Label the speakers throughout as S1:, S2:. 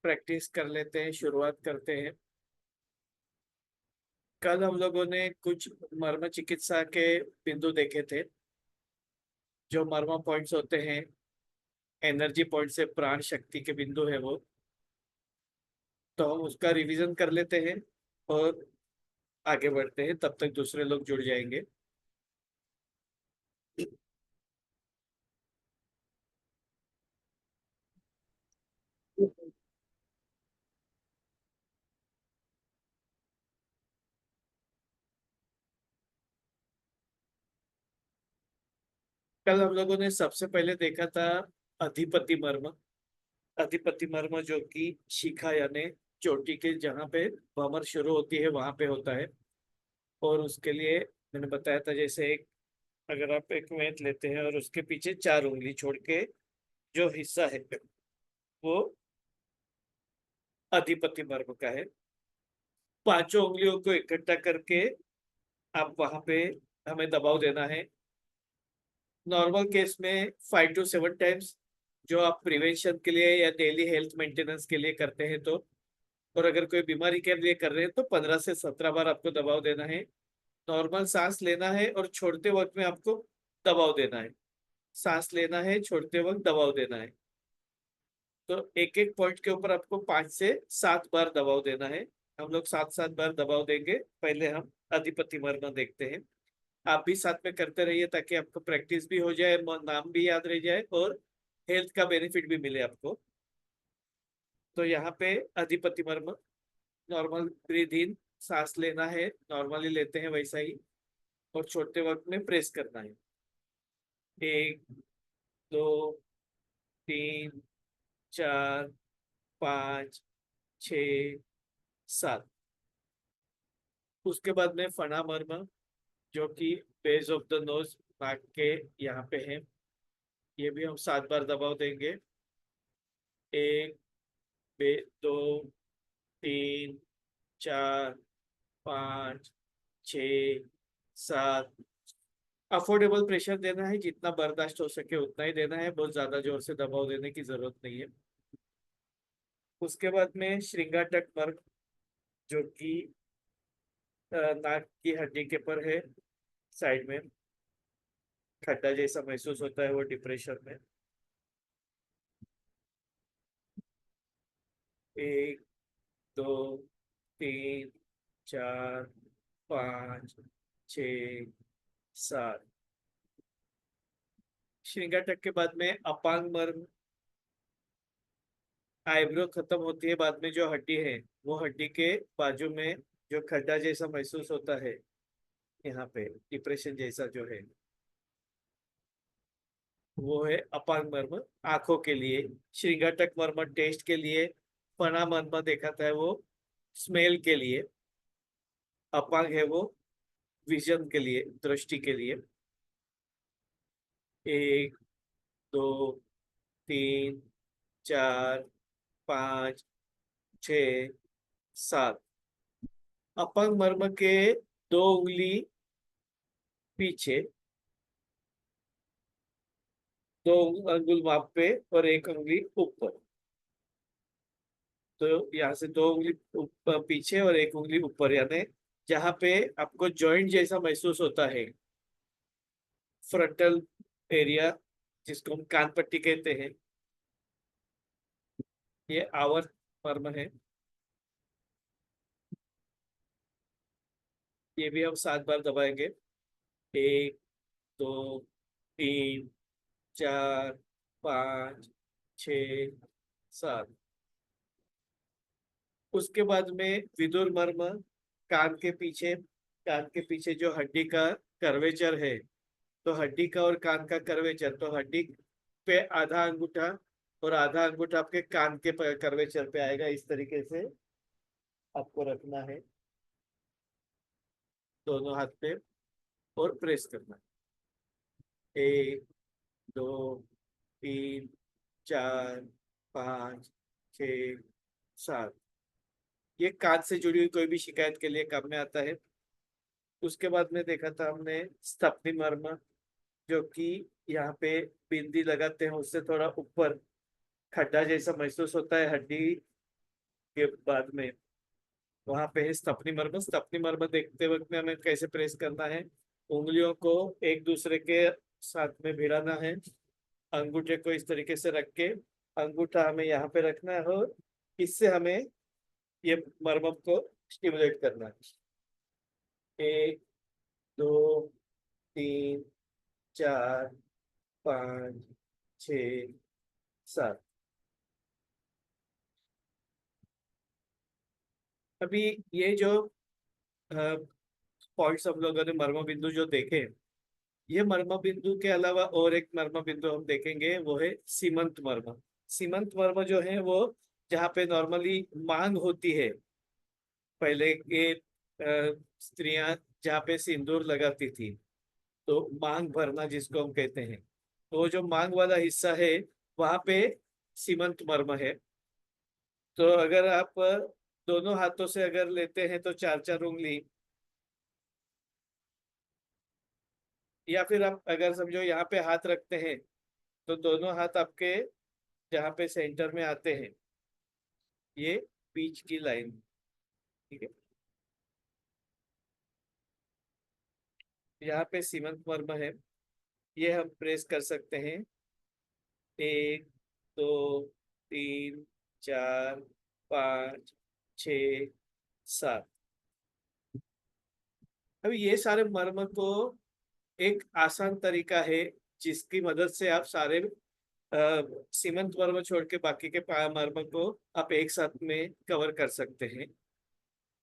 S1: Practice कर लेते हैं, शुरुआत करते हैं। कल हम लोगों ने कुछ मर्म चिकित्सा के बिंदु देखे थे। जो मर्म पॉइंट्स होते हैं, एनर्जी पॉइंट से प्राण शक्ति के बिंदु है वो। तो हम उसका रिवीजन कर लेते हैं और आगे बढ़ते हैं, तब तक दूसरे लोग जुड़ जाएंगे। कल हम लोगों ने सबसे पहले देखा था अधिपति मर्म। अधिपति मर्म जो कि शिखा यानी चोटी के जहाँ पे भमर शुरू होती है वहां पे होता है। और उसके लिए मैंने बताया था, जैसे एक, अगर आप एक मैच लेते हैं और उसके पीछे 4 उंगली छोड़ के जो हिस्सा है वो अधिपति मर्म का है। पांचों उंगलियों को इकट्ठा करके आप वहां पे हमें दबाव देना है। नॉर्मल केस में 5 to 7 टाइम्स, जो आप प्रिवेंशन के लिए या डेली हेल्थ मेंटेनेंस के लिए करते हैं तो। और अगर कोई बीमारी के लिए कर रहे हैं तो 15 से 17 बार आपको दबाव देना है। नॉर्मल सांस लेना है और छोड़ते वक्त में आपको दबाव देना है। सांस लेना है, छोड़ते वक्त दबाव देना है। तो एक एक पॉइंट के ऊपर आपको 5 से 7 बार दबाव देना है। हम लोग 7 7 बार दबाव देंगे। पहले हम अधिपति मर्म देखते हैं। आप भी साथ में करते रहिए ताकि आपको प्रैक्टिस भी हो जाए, नाम भी याद रह जाए और हेल्थ का बेनिफिट भी मिले आपको। तो यहाँ पे अधिपति मर्म, नॉर्मल ब्रीथ इन, सांस लेना है, नॉर्मली लेते हैं वैसा ही। और छोड़ते वक्त में प्रेस करना है। 1 2 3 4 5 6 7। उसके बाद में फना मर्म, जो कि बेस ऑफ द नोज, नाक के यहाँ पे है। ये भी हम 7 बार दबाव देंगे। 1 2 3 4 5 6 7। अफोर्डेबल प्रेशर देना है, जितना बर्दाश्त हो सके उतना ही देना है, बहुत ज्यादा जोर से दबाव देने की जरूरत नहीं है। उसके बाद में श्रृंगाटक मर्म, जो कि नाक की हड्डी के पर है, साइड में खड्डा जैसा महसूस होता है वो डिप्रेशन में। 1 2 3 4 5 6 7। श्रृंगाटक के बाद में अपांग मर्म, आईब्रो खत्म होती है बाद में, जो हड्डी है वो हड्डी के बाजू में जो खड्डा जैसा महसूस होता है, यहाँ पे डिप्रेशन जैसा जो है, वो है अपांग मर्म। आंखों के लिए श्रृंगाटक मर्म टेस्ट के लिए, फना मर्म देखा था है वो स्मेल के लिए, अपांग है वो विजन के लिए, दृष्टि के लिए। 1 2 3 4 5 6 7। अपांग मर्म के 2 उंगली पीछे, 2 अंगुल वहां पे और 1 उंगली ऊपर। तो यहाँ से 2 उंगली पीछे और 1 उंगली ऊपर, यानी जहाँ पे आपको जॉइंट जैसा महसूस होता है, फ्रंटल एरिया, जिसको हम कान पट्टी कहते हैं, ये आवर मर्म है। ये भी हम 7 बार दबाएंगे। 1 2 3 4 5 6 7। उसके बाद में विदुर मर्म, कान के पीछे, कान के पीछे जो हड्डी का कर्वेचर है, तो हड्डी का और कान का कर्वेचर, तो हड्डी पे आधा अंगूठा और आधा अंगूठा आपके कान के कर्वेचर पे आएगा, इस तरीके से आपको रखना है दोनों हाथ पे और प्रेस करना है। 1 2 3 4 5 6 7। ये कान से जुड़ी हुई कोई भी शिकायत के लिए काम में आता है। उसके बाद में देखा था हमने स्थपनी मर्म, जो कि यहाँ पे बिंदी लगाते हैं उससे थोड़ा ऊपर खड्डा जैसा महसूस होता है, हड्डी के बाद में वहां पे है स्तपनी मर्म। स्तपनी मर्म देखते वक्त में हमें कैसे प्रेस करना है, उंगलियों को एक दूसरे के साथ में भिड़ाना है, अंगूठे को इस तरीके से रख के अंगूठा हमें यहाँ पे रखना है और इससे हमें ये मर्म को स्टिमुलेट करना है। 1 2 3 4 5 6 7। अभी ये जो पॉइंट्स हम लोगों ने मर्म बिंदु जो देखे, ये मर्म बिंदु के अलावा और एक मर्म बिंदु हम देखेंगे, वो है सीमंत मर्म। सीमंत मर्म जो है वो जहाँ पे नॉर्मली मांग होती है, पहले के स्त्रियां जहाँ पे सिंदूर लगाती थी, तो मांग भरना जिसको हम कहते हैं, तो वो जो मांग वाला हिस्सा है वहां पे सीमंत मर्म है। तो अगर आप दोनों हाथों से अगर लेते हैं तो 4 4 उंगली, या फिर आप अगर समझो यहाँ पे हाथ रखते हैं तो दोनों हाथ आपके जहाँ पे सेंटर में आते हैं, ये बीच की लाइन, ठीक है, यहाँ पे सीमंत मर्म है। ये हम प्रेस कर सकते हैं 1 2 3 4 5 6 7। अभी ये सारे मर्म को एक आसान तरीका है जिसकी मदद से आप सारे सीमंत मर्म छोड़ के बाकी के मर्म को आप एक साथ में कवर कर सकते हैं।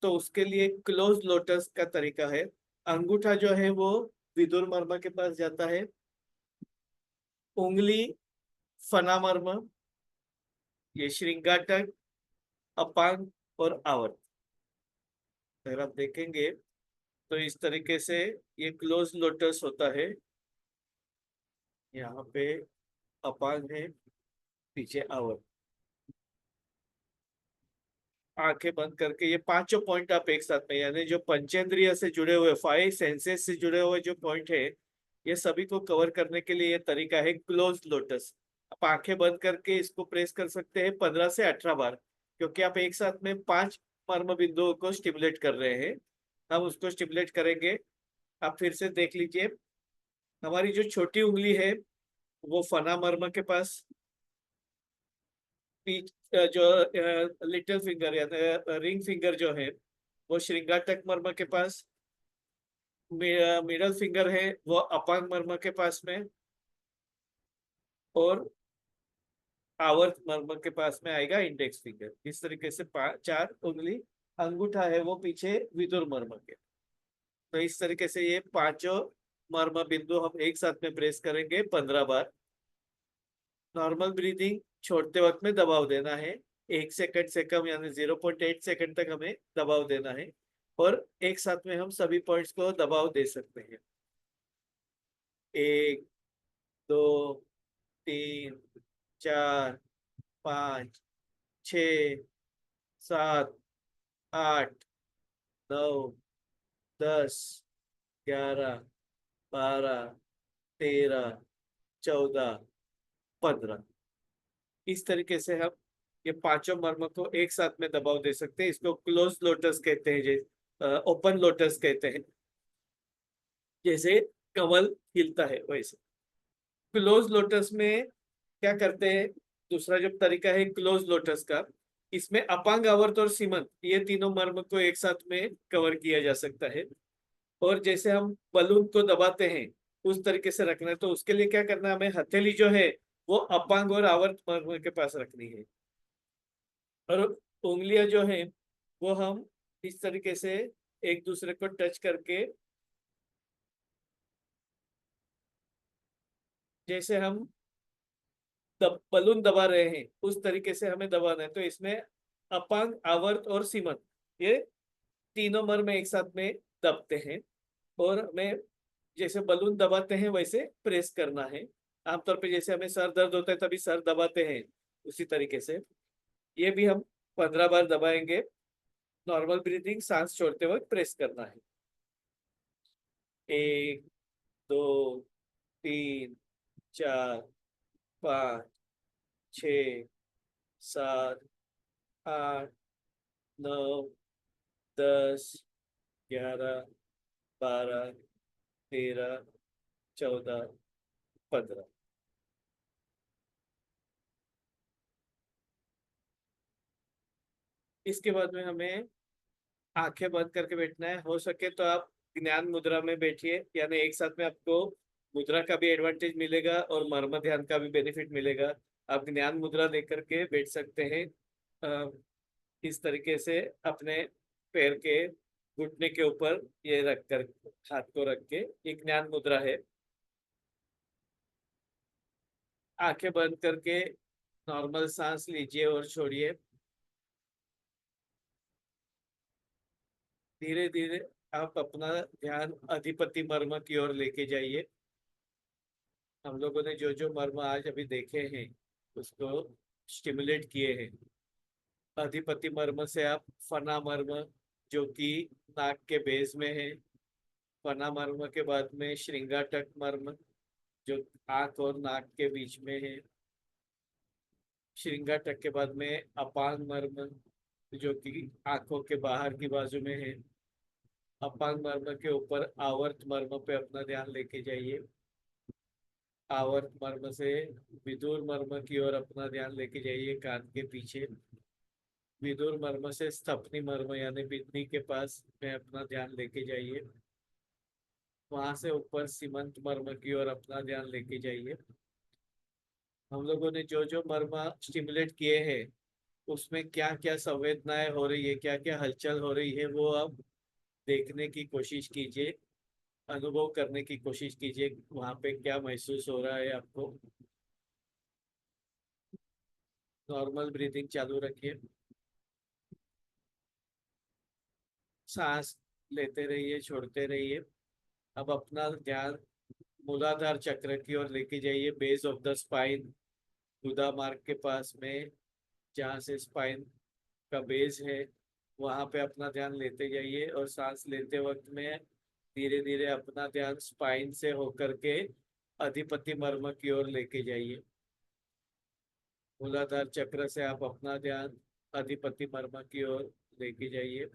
S1: तो उसके लिए क्लोज लोटस का तरीका है। अंगूठा जो है वो विदुर मर्म के पास जाता है, उंगली फना मर्म, ये श्रृंगाटक, अपांग और आवर्त। अगर आप देखेंगे तो इस तरीके से ये क्लोज लोटस होता है। यहाँ पे अपांग है, पीछे आवर्त। आंखें बंद करके ये पांचों पॉइंट आप एक साथ में, यानी जो पंचेंद्रिय से जुड़े हुए 5 सेंसेस से जुड़े हुए जो पॉइंट है, ये सभी को कवर करने के लिए ये तरीका है क्लोज लोटस। आप आंखें बंद करके इसको प्रेस कर सकते हैं 15 से 18 बार, क्योंकि आप एक साथ में 5 मर्म बिंदुओं को स्टिमुलेट कर रहे हैं। हम उसको स्टिमुलेट करेंगे। आप फिर से देख लीजिए, हमारी जो छोटी उंगली है वो फना मर्म के पास, पीच जो लिटिल फिंगर या रिंग फिंगर जो है वो श्रृंगाटक मर्म के पास, मिडल फिंगर है वो अपांग मर्म के पास में, और आवर्त मर्म के पास में आएगा इंडेक्स फिंगर। इस तरीके से 4 उंगली, अंगूठा है वो पीछे विदुर मर्म के। तो इस तरीके से ये पांचों मर्म बिंदु हम एक साथ में प्रेस करेंगे 15 बार। नॉर्मल ब्रीदिंग छोड़ते वक्त में दबाव देना है, 1 सेकंड से कम यानी 0.8 सेकंड तक हमें दबाव देना है, और एक साथ में हम सभी पॉइंट्स को दबाव दे सकते हैं। 1 2 3 4 5 6 7 8 9 10 11 12 13 14 15। इस तरीके से हम ये पांचों मर्म को एक साथ में दबाव दे सकते हैं। इसको क्लोज लोटस कहते हैं, जैसे ओपन लोटस कहते हैं, जैसे कमल खिलता है वैसे। क्लोज लोटस में क्या करते हैं, दूसरा जो तरीका है क्लोज लोटस का, इसमें अपांग आवर्त और सीमंत ये तीनों मर्म को एक साथ में कवर किया जा सकता है। और जैसे हम बलून को दबाते हैं उस तरीके से रखना है, तो उसके लिए क्या करना है, हमें हथेली जो है वो अपांग और आवर्त मर्म के पास रखनी है, और उंगलियां जो है वो हम इस तरीके से एक दूसरे को टच करके, जैसे हम बलून दबा रहे हैं उस तरीके से हमें दबाना है। तो इसमें अपांग आवर्त और सीमंत ये तीनों मर्म एक साथ में दबते हैं, और हमें जैसे बलून दबाते हैं वैसे प्रेस करना है। आमतौर पे जैसे हमें सर दर्द होता है तभी सर दबाते हैं, उसी तरीके से ये भी हम 15 बार दबाएंगे। नॉर्मल ब्रीदिंग सांस छोड़ते वक्त प्रेस करना है। 1 2 3 4 5 6 7 8 9, 10, 11, 12, 13, 14, 15। इसके बाद में हमें आंखें बंद करके बैठना है। हो सके तो आप ज्ञान मुद्रा में बैठिए, यानी एक साथ में आपको मुद्रा का भी एडवांटेज मिलेगा और मर्म ध्यान का भी बेनिफिट मिलेगा। आप ज्ञान मुद्रा लेकर के बैठ सकते हैं। अ, इस तरीके से अपने पैर के घुटने के ऊपर ये रख कर, हाथ को रख के, एक ज्ञान मुद्रा है। आंखें बंद करके नॉर्मल सांस लीजिए और छोड़िए। धीरे धीरे आप अपना ध्यान अधिपति मर्म की ओर लेके जाइए। हम लोगों ने जो जो मर्म आज अभी देखे हैं उसको स्टिमुलेट किए हैं। अधिपति मर्म से आप फना मर्म, जो कि नाक के बेस में है, फना मर्म के बाद में श्रृंगाटक मर्म, जो आंख और नाक के बीच में है, श्रृंगाटक के बाद में अपान मर्म, जो कि आंखों के बाहर की बाजू में है, अपान मर्म के ऊपर आवर्त मर्म पे अपना ध्यान लेके जाइए। आवर्त मर्म से विदुर मर्म की ओर अपना ध्यान लेके जाइए, कान के पीछे। विदुर मर्म से स्थपनी मर्म यानी बिंदी के पास में अपना ध्यान लेके जाइए। वहां से ऊपर सीमंत मर्म की ओर अपना ध्यान लेके जाइए। हम लोगों ने जो जो मर्म स्टिमुलेट किए हैं उसमें क्या क्या संवेदनाएं हो रही है, क्या क्या हलचल हो रही है, वो आप देखने की कोशिश कीजिए, अनुभव करने की कोशिश कीजिए, वहां पे क्या महसूस हो रहा है आपको। नॉर्मल ब्रीदिंग चालू रखिए। सांस लेते रहिए, छोड़ते रहिए। अब अपना ध्यान मूलाधार चक्र की ओर लेके जाइए, बेस ऑफ द स्पाइन, गुदा मार्ग के पास में, जहाँ से स्पाइन का बेस है, वहां पे अपना ध्यान लेते जाइए। और सांस लेते वक्त में धीरे धीरे अपना ध्यान स्पाइन से होकर के अधिपति मर्म की ओर लेके जाइए। मूलाधार चक्र से आप अपना ध्यान अधिपति मर्म की ओर लेके जाइए।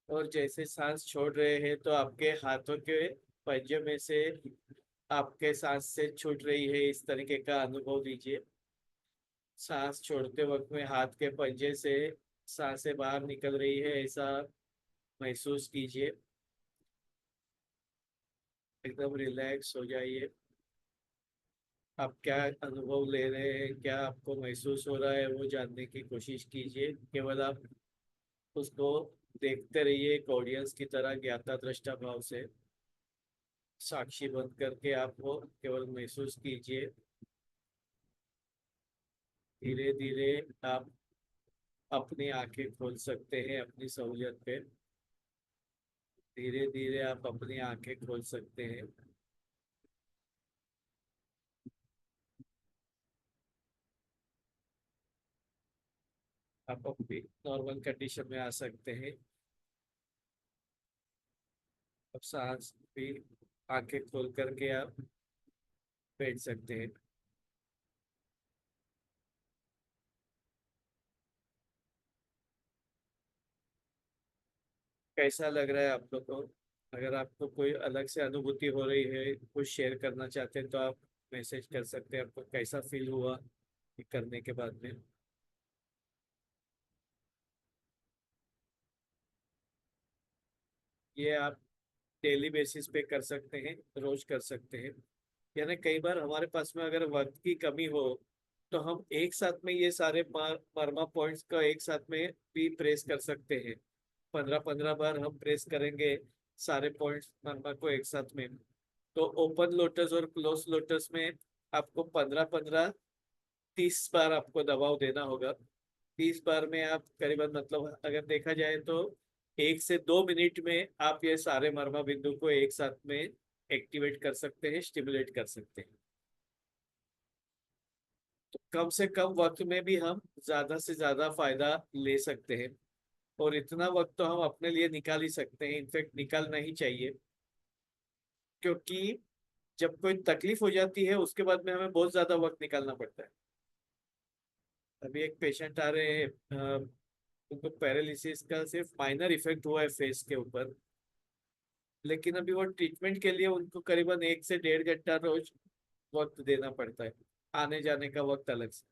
S1: और जैसे सांस छोड़ रहे हैं तो आपके हाथों के पंजे में से आपके सांस से छूट रही है, इस तरीके का अनुभव लीजिए। सांस छोड़ते वक्त में हाथ के पंजे से सांसें बाहर निकल रही है, ऐसा महसूस कीजिए। एकदम रिलैक्स हो जाइए। आप क्या अनुभव ले रहे हैं, क्या आपको महसूस हो रहा है, वो जानने की कोशिश कीजिए। केवल आप उसको देखते रहिए, एक ऑडियंस की तरह, ज्ञाता दृष्टा भाव से साक्षी बन करके आप वो केवल महसूस कीजिए। धीरे धीरे आप अपनी आंखें खोल सकते हैं अपनी सहूलियत पे। धीरे धीरे आप अपनी आंखें खोल सकते हैं। आप अपनी नॉर्मल कंडीशन में आ सकते हैं। अब सांस भी आंखें खोल करके आप बैठ सकते हैं। कैसा लग रहा है आप लोग को? अगर आपको कोई अलग से अनुभूति हो रही है, कुछ शेयर करना चाहते हैं, तो आप मैसेज कर सकते हैं। आपको कैसा फील हुआ ये करने के बाद में? ये आप डेली बेसिस पे कर सकते हैं, रोज कर सकते हैं। यानी कई बार हमारे पास में अगर वक्त की कमी हो तो हम एक साथ में ये सारे मर्मा पॉइंट्स का एक साथ में भी प्रेस कर सकते हैं। 15-15 बार हम प्रेस करेंगे सारे पॉइंट्स मर्मा को एक साथ में। तो ओपन लोटस और क्लोज लोटस में आपको 15-15, 30 बार आपको दबाव देना होगा। 30 बार में आप करीबन, मतलब अगर देखा जाए तो 1 से 2 मिनट में आप ये सारे मर्मा बिंदु को एक साथ में एक्टिवेट कर सकते हैं, स्टिमुलेट कर सकते हैं। तो कम से कम वक्त में भी हम ज्यादा से ज्यादा फायदा ले सकते हैं। और इतना वक्त तो हम अपने लिए निकाल ही सकते हैं, इनफेक्ट निकालना ही चाहिए। क्योंकि जब कोई तकलीफ हो जाती है उसके बाद में हमें बहुत ज्यादा वक्त निकालना पड़ता है। अभी एक पेशेंट आ रहे हैं, उनको पैरालिसिस का सिर्फ माइनर इफेक्ट हुआ है फेस के ऊपर, लेकिन अभी वो ट्रीटमेंट के लिए उनको करीबन 1 से 1.5 घंटा रोज वक्त देना पड़ता है, आने जाने का वक्त अलग से।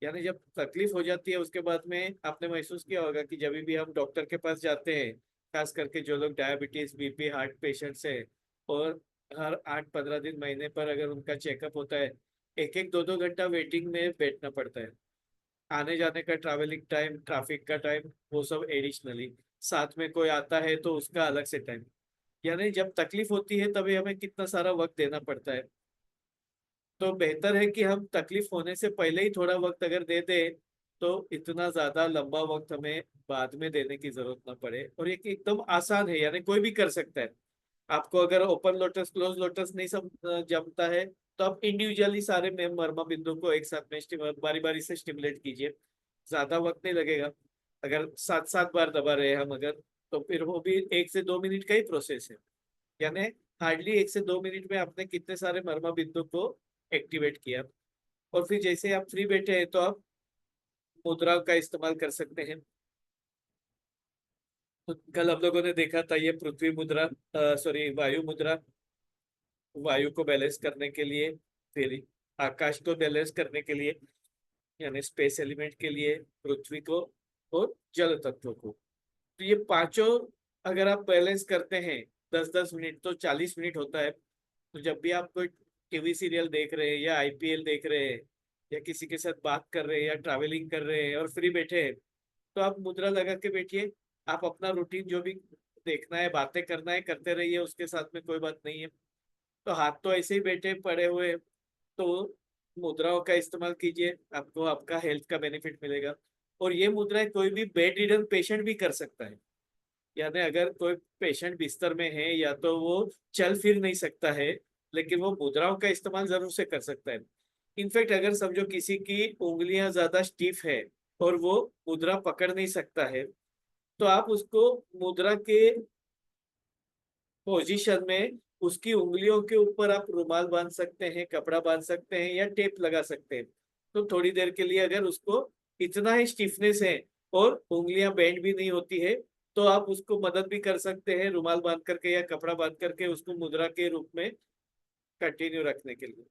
S1: यानी जब तकलीफ हो जाती है उसके बाद में आपने महसूस किया होगा कि जब भी हम डॉक्टर के पास जाते हैं, खास करके जो लोग डायबिटीज बीपी हार्ट पेशेंट्स हैं, और हर 8-15 दिन महीने पर अगर उनका चेकअप होता है, 1-1 2-2 घंटा वेटिंग में बैठना पड़ता है। आने जाने का ट्रैवलिंग टाइम, ट्रैफिक का टाइम, वो सब एडिशनली, साथ में कोई आता है तो उसका अलग से टाइम। यानी जब तकलीफ होती है तभी हमें कितना सारा वक्त देना पड़ता है। तो बेहतर है कि हम तकलीफ होने से पहले ही थोड़ा वक्त अगर दे दें, तो इतना ज्यादा लंबा वक्त हमें बाद में देने की जरूरत ना पड़े। और ये कि एकदम आसान है, यानी कोई भी कर सकता है। आपको अगर ओपन लोटस क्लोज लोटस नहीं सब जमता है, तो आप इंडिविजुअली सारे में मर्मा बिंदु को एक साथ में बारी बारी से स्टिमुलेट कीजिए। ज्यादा वक्त नहीं लगेगा। अगर 7-7 बार दबा रहे हैं हम अगर, तो फिर वो भी 1 से 2 मिनट का ही प्रोसेस है। यानी हार्डली 1 से 2 मिनट में आपने कितने सारे मर्मा बिंदु को एक्टिवेट किया। और फिर जैसे आप फ्री बैठे हैं तो आप मुद्राओं का इस्तेमाल कर सकते हैं। तो कल हम लोगों ने देखा था ये पृथ्वी मुद्रा, सॉरी वायु मुद्रा, वायु को बैलेंस करने के लिए, फिर आकाश को बैलेंस करने के लिए, यानी स्पेस एलिमेंट के लिए, पृथ्वी को, और जल तत्व को। तो ये पांचों अगर आप बैलेंस करते हैं 10-10 मिनट, तो 40 मिनट होता है। तो जब भी आप कोई टीवी सीरियल देख रहे हैं या आईपीएल देख रहे हैं, या किसी के साथ बात कर रहे हैं या ट्रैवलिंग कर रहे हैं और फ्री बैठे हैं, तो आप मुद्रा लगा के बैठिए। आप अपना रूटीन जो भी देखना है, बातें करना है, करते रहिए, उसके साथ में कोई बात नहीं है। तो हाथ तो ऐसे ही बैठे पड़े हुए हैं, तो मुद्राओं का इस्तेमाल कीजिए, आपको आपका हेल्थ का बेनिफिट मिलेगा। और ये मुद्राएं कोई भी बेड रिडन पेशेंट भी कर सकता है। यानी अगर कोई पेशेंट बिस्तर में है या तो वो चल फिर नहीं सकता है, लेकिन वो मुद्राओं का इस्तेमाल जरूर से कर सकता है। इनफैक्ट अगर समझो किसी की उंगलियां ज्यादा स्टिफ है और वो मुद्रा पकड़ नहीं सकता है, तो आप उसको मुद्रा के पोजीशन में उसकी उंगलियों के ऊपर आप रुमाल बांध सकते हैं, कपड़ा बांध सकते हैं, या टेप लगा सकते हैं। तो थोड़ी देर के लिए अगर उसको इतना ही स्टिफनेस है और उंगलियां बेंड भी नहीं होती है, तो आप उसको मदद भी कर सकते हैं रुमाल बांध करके या कपड़ा बांध करके उसको मुद्रा के रूप में कंटिन्यू रखने के लिए।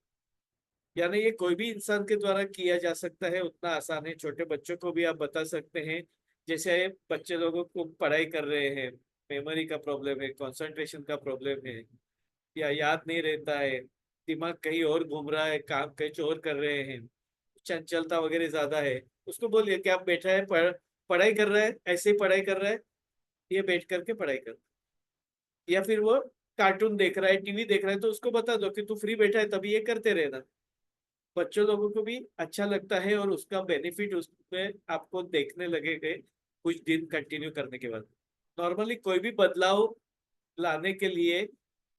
S1: यानी ये कोई भी इंसान के द्वारा किया जा सकता है, उतना आसान है। छोटे बच्चों को भी आप बता सकते हैं। जैसे बच्चे लोगों को पढ़ाई कर रहे हैं, मेमोरी का प्रॉब्लम है, कंसंट्रेशन का प्रॉब्लम है, या याद नहीं रहता है, दिमाग कहीं और घूम रहा है, काम कहीं और कर रहे हैं, चंचलता वगैरह ज्यादा है, उसको बोलिए कि आप बैठा है, पढ़ाई कर रहा है, ऐसे ही पढ़ाई कर रहा है, ये बैठ करके पढ़ाई कर। या फिर वो कार्टून देख रहा है, टीवी देख रहा है, तो उसको बता दो कि तू फ्री बैठा है तभी ये करते रहना। बच्चों लोगों को भी अच्छा लगता है और उसका बेनिफिट उसमें आपको देखने लगेगा कुछ दिन कंटिन्यू करने के बाद। नॉर्मली कोई भी बदलाव लाने के लिए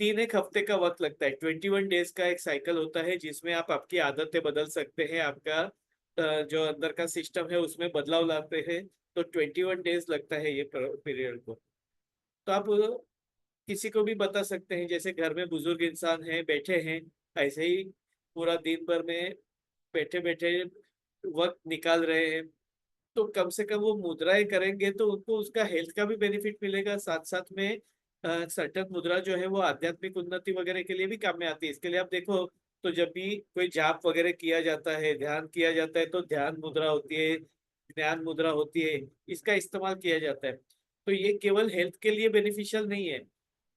S1: 3 एक हफ्ते का वक्त लगता है। 21 डेज का एक साइकिल होता है जिसमें आप आपकी आदतें बदल सकते हैं, आपका जो अंदर का सिस्टम है उसमें बदलाव लाते हैं। तो 21 डेज लगता है ये पीरियड को। तो आप किसी को भी बता सकते हैं, जैसे घर में बुजुर्ग इंसान हैं बैठे हैं, ऐसे ही पूरा दिन भर में बैठे बैठे वक्त निकाल रहे हैं, तो कम से कम वो मुद्राएं करेंगे तो उनको उसका हेल्थ का भी बेनिफिट मिलेगा। साथ साथ में सर्टन मुद्रा जो है वो आध्यात्मिक उन्नति वगैरह के लिए भी काम में आती है। इसके लिए आप देखो, तो जब भी कोई जाप वगैरह किया जाता है, ध्यान किया जाता है, तो ध्यान मुद्रा होती है, ज्ञान मुद्रा होती है, इसका इस्तेमाल किया जाता है। तो ये केवल हेल्थ के लिए बेनिफिशियल नहीं है,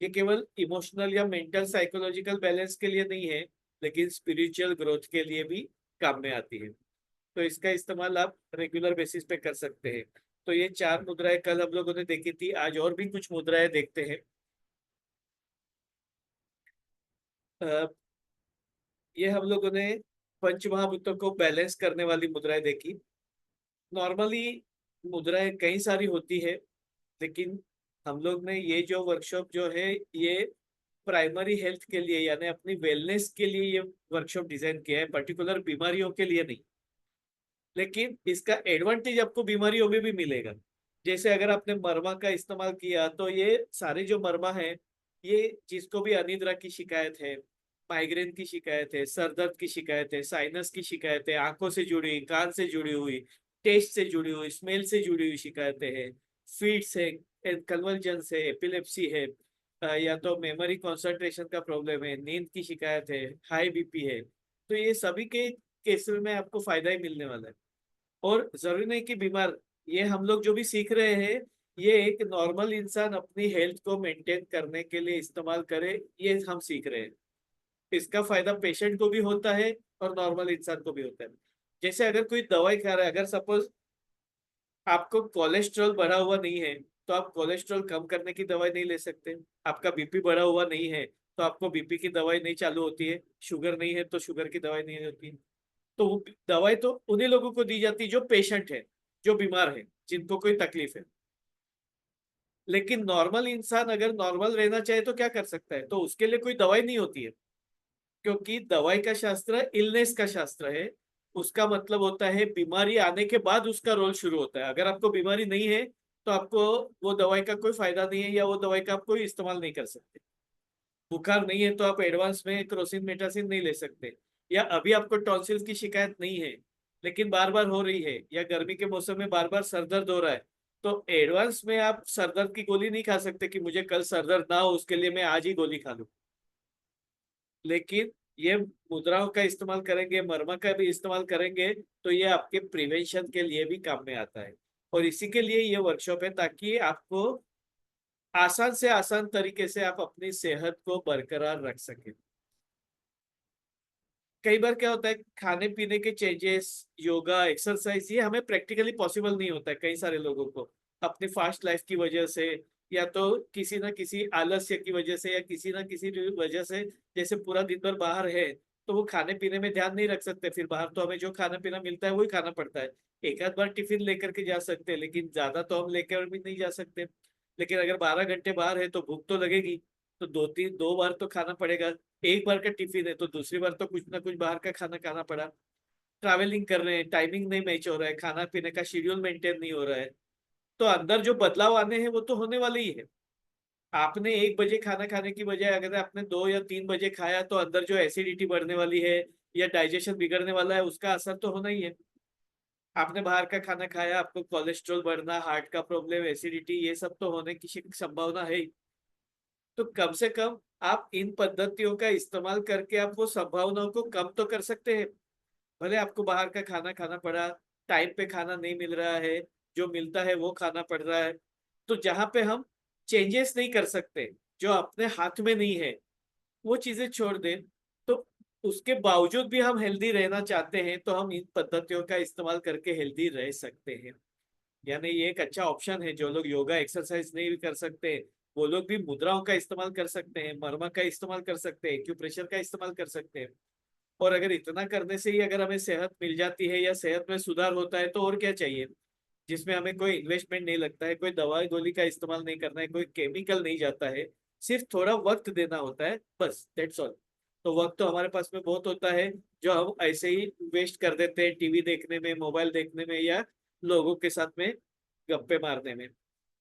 S1: ये केवल इमोशनल या मेंटल साइकोलॉजिकल बैलेंस के लिए नहीं है, लेकिन स्पिरिचुअल ग्रोथ के लिए भी काम में आती है। तो इसका इस्तेमाल आप रेगुलर बेसिस पे कर सकते हैं। तो ये 4 मुद्राएं कल हम लोगों ने देखी थी, आज और भी कुछ मुद्राएं देखते हैं। अ, ये हम लोगों ने पंच महाभूतों को बैलेंस करने वाली मुद्राएं देखी। नॉर्मली मुद्राएं कई सारी होती है, लेकिन हम लोग ने ये जो वर्कशॉप जो है, ये प्राइमरी हेल्थ के लिए यानी अपनी वेलनेस के लिए ये वर्कशॉप डिजाइन किया है, पर्टिकुलर बीमारियों के लिए नहीं। लेकिन इसका एडवांटेज आपको बीमारियों में भी मिलेगा। जैसे अगर आपने मरमा का इस्तेमाल किया, तो ये सारे जो मरमा है, ये जिसको भी अनिद्रा की शिकायत है, माइग्रेन की शिकायत है, सर दर्द की शिकायत है, साइनस की शिकायत है, आंखों से जुड़ी, कान से जुड़ी हुई, टेस्ट से जुड़ी हुई, स्मेल से जुड़ी हुई शिकायतें हैं, फीट्स है, कन्वर्जेंस है, एपिलेप्सी है, या तो मेमोरी कंसंट्रेशन का प्रॉब्लम है, नींद की शिकायत है, हाई बीपी है, तो ये सभी के केस में आपको फायदा ही मिलने वाला है। और जरूरी नहीं कि बीमार, ये हम लोग जो भी सीख रहे हैं ये एक नॉर्मल इंसान अपनी हेल्थ को मेंटेन करने के लिए इस्तेमाल करे, ये हम सीख रहे हैं। इसका फायदा पेशेंट को भी होता है और नॉर्मल इंसान को भी होता है। जैसे अगर कोई दवाई खा रहा है, अगर सपोज आपको कोलेस्ट्रॉल बढ़ा हुआ नहीं है तो आप कोलेस्ट्रॉल कम करने की दवाई नहीं ले सकते। आपका बीपी बढ़ा हुआ नहीं है तो आपको बीपी की दवाई नहीं चालू होती है। शुगर नहीं है तो शुगर की दवाई नहीं होती। तो वो दवाई तो उन्हीं लोगों को दी जाती है जो पेशेंट है, जो बीमार है, जिनको कोई तकलीफ है। लेकिन नॉर्मल इंसान अगर नॉर्मल रहना चाहे तो क्या कर सकता है, तो उसके लिए कोई दवाई नहीं होती है। क्योंकि दवाई का शास्त्र इलनेस का शास्त्र है। उसका मतलब होता है बीमारी आने के बाद उसका रोल शुरू होता है। अगर आपको बीमारी नहीं है तो आपको वो दवाई का कोई फायदा नहीं है, या वो दवाई का आप कोई इस्तेमाल नहीं कर सकते। बुखार नहीं है तो आप एडवांस में क्रोसिन मेटासिन नहीं ले सकते। या अभी आपको टॉन्सिल की शिकायत नहीं है लेकिन बार बार हो रही है, या गर्मी के मौसम में बार बार सर दर्द हो रहा है, तो एडवांस में आप सर दर्द की गोली नहीं खा सकते कि मुझे कल सर दर्द ना हो उसके लिए मैं आज ही गोली खा लूं। लेकिन ये मुद्राओं का इस्तेमाल करेंगे, मर्मा का भी इस्तेमाल करेंगे, तो ये आपके प्रिवेंशन के लिए भी काम में आता है। और इसी के लिए ये वर्कशॉप है, ताकि आपको आसान से आसान तरीके से आप अपनी सेहत को बरकरार रख सके। कई बार क्या होता है, खाने पीने के चेंजेस, योगा, एक्सरसाइज, ये हमें प्रैक्टिकली पॉसिबल नहीं होता है कई सारे लोगों को, अपनी फास्ट लाइफ की वजह से, या तो किसी ना किसी आलस्य की वजह से, या किसी ना किसी वजह से। जैसे पूरा दिन भर बाहर है तो वो खाने पीने में ध्यान नहीं रख सकते, फिर बाहर तो हमें जो खाना पीना मिलता है वही खाना पड़ता है। एक आध बार टिफिन लेकर के जा सकते हैं लेकिन ज्यादा तो हम लेकर भी नहीं जा सकते। लेकिन अगर 12 घंटे बाहर है तो भूख तो लगेगी, तो दो बार तो खाना पड़ेगा। एक बार का टिफिन है तो दूसरी बार तो कुछ ना कुछ बाहर का खाना खाना पड़ा। ट्रैवलिंग कर रहे हैं, टाइमिंग नहीं मैच हो रहा है, खाना पीने का शेड्यूल मेंटेन नहीं हो रहा है, तो अंदर जो बदलाव आने हैं वो तो होने वाले ही है। आपने 1 बजे खाना खाने की बजाय अगर आपने 2 या 3 बजे खाया तो अंदर जो एसिडिटी बढ़ने वाली है या डाइजेशन बिगड़ने वाला है उसका असर तो होना ही है। आपने बाहर का खाना खाया, आपको कोलेस्ट्रॉल बढ़ना, हार्ट का प्रॉब्लम, एसिडिटी, ये सब तो होने की संभावना है ही। तो कम से कम आप इन पद्धतियों का इस्तेमाल करके आप वो संभावनाओं को कम तो कर सकते हैं। भले आपको बाहर का खाना खाना पड़ा, टाइम पे खाना नहीं मिल रहा है, जो मिलता है वो खाना पड़ रहा है, तो जहां पे हम चेंजेस नहीं कर सकते, जो अपने हाथ में नहीं है, वो चीजें छोड़ दें। तो उसके बावजूद भी हम हेल्दी रहना चाहते हैं तो हम इन पद्धतियों का इस्तेमाल करके हेल्दी रह सकते हैं। यानी ये एक अच्छा ऑप्शन है। जो लोग योगा एक्सरसाइज नहीं भी कर सकते वो लोग भी मुद्राओं का इस्तेमाल कर सकते हैं, मर्मा का इस्तेमाल कर सकते हैं, एक्यूप्रेशर का इस्तेमाल कर सकते हैं। और अगर इतना करने से ही अगर हमें सेहत मिल जाती है या सेहत में सुधार होता है तो और क्या चाहिए, जिसमें हमें कोई इन्वेस्टमेंट नहीं लगता है, कोई दवाई गोली का इस्तेमाल नहीं करना है, कोई केमिकल नहीं जाता है, सिर्फ थोड़ा वक्त देना होता है, बस दैट्स ऑल। तो वक्त तो हमारे पास में बहुत होता है जो हम ऐसे ही वेस्ट कर देते हैं टीवी देखने में, मोबाइल देखने में, या लोगों के साथ में गप्पे मारने में।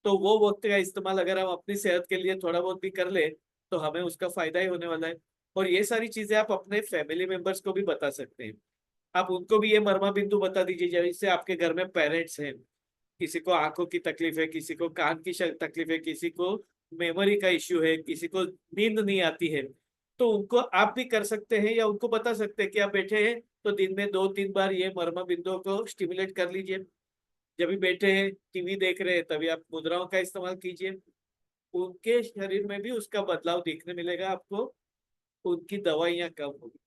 S1: तो वो वक्त का इस्तेमाल अगर हम अपनी सेहत के लिए थोड़ा बहुत भी कर ले तो हमें उसका फायदा ही होने वाला है। और ये सारी चीजें आप अपने फैमिली मेंबर्स को भी बता सकते हैं। आप उनको भी ये मर्मा बिंदु बता दीजिए, जैसे आपके घर में पेरेंट्स हैं, किसी को आंखों की तकलीफ है, किसी को कान की तकलीफ है, किसी को मेमोरी का इश्यू है, किसी को नींद नहीं आती है, तो उनको आप भी कर सकते हैं या उनको बता सकते हैं कि आप बैठे हैं तो दिन में 2-3 बार ये मर्मा बिंदुओं को स्टिमुलेट कर लीजिए। जब भी बैठे हैं टीवी देख रहे हैं तभी आप मुद्राओं का इस्तेमाल कीजिए। उनके शरीर में भी उसका बदलाव देखने मिलेगा आपको, उनकी दवाइयाँ कम होगी।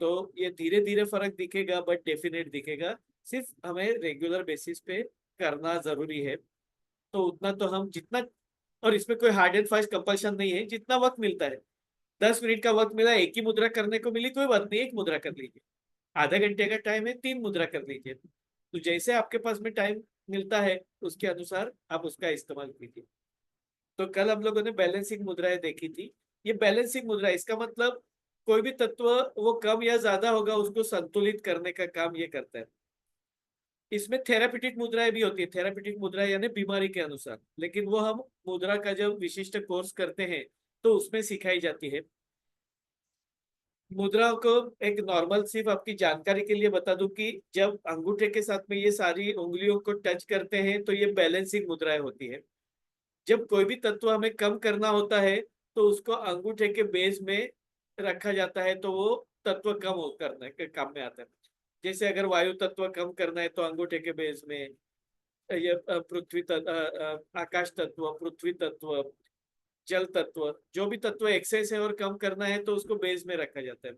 S1: तो ये धीरे धीरे फर्क दिखेगा बट डेफिनेट दिखेगा। सिर्फ हमें रेगुलर बेसिस पे करना जरूरी है। तो उतना तो हम जितना, और इसमें कोई हार्ड एंड फास्ट कंपल्शन नहीं है, जितना वक्त मिलता है, 10 मिनट का वक्त मिला, एक ही मुद्रा करने को मिली, कोई बात नहीं, एक मुद्रा कर लीजिए। आधा घंटे का टाइम है, 3 मुद्रा कर लीजिए। तो जैसे आपके पास में टाइम मिलता है उसके अनुसार आप उसका इस्तेमाल कीजिए। तो कल हम लोगों ने बैलेंसिंग मुद्राएं देखी थी। ये बैलेंसिंग मुद्रा, इसका मतलब कोई भी तत्व वो कम या ज्यादा होगा उसको संतुलित करने का काम ये करता है। इसमें थेरापीटिक मुद्राएं भी होती है, थेरापीटिक मुद्रा यानी बीमारी के अनुसार, लेकिन वो हम मुद्रा का जब विशिष्ट कोर्स करते हैं तो उसमें सिखाई जाती है। मुद्राओं को एक नॉर्मल सिर्फ आपकी जानकारी के लिए बता दूं कि जब अंगूठे के साथ में ये सारी उंगलियों को टच करते हैं तो ये बैलेंसिंग मुद्राएं होती है। जब कोई भी तत्व हमें कम करना होता है तो उसको अंगूठे के बेस में रखा जाता है, तो वो तत्व कम हो करने के काम में आता है। जैसे अगर वायु तत्व कम करना है तो अंगूठे के बेस में, ये पृथ्वी तत्व, आकाश तत्व, पृथ्वी तत्व, जल तत्व, जो भी तत्व एक्सेस है और कम करना है तो उसको बेस में रखा जाता है।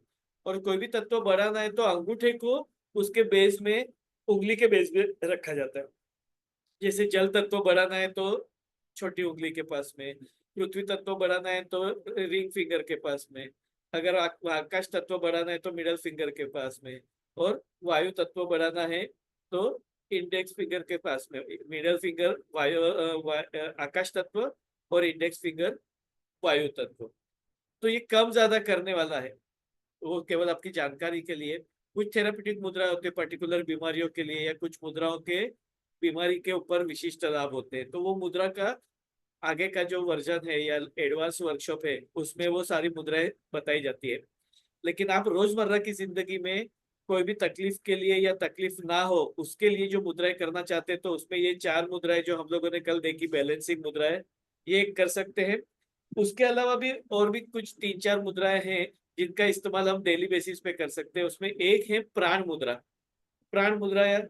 S1: और कोई भी तत्व बढ़ाना है तो अंगूठे को उसके बेस में, उंगली के बेस में रखा जाता है। जैसे जल तत्व बढ़ाना है तो छोटी उंगली के पास में, पृथ्वी तत्व बढ़ाना है तो रिंग फिंगर के पास में, अगर आकाश तत्व बढ़ाना है तो मिडल फिंगर के पास में, और वायु तत्व बढ़ाना है तो इंडेक्स फिंगर के पास में। मिडल फिंगर वायु आकाश तत्व, और इंडेक्स फिंगर वायु तत्व। तो ये कम ज्यादा करने वाला है, वो केवल आपकी जानकारी के लिए। कुछ थेरापेटिक मुद्रा होते हैं पर्टिकुलर बीमारियों के लिए, या कुछ मुद्राओं के बीमारी के ऊपर विशिष्ट लाभ होते हैं, तो वो मुद्रा का आगे का जो वर्जन है या एडवांस वर्कशॉप है उसमें वो सारी मुद्राएं बताई जाती है। लेकिन आप रोजमर्रा की जिंदगी में कोई भी तकलीफ के लिए या तकलीफ ना हो उसके लिए जो मुद्राएं करना चाहते हैं, तो उसमें ये 4 मुद्राएं जो हम लोगों ने कल देखी, बैलेंसिंग मुद्राएं, ये कर सकते हैं। उसके अलावा भी और भी कुछ 3-4 मुद्राएं हैं जिनका इस्तेमाल हम डेली बेसिस पे कर सकते हैं। उसमें एक है प्राण मुद्रा। प्राण मुद्रा यार,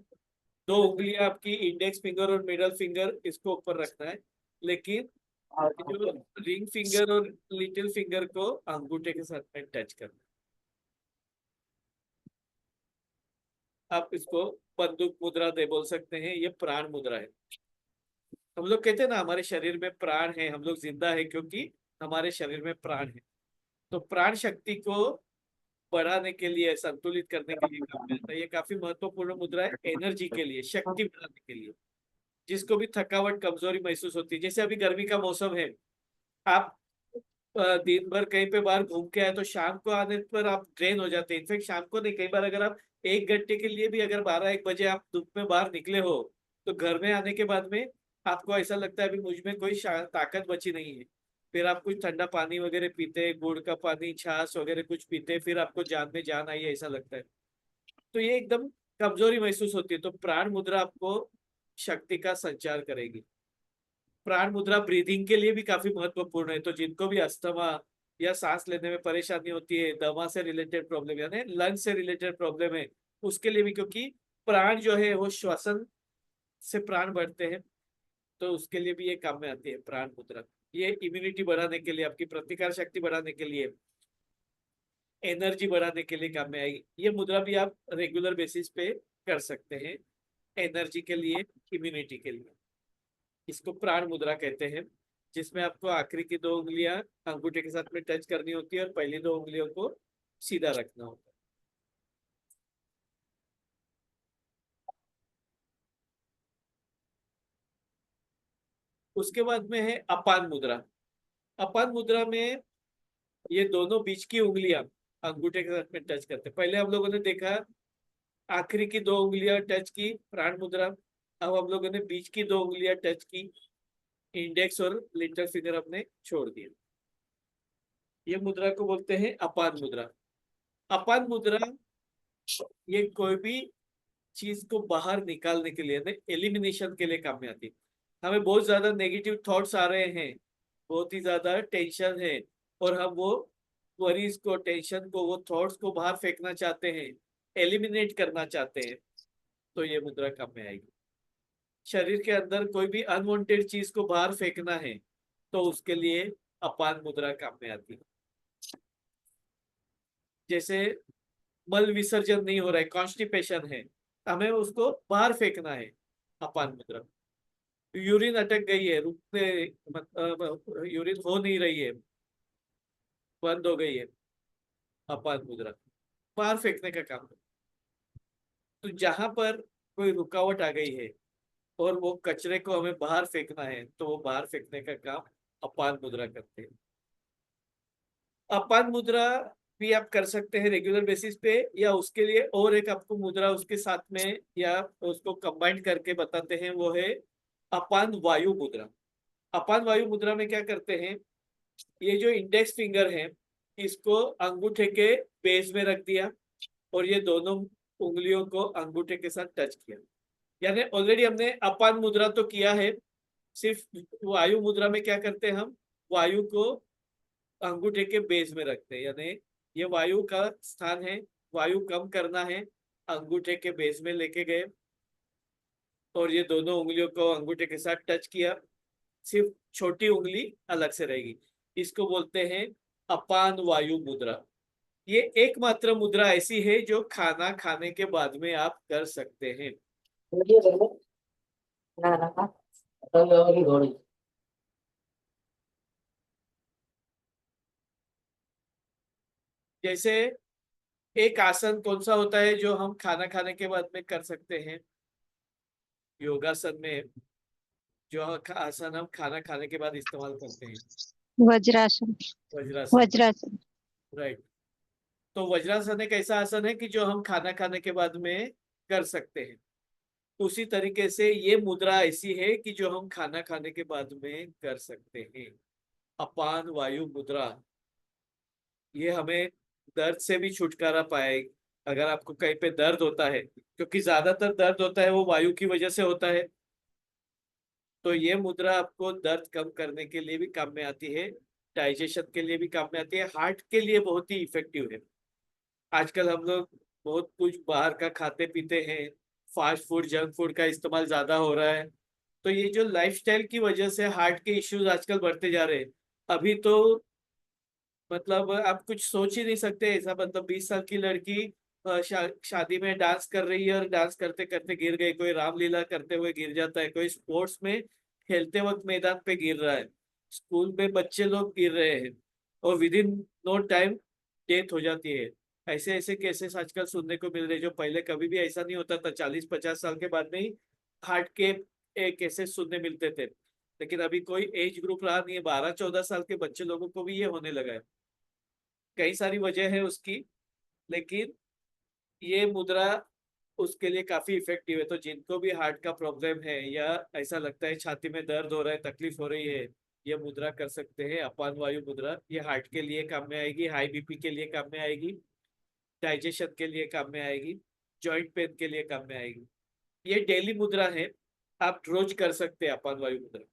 S1: 2 उंगलियां आपकी, इंडेक्स फिंगर और मिडल फिंगर, इसको ऊपर रखना है, लेकिन जो रिंग फिंगर और लिटिल फिंगर को अंगूठे के साथ में टच करना है। आप इसको बंदूक मुद्रा दे बोल सकते हैं, ये प्राण मुद्रा है। हम लोग कहते हैं ना हमारे शरीर में प्राण है, हम लोग जिंदा है क्योंकि हमारे शरीर में प्राण है। तो प्राण शक्ति को बढ़ाने के लिए, संतुलित करने के लिए काम करता है। ये काफी महत्वपूर्ण मुद्रा है एनर्जी के लिए, शक्ति बढ़ाने के लिए। जिसको भी थकावट कमजोरी महसूस होती है, जैसे अभी गर्मी का मौसम है, आप दिन भर कहीं पे बाहर घूम के आए तो शाम को आने पर आप ड्रेन हो जाते हैं। इनफेक्ट शाम को नहीं, कई बार अगर आप 1 घंटे के लिए भी अगर 12-1 बजे आप धूप में बाहर निकले हो, तो घर में आने के बाद में आपको ऐसा लगता है अभी मुझ में कोई ताकत बची नहीं है। फिर आप कुछ ठंडा पानी वगैरह पीते, गुड़ का पानी, छाछ वगैरह कुछ पीते, फिर आपको जान में जान आई है ऐसा लगता है। तो ये एकदम कमजोरी महसूस होती है, तो प्राण मुद्रा आपको शक्ति का संचार करेगी। प्राण मुद्रा ब्रीदिंग के लिए भी काफी महत्वपूर्ण है। तो जिनको भी अस्थमा या सांस लेने में परेशानी होती है, दमा से रिलेटेड प्रॉब्लम यानी लंग से रिलेटेड प्रॉब्लम है, उसके लिए भी, क्योंकि प्राण जो है वो श्वसन से प्राण बढ़ते हैं, तो उसके लिए भी ये काम में आती है प्राण मुद्रा। ये इम्यूनिटी बढ़ाने के लिए, आपकी प्रतिकार शक्ति बढ़ाने के लिए, एनर्जी बढ़ाने के लिए काम में आएगी। ये मुद्रा भी आप रेगुलर बेसिस पे कर सकते हैं, एनर्जी के लिए, इम्यूनिटी के लिए। इसको प्राण मुद्रा कहते हैं, जिसमें आपको आखिरी की 2 उंगलियां अंगूठे के साथ में टच करनी होती है और पहली 2 उंगलियों को सीधा रखना होता है। उसके बाद में है अपान मुद्रा। अपान मुद्रा में ये दोनों बीच की उंगलियां अंगूठे के साथ में टच करते हैं। पहले हम लोगों ने देखा आखिरी की 2 उंगलियां टच की, प्राण मुद्रा। अब हम लोगों ने बीच की 2 उंगलियां टच की, इंडेक्स और लिटिल फिंगर अपने छोड़ दिए। ये मुद्रा को बोलते हैं अपान मुद्रा। अपान मुद्रा ये कोई भी चीज को बाहर निकालने के लिए, एलिमिनेशन के लिए काम में आती है। हमें बहुत ज्यादा नेगेटिव थॉट्स आ रहे हैं, बहुत ही ज्यादा टेंशन है, और हम वो वरीज को, टेंशन को, वो थॉट्स को बाहर फेंकना चाहते हैं, एलिमिनेट करना चाहते हैं, तो ये मुद्रा काम में आएगी। शरीर के अंदर कोई भी अनवांटेड चीज को बाहर फेंकना है तो उसके लिए अपान मुद्रा काम में आती है। जैसे मल विसर्जन नहीं हो रहा है, कॉन्स्टिपेशन है, हमें उसको बाहर फेंकना है, अपान मुद्रा। यूरिन अटक गई है, रुकने, यूरिन हो नहीं रही है, बंद हो गई है, अपान मुद्रा बाहर फेंकने का काम है। तो जहां पर कोई रुकावट आ गई है और वो कचरे को हमें बाहर फेंकना है, तो वो बाहर फेंकने का काम अपान मुद्रा करते हैं। अपान मुद्रा भी आप कर सकते हैं रेगुलर बेसिस पे, या उसके लिए और एक आपको मुद्रा उसके साथ में या उसको कंबाइन करके बताते हैं, वो है अपान वायु मुद्रा। अपान वायु मुद्रा में क्या करते हैं, ये जो इंडेक्स फिंगर है इसको अंगूठे के बेस में रख दिया और ये दोनों उंगलियों को अंगूठे के साथ टच किया। यानी ऑलरेडी हमने अपान मुद्रा तो किया है। सिर्फ वायु मुद्रा में क्या करते हैं हम, वायु को अंगूठे के बेस में रखते हैं, यानी ये वायु का स्थान है, वायु कम करना है, अंगूठे के बेस में लेके गए और ये दोनों उंगलियों को अंगूठे के साथ टच किया। सिर्फ छोटी उंगली अलग से रहेगी। इसको बोलते हैं अपान वायु मुद्रा। ये एकमात्र मुद्रा ऐसी है जो खाना खाने के बाद में आप कर सकते हैं। जैसे एक आसन कौन सा होता है जो हम खाना खाने के बाद में कर सकते हैं, योगासन में जो आसन हम खाना खाने के बाद इस्तेमाल करते हैं,
S2: वज्रासन।
S1: वज्रासन।
S2: वज्रासन।
S1: राइट। तो वज्रासन एक ऐसा आसन है कि जो हम खाना खाने के बाद में कर सकते हैं। उसी तरीके से ये मुद्रा ऐसी है कि जो हम खाना खाने के बाद में कर सकते हैं, अपान वायु मुद्रा। ये हमें दर्द से भी छुटकारा पाए। अगर आपको कहीं पे दर्द होता है, क्योंकि ज्यादातर दर्द होता है वो वायु की वजह से होता है, तो ये मुद्रा आपको दर्द कम करने के लिए भी काम में आती है, डाइजेशन के लिए भी काम में आती है, हार्ट के लिए बहुत ही इफेक्टिव है। आजकल हम लोग बहुत कुछ बाहर का खाते पीते हैं, फास्ट फूड जंक फूड का इस्तेमाल ज्यादा हो रहा है, तो ये जो लाइफस्टाइल की वजह से हार्ट के इश्यूज आजकल बढ़ते जा रहे हैं। अभी तो मतलब आप कुछ सोच ही नहीं सकते ऐसा, मतलब 20 साल की लड़की शादी में डांस कर रही है और डांस करते करते गिर गई, कोई रामलीला करते हुए गिर जाता है, कोई स्पोर्ट्स में खेलते वक्त मैदान पे गिर रहा है, स्कूल में बच्चे लोग गिर रहे हैं और within no time death हो जाती है। ऐसे ऐसे केसेस आजकल सुनने को मिल रहे हैं, जो पहले कभी भी ऐसा नहीं होता था, 40-50 साल के बाद में ही हार्ट के केसेस सुनने मिलते थे। लेकिन अभी कोई एज ग्रुप रहा नहीं है, 12-14 साल के बच्चे लोगों को भी ये होने लगा है। कई सारी वजह है उसकी, लेकिन ये मुद्रा उसके लिए काफी इफेक्टिव है। तो जिनको भी हार्ट का प्रॉब्लम है या ऐसा लगता है छाती में दर्द हो रहा है, तकलीफ हो रही है, ये मुद्रा कर सकते हैं, अपान वायु मुद्रा। ये हार्ट के लिए काम में आएगी, हाई बीपी के लिए काम में आएगी, डाइजेशन के लिए काम में आएगी, जॉइंट पेन के लिए काम में आएगी। ये डेली मुद्रा है, आप रोज कर सकते हैं अपान वायु मुद्रा।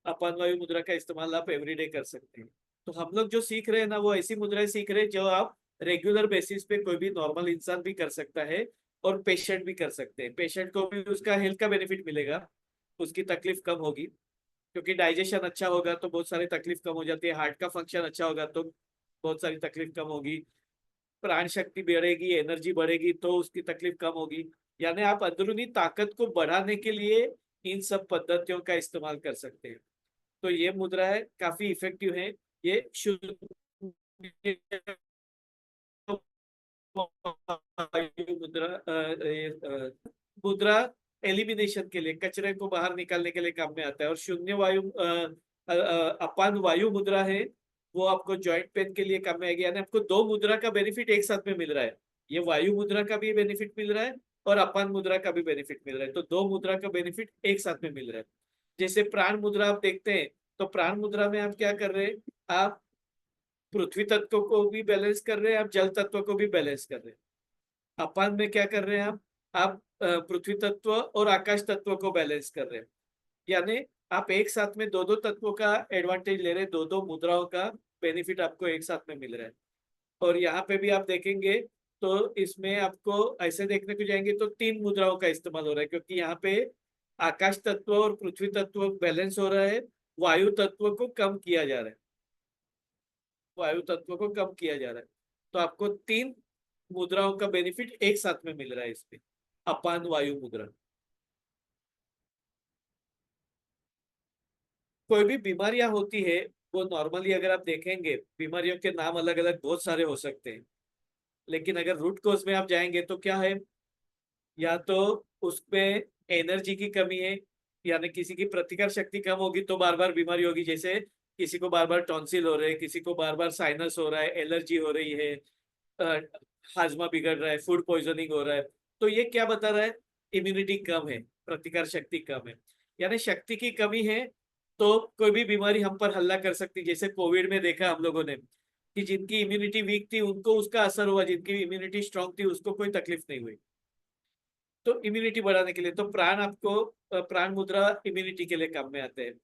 S1: अपान वायु मुद्रा का इस्तेमाल आप एवरीडे कर सकते हैं। तो हम लोग जो सीख रहे हैं ना, वो ऐसी मुद्राएं सीख रहे हैं जो आप रेगुलर बेसिस पे कोई भी नॉर्मल इंसान भी कर सकता है और पेशेंट भी कर सकते हैं। पेशेंट को भी उसका हेल्थ का बेनिफिट मिलेगा, उसकी तकलीफ कम होगी, क्योंकि डाइजेशन अच्छा होगा तो बहुत सारी तकलीफ कम हो जाती है, हार्ट का फंक्शन अच्छा होगा तो बहुत सारी तकलीफ कम होगी, प्राण शक्ति बढ़ेगी, एनर्जी बढ़ेगी तो उसकी तकलीफ कम होगी। यानी आप अंदरूनी ताकत को बढ़ाने के लिए इन सब पद्धतियों का इस्तेमाल कर सकते हैं। तो ये मुद्राएं काफी इफेक्टिव है। ये शुद्ध मुद्रा मुद्रा एलिमिनेशन के लिए, कचरे को बाहर निकालने के लिए काम में आता है। और शून्य वायु अपान वायु मुद्रा है, वो आपको जॉइंट पेन के लिए काम में आएगी। यानी आपको दो मुद्रा का बेनिफिट एक साथ में मिल रहा है, ये वायु मुद्रा का भी बेनिफिट मिल रहा है और अपान मुद्रा का भी बेनिफिट मिल रहा है, तो दो मुद्रा का बेनिफिट एक साथ में मिल रहा है। जैसे प्राण मुद्रा आप देखते हैं, तो प्राण मुद्रा में आप क्या कर रहे हैं, आप पृथ्वी तत्व को भी बैलेंस कर रहे हैं, आप जल तत्व को भी बैलेंस कर रहे हैं। अपान में क्या कर रहे हैं आप पृथ्वी तत्व और आकाश तत्व को बैलेंस कर रहे हैं। यानी आप एक साथ में दो दो तत्वों का एडवांटेज ले रहे हैं, दो दो मुद्राओं का बेनिफिट आपको एक साथ में मिल रहा है। और यहाँ पे भी आप देखेंगे तो इसमें आपको ऐसे देखने को जाएंगे तो तीन मुद्राओं का इस्तेमाल हो रहा है, क्योंकि यहाँ पे आकाश तत्व और पृथ्वी तत्व बैलेंस हो रहा है, वायु तत्व को कम किया जा रहा है, वायु तत्व को कम किया जा रहा है। तो आपको तीन मुद्राओं का बेनिफिट एक साथ में मिल रहा है इसमें, अपान वायु मुद्रा। कोई भी बीमारियां होती है, वो नॉर्मली अगर आप देखेंगे बीमारियों के नाम अलग अलग बहुत सारे हो सकते हैं, लेकिन अगर रूट कॉज में आप जाएंगे तो क्या है, या तो उसमें एनर्जी की कमी है, यानी किसी की प्रतिकार शक्ति कम होगी तो बार बार बीमारी होगी। जैसे किसी को बार बार टॉन्सिल हो रहे हैं, किसी को बार बार साइनस हो रहा है, एलर्जी हो रही है, हाजमा बिगड़ रहा है, फूड पॉइजनिंग हो रहा है, तो ये क्या बता रहा है, इम्यूनिटी कम है, प्रतिकार शक्ति कम है, यानी शक्ति की कमी है, तो कोई भी बीमारी हम पर हल्ला कर सकती, जैसे कोविड में देखा हम लोगों ने कि जिनकी इम्यूनिटी वीक थी उनको उसका असर हुआ, जिनकी इम्यूनिटी स्ट्रांग थी उसको कोई तकलीफ नहीं हुई। तो इम्यूनिटी बढ़ाने के लिए तो प्राण आपको प्राण मुद्रा इम्यूनिटी के लिए काम में आते हैं।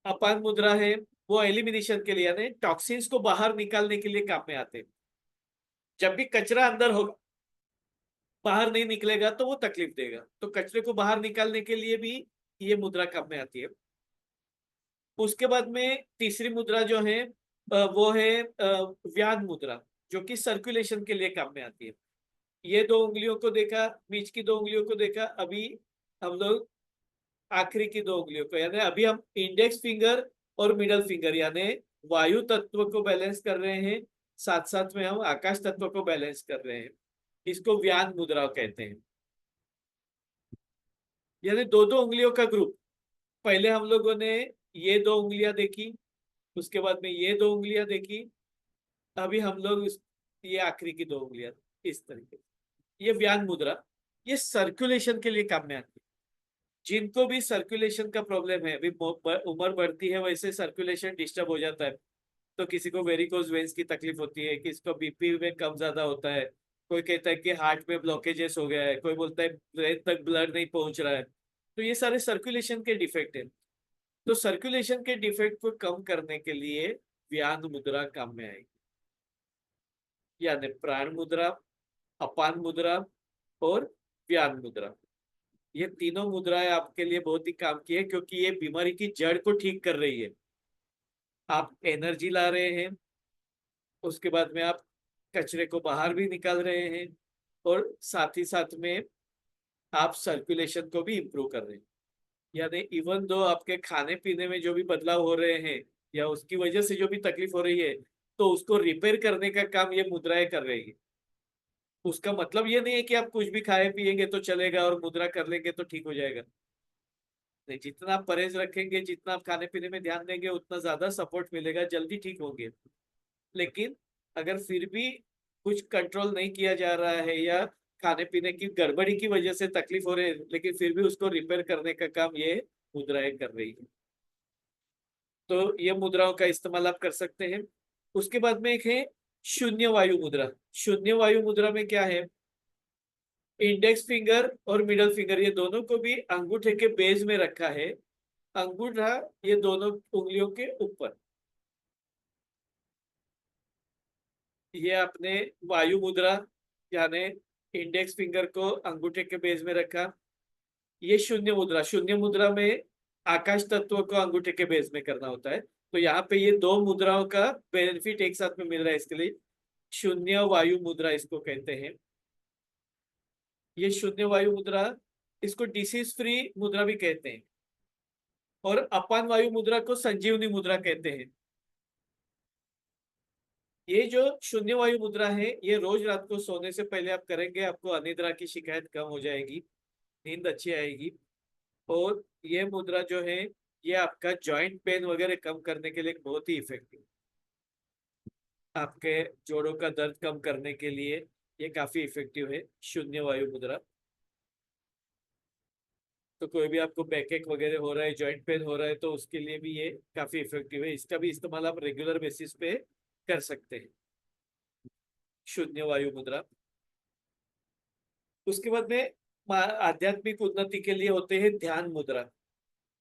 S1: अपान मुद्रा है वो एलिमिनेशन के लिए, यानी टॉक्सिन्स को बाहर निकालने के लिए काम में आते हैं। जब भी कचरा अंदर होगा, बाहर नहीं निकलेगा तो वो तकलीफ देगा, तो कचरे को बाहर निकालने के लिए भी ये मुद्रा काम में आती है। उसके बाद में तीसरी मुद्रा जो है वो है व्यान मुद्रा, जो कि सर्कुलेशन के लिए काम में आती है। ये दो उंगलियों को देखा, बीच की दो उंगलियों को देखा, अभी हम लोग आखिरी की दो उंगलियों को, यानी अभी हम इंडेक्स फिंगर और मिडल फिंगर यानी वायु तत्व को बैलेंस कर रहे हैं, साथ साथ में हम आकाश तत्व को बैलेंस कर रहे हैं। इसको व्यान मुद्रा कहते हैं। यानी दो दो उंगलियों का ग्रुप। पहले हम लोगों ने ये दो उंगलियां देखी, उसके बाद में ये दो उंगलियां देखी, अभी हम लोग ये आखिरी की दो उंगलियां, इस तरीके से। ये व्यान मुद्रा, ये सर्कुलेशन के लिए काम में आती है। जिनको भी सर्कुलेशन का प्रॉब्लम है, अभी उम्र बढ़ती है वैसे सर्कुलेशन डिस्टर्ब हो जाता है, तो किसी को वेरिकोज वेन्स की तकलीफ होती है, किसी को बीपी में कम ज्यादा होता है, कोई कहता है कि हार्ट में ब्लॉकेजेस हो गया है, कोई बोलता है ब्रेन तक ब्लड नहीं पहुंच रहा है। तो ये सारे सर्कुलेशन के डिफेक्ट है। तो सर्कुलेशन के डिफेक्ट को कम करने के लिए व्यान मुद्रा काम में आएगी। यानी प्राण मुद्रा, अपान मुद्रा और व्यान मुद्रा, ये तीनों मुद्राएं आपके लिए बहुत ही काम की है, क्योंकि ये बीमारी की जड़ को ठीक कर रही है। आप एनर्जी ला रहे हैं, उसके बाद में आप कचरे को बाहर भी निकाल रहे हैं, और साथ ही साथ में आप सर्कुलेशन को भी इम्प्रूव कर रहे हैं। यानी इवन दो आपके खाने पीने में जो भी बदलाव हो रहे हैं या उसकी वजह से जो भी तकलीफ हो रही है, तो उसको रिपेयर करने का काम ये मुद्राएं कर रही है। उसका मतलब ये नहीं है कि आप कुछ भी खाए पिएंगे तो चलेगा और मुद्रा कर लेंगे तो ठीक हो जाएगा। नहीं, जितना आप परहेज रखेंगे, जितना आप खाने पीने में ध्यान देंगे, उतना ज्यादा सपोर्ट मिलेगा, जल्दी ठीक होंगे। लेकिन अगर फिर भी कुछ कंट्रोल नहीं किया जा रहा है, या खाने पीने की गड़बड़ी की वजह से तकलीफ हो रही है, लेकिन फिर भी उसको रिपेयर करने का काम ये मुद्राएं कर रही है। तो ये मुद्राओं का इस्तेमाल आप कर सकते हैं। उसके बाद में एक है शून्य वायु मुद्रा। शून्य वायु मुद्रा में क्या है, इंडेक्स फिंगर और मिडल फिंगर ये दोनों को भी अंगूठे के बेस में रखा है, अंगूठा ये दोनों उंगलियों के ऊपर। ये आपने वायु मुद्रा, यानी इंडेक्स फिंगर को अंगूठे के बेस में रखा। ये शून्य मुद्रा, शून्य मुद्रा में आकाश तत्व को अंगूठे के बेस में करना होता है। तो यहाँ पे ये दो मुद्राओं का बेनिफिट एक साथ में मिल रहा है, इसके लिए शून्य वायु मुद्रा इसको कहते हैं। ये शून्य वायु मुद्रा, इसको डिसीज फ्री मुद्रा भी कहते हैं, और अपान वायु मुद्रा को संजीवनी मुद्रा कहते हैं। ये जो शून्य वायु मुद्रा है, ये रोज रात को सोने से पहले आप करेंगे, आपको अनिद्रा की शिकायत कम हो जाएगी, नींद अच्छी आएगी। और ये मुद्रा जो है, ये आपका जॉइंट पेन वगैरह कम करने के लिए बहुत ही इफेक्टिव, आपके जोड़ों का दर्द कम करने के लिए ये काफी इफेक्टिव है शून्य वायु मुद्रा। तो कोई भी आपको बैकएक वगैरह हो रहा है, जॉइंट पेन हो रहा है, तो उसके लिए भी ये काफी इफेक्टिव है। इसका भी इस्तेमाल आप रेगुलर बेसिस पे कर सकते हैं, शून्य वायु मुद्रा। उसके बाद में आध्यात्मिक उन्नति के लिए होते हैं ध्यान मुद्रा।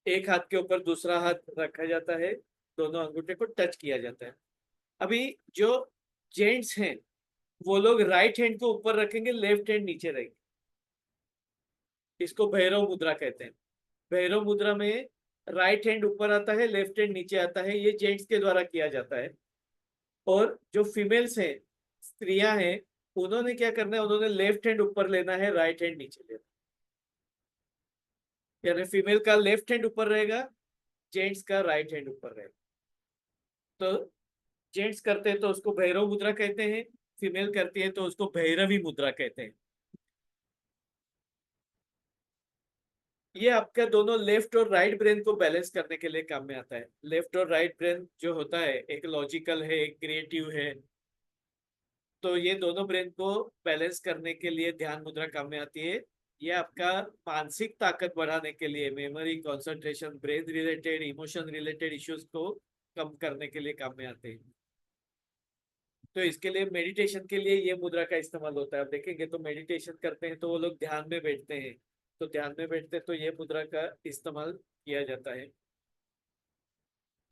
S1: एक हाथ के ऊपर दूसरा हाथ रखा जाता है, दोनों अंगूठे को टच किया जाता है। अभी जो जेंट्स हैं वो लोग राइट हैंड को ऊपर रखेंगे, लेफ्ट हैंड नीचे रहेगी। इसको भैरव मुद्रा कहते हैं। भैरव मुद्रा में राइट हैंड ऊपर आता है, लेफ्ट हैंड नीचे आता है, ये जेंट्स के द्वारा किया जाता है। और जो फीमेल्स हैं, स्त्रियां हैं, उन्होंने क्या करना है, उन्होंने लेफ्ट हैंड ऊपर लेना है, राइट हैंड नीचे लेना है। यानी फीमेल का लेफ्ट हैंड ऊपर रहेगा, जेंट्स का राइट हैंड ऊपर रहेगा। तो जेंट्स करते हैं तो उसको भैरव मुद्रा कहते हैं, फीमेल करती है तो उसको भैरवी मुद्रा कहते हैं। ये आपका दोनों लेफ्ट और राइट ब्रेन को बैलेंस करने के लिए काम में आता है। लेफ्ट और राइट ब्रेन जो होता है, एक लॉजिकल है, एक क्रिएटिव है, तो ये दोनों ब्रेन को बैलेंस करने के लिए ध्यान मुद्रा काम में आती है। ये आपका मानसिक ताकत बढ़ाने के लिए, memory, concentration, brain related, emotion related issues को कम करने के लिए काम में आते हैं। तो इसके लिए मेडिटेशन के लिए ये मुद्रा का इस्तेमाल होता है। आप देखेंगे तो मेडिटेशन करते हैं तो वो लोग ध्यान में बैठते हैं, तो ध्यान में बैठते हैं तो ये मुद्रा का इस्तेमाल किया जाता है।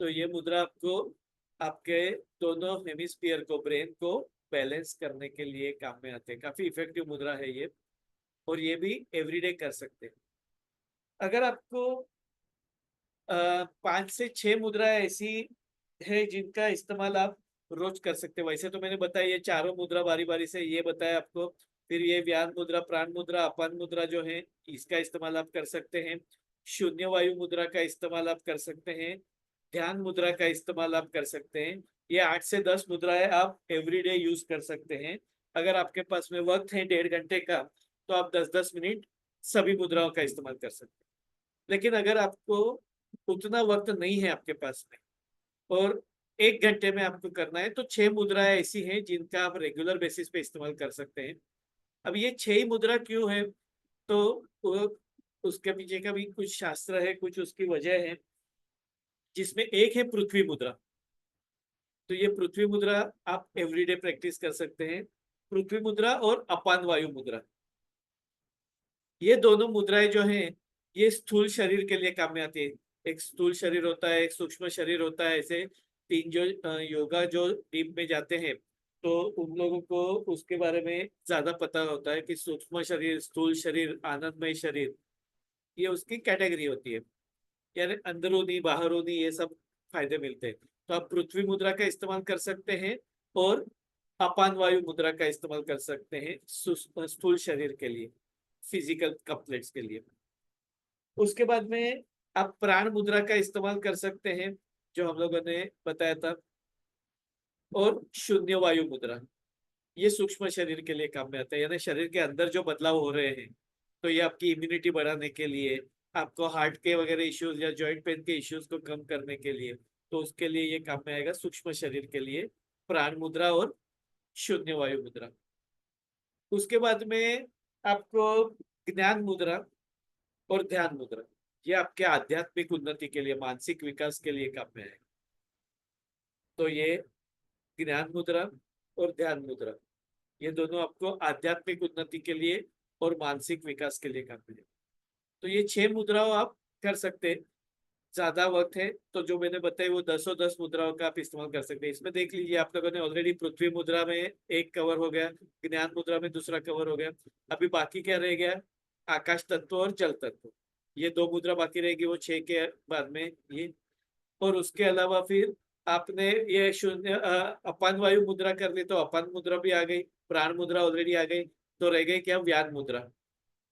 S1: तो ये मुद्रा आपको आपके दोनों हेमिस्फीयर को, ब्रेन को बैलेंस करने के लिए काम में आते हैं। काफी इफेक्टिव मुद्रा है ये, और ये भी एवरीडे कर सकते हैं। अगर आपको 5 से 6 मुद्रा ऐसी है जिनका इस्तेमाल आप रोज कर सकते हैं। वैसे तो मैंने बताया ये चारों मुद्रा बारी बारी से ये बताया आपको। फिर ये व्यान मुद्रा, प्राण मुद्रा, अपान मुद्रा जो है इसका इस्तेमाल आप कर सकते हैं। शून्य वायु मुद्रा का इस्तेमाल आप कर सकते हैं। ध्यान मुद्रा का इस्तेमाल आप कर सकते हैं। ये 8 से 10 मुद्राएं आप एवरीडे यूज कर सकते हैं। अगर आपके पास में वक्त है 1.5 घंटे का, तो आप 10-10 मिनट सभी मुद्राओं का इस्तेमाल कर सकते हैं। लेकिन अगर आपको उतना वक्त नहीं है आपके पास में, और 1 घंटे में आपको करना है, तो 6 मुद्राएं ऐसी हैं जिनका आप रेगुलर बेसिस पे इस्तेमाल कर सकते हैं। अब ये 6 ही मुद्रा क्यों है, तो उसके पीछे का भी कुछ शास्त्र है, कुछ उसकी वजह है। जिसमें एक है पृथ्वी मुद्रा। तो ये पृथ्वी मुद्रा आप एवरीडे प्रैक्टिस कर सकते हैं। पृथ्वी मुद्रा और अपान वायु मुद्रा, ये दोनों मुद्राएं जो हैं ये स्थूल शरीर के लिए काम में आती है। एक स्थूल शरीर होता है, एक सूक्ष्म शरीर होता है। ऐसे तीन जो योगा जो डीप में जाते हैं, तो उन लोगों को उसके बारे में ज्यादा पता होता है कि सूक्ष्म शरीर, स्थूल शरीर, आनंदमय शरीर, ये उसकी कैटेगरी होती है। यानी अंदरूनी बाहरूनी ये सब फायदे मिलते हैं। तो आप पृथ्वी मुद्रा का इस्तेमाल कर सकते हैं, और अपान वायु मुद्रा का इस्तेमाल कर सकते हैं स्थूल शरीर के लिए, फिजिकल कम्प्लेट्स के लिए। उसके बाद में आप प्राण मुद्रा का इस्तेमाल कर सकते हैं, जो हम लोगों ने बताया था। और शून्य वायु मुद्रा, ये सूक्ष्म शरीर के लिए काम में आता है, यानी शरीर के अंदर जो बदलाव हो रहे हैं, तो ये आपकी इम्यूनिटी बढ़ाने के लिए, आपको हार्ट के वगैरह इश्यूज या जॉइंट पेन के इश्यूज को कम करने के लिए, तो उसके लिए ये काम में आएगा सूक्ष्म शरीर के लिए, प्राण मुद्रा और शून्य वायु मुद्रा। उसके बाद में आपको ज्ञान मुद्रा और ध्यान मुद्रा, ये आपके आध्यात्मिक उन्नति के लिए, मानसिक विकास के लिए काम में आएगा। तो ये ज्ञान मुद्रा और ध्यान मुद्रा, ये दोनों आपको आध्यात्मिक उन्नति के लिए और मानसिक विकास के लिए काम में आएगा। तो ये 6 मुद्राओं आप कर सकते हैं। ज्यादा वक्त है तो जो मैंने बताई वो 10 मुद्राओं का आप इस्तेमाल कर सकते हैं। इसमें देख लीजिए आप लोगों ने ऑलरेडी पृथ्वी मुद्रा में एक कवर हो गया, ज्ञान मुद्रा में दूसरा कवर हो गया। अभी बाकी क्या रह गया, आकाश तत्व और जल तत्व, ये 2 मुद्रा बाकी रहेगी, वो 6 के बाद में ये। और उसके अलावा फिर आपने ये शून्य अपान वायु मुद्रा कर ली, तो अपान मुद्रा भी आ गई, प्राण मुद्रा ऑलरेडी आ गई, तो रह गई क्या, व्यान मुद्रा।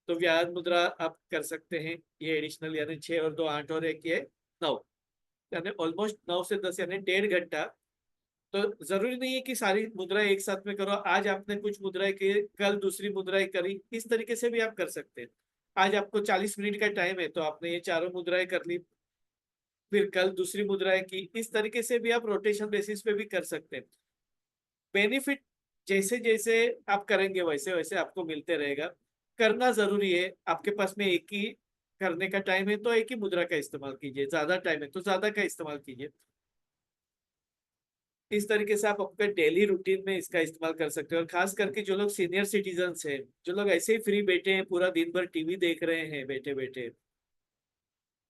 S1: तो व्यान मुद्रा आप कर सकते हैं, ये एडिशनल, यानी 6 और 2 8 और 1 ये 9, यानी ऑलमोस्ट 9 से 10, यानी 1.5 घंटा। तो जरूरी नहीं है कि सारी मुद्राएं एक साथ में करो। आज आपने कुछ मुद्राएं की, कल दूसरी मुद्राएं करी, इस तरीके से भी आप कर सकते हैं। आज आपको 40 मिनट का टाइम है, तो आपने ये चारों मुद्राएं कर ली, फिर कल दूसरी मुद्राएं की। इस तरीके से भी आप रोटेशन बेसिस पे भी कर सकते हैं। बेनिफिट जैसे जैसे आप करेंगे वैसे वैसे आपको मिलते रहेगा। करना जरूरी है। आपके पास में एक ही करने का टाइम है तो एक ही मुद्रा का इस्तेमाल कीजिए, ज्यादा टाइम है तो ज्यादा का इस्तेमाल कीजिए। इस तरीके से आप अपने डेली रूटीन में इसका इस्तेमाल कर सकते हो। और खास करके जो लोग सीनियर सिटीजन्स हैं, जो लोग ऐसे ही फ्री बैठे हैं, पूरा दिन भर टीवी देख रहे हैं बैठे बैठे,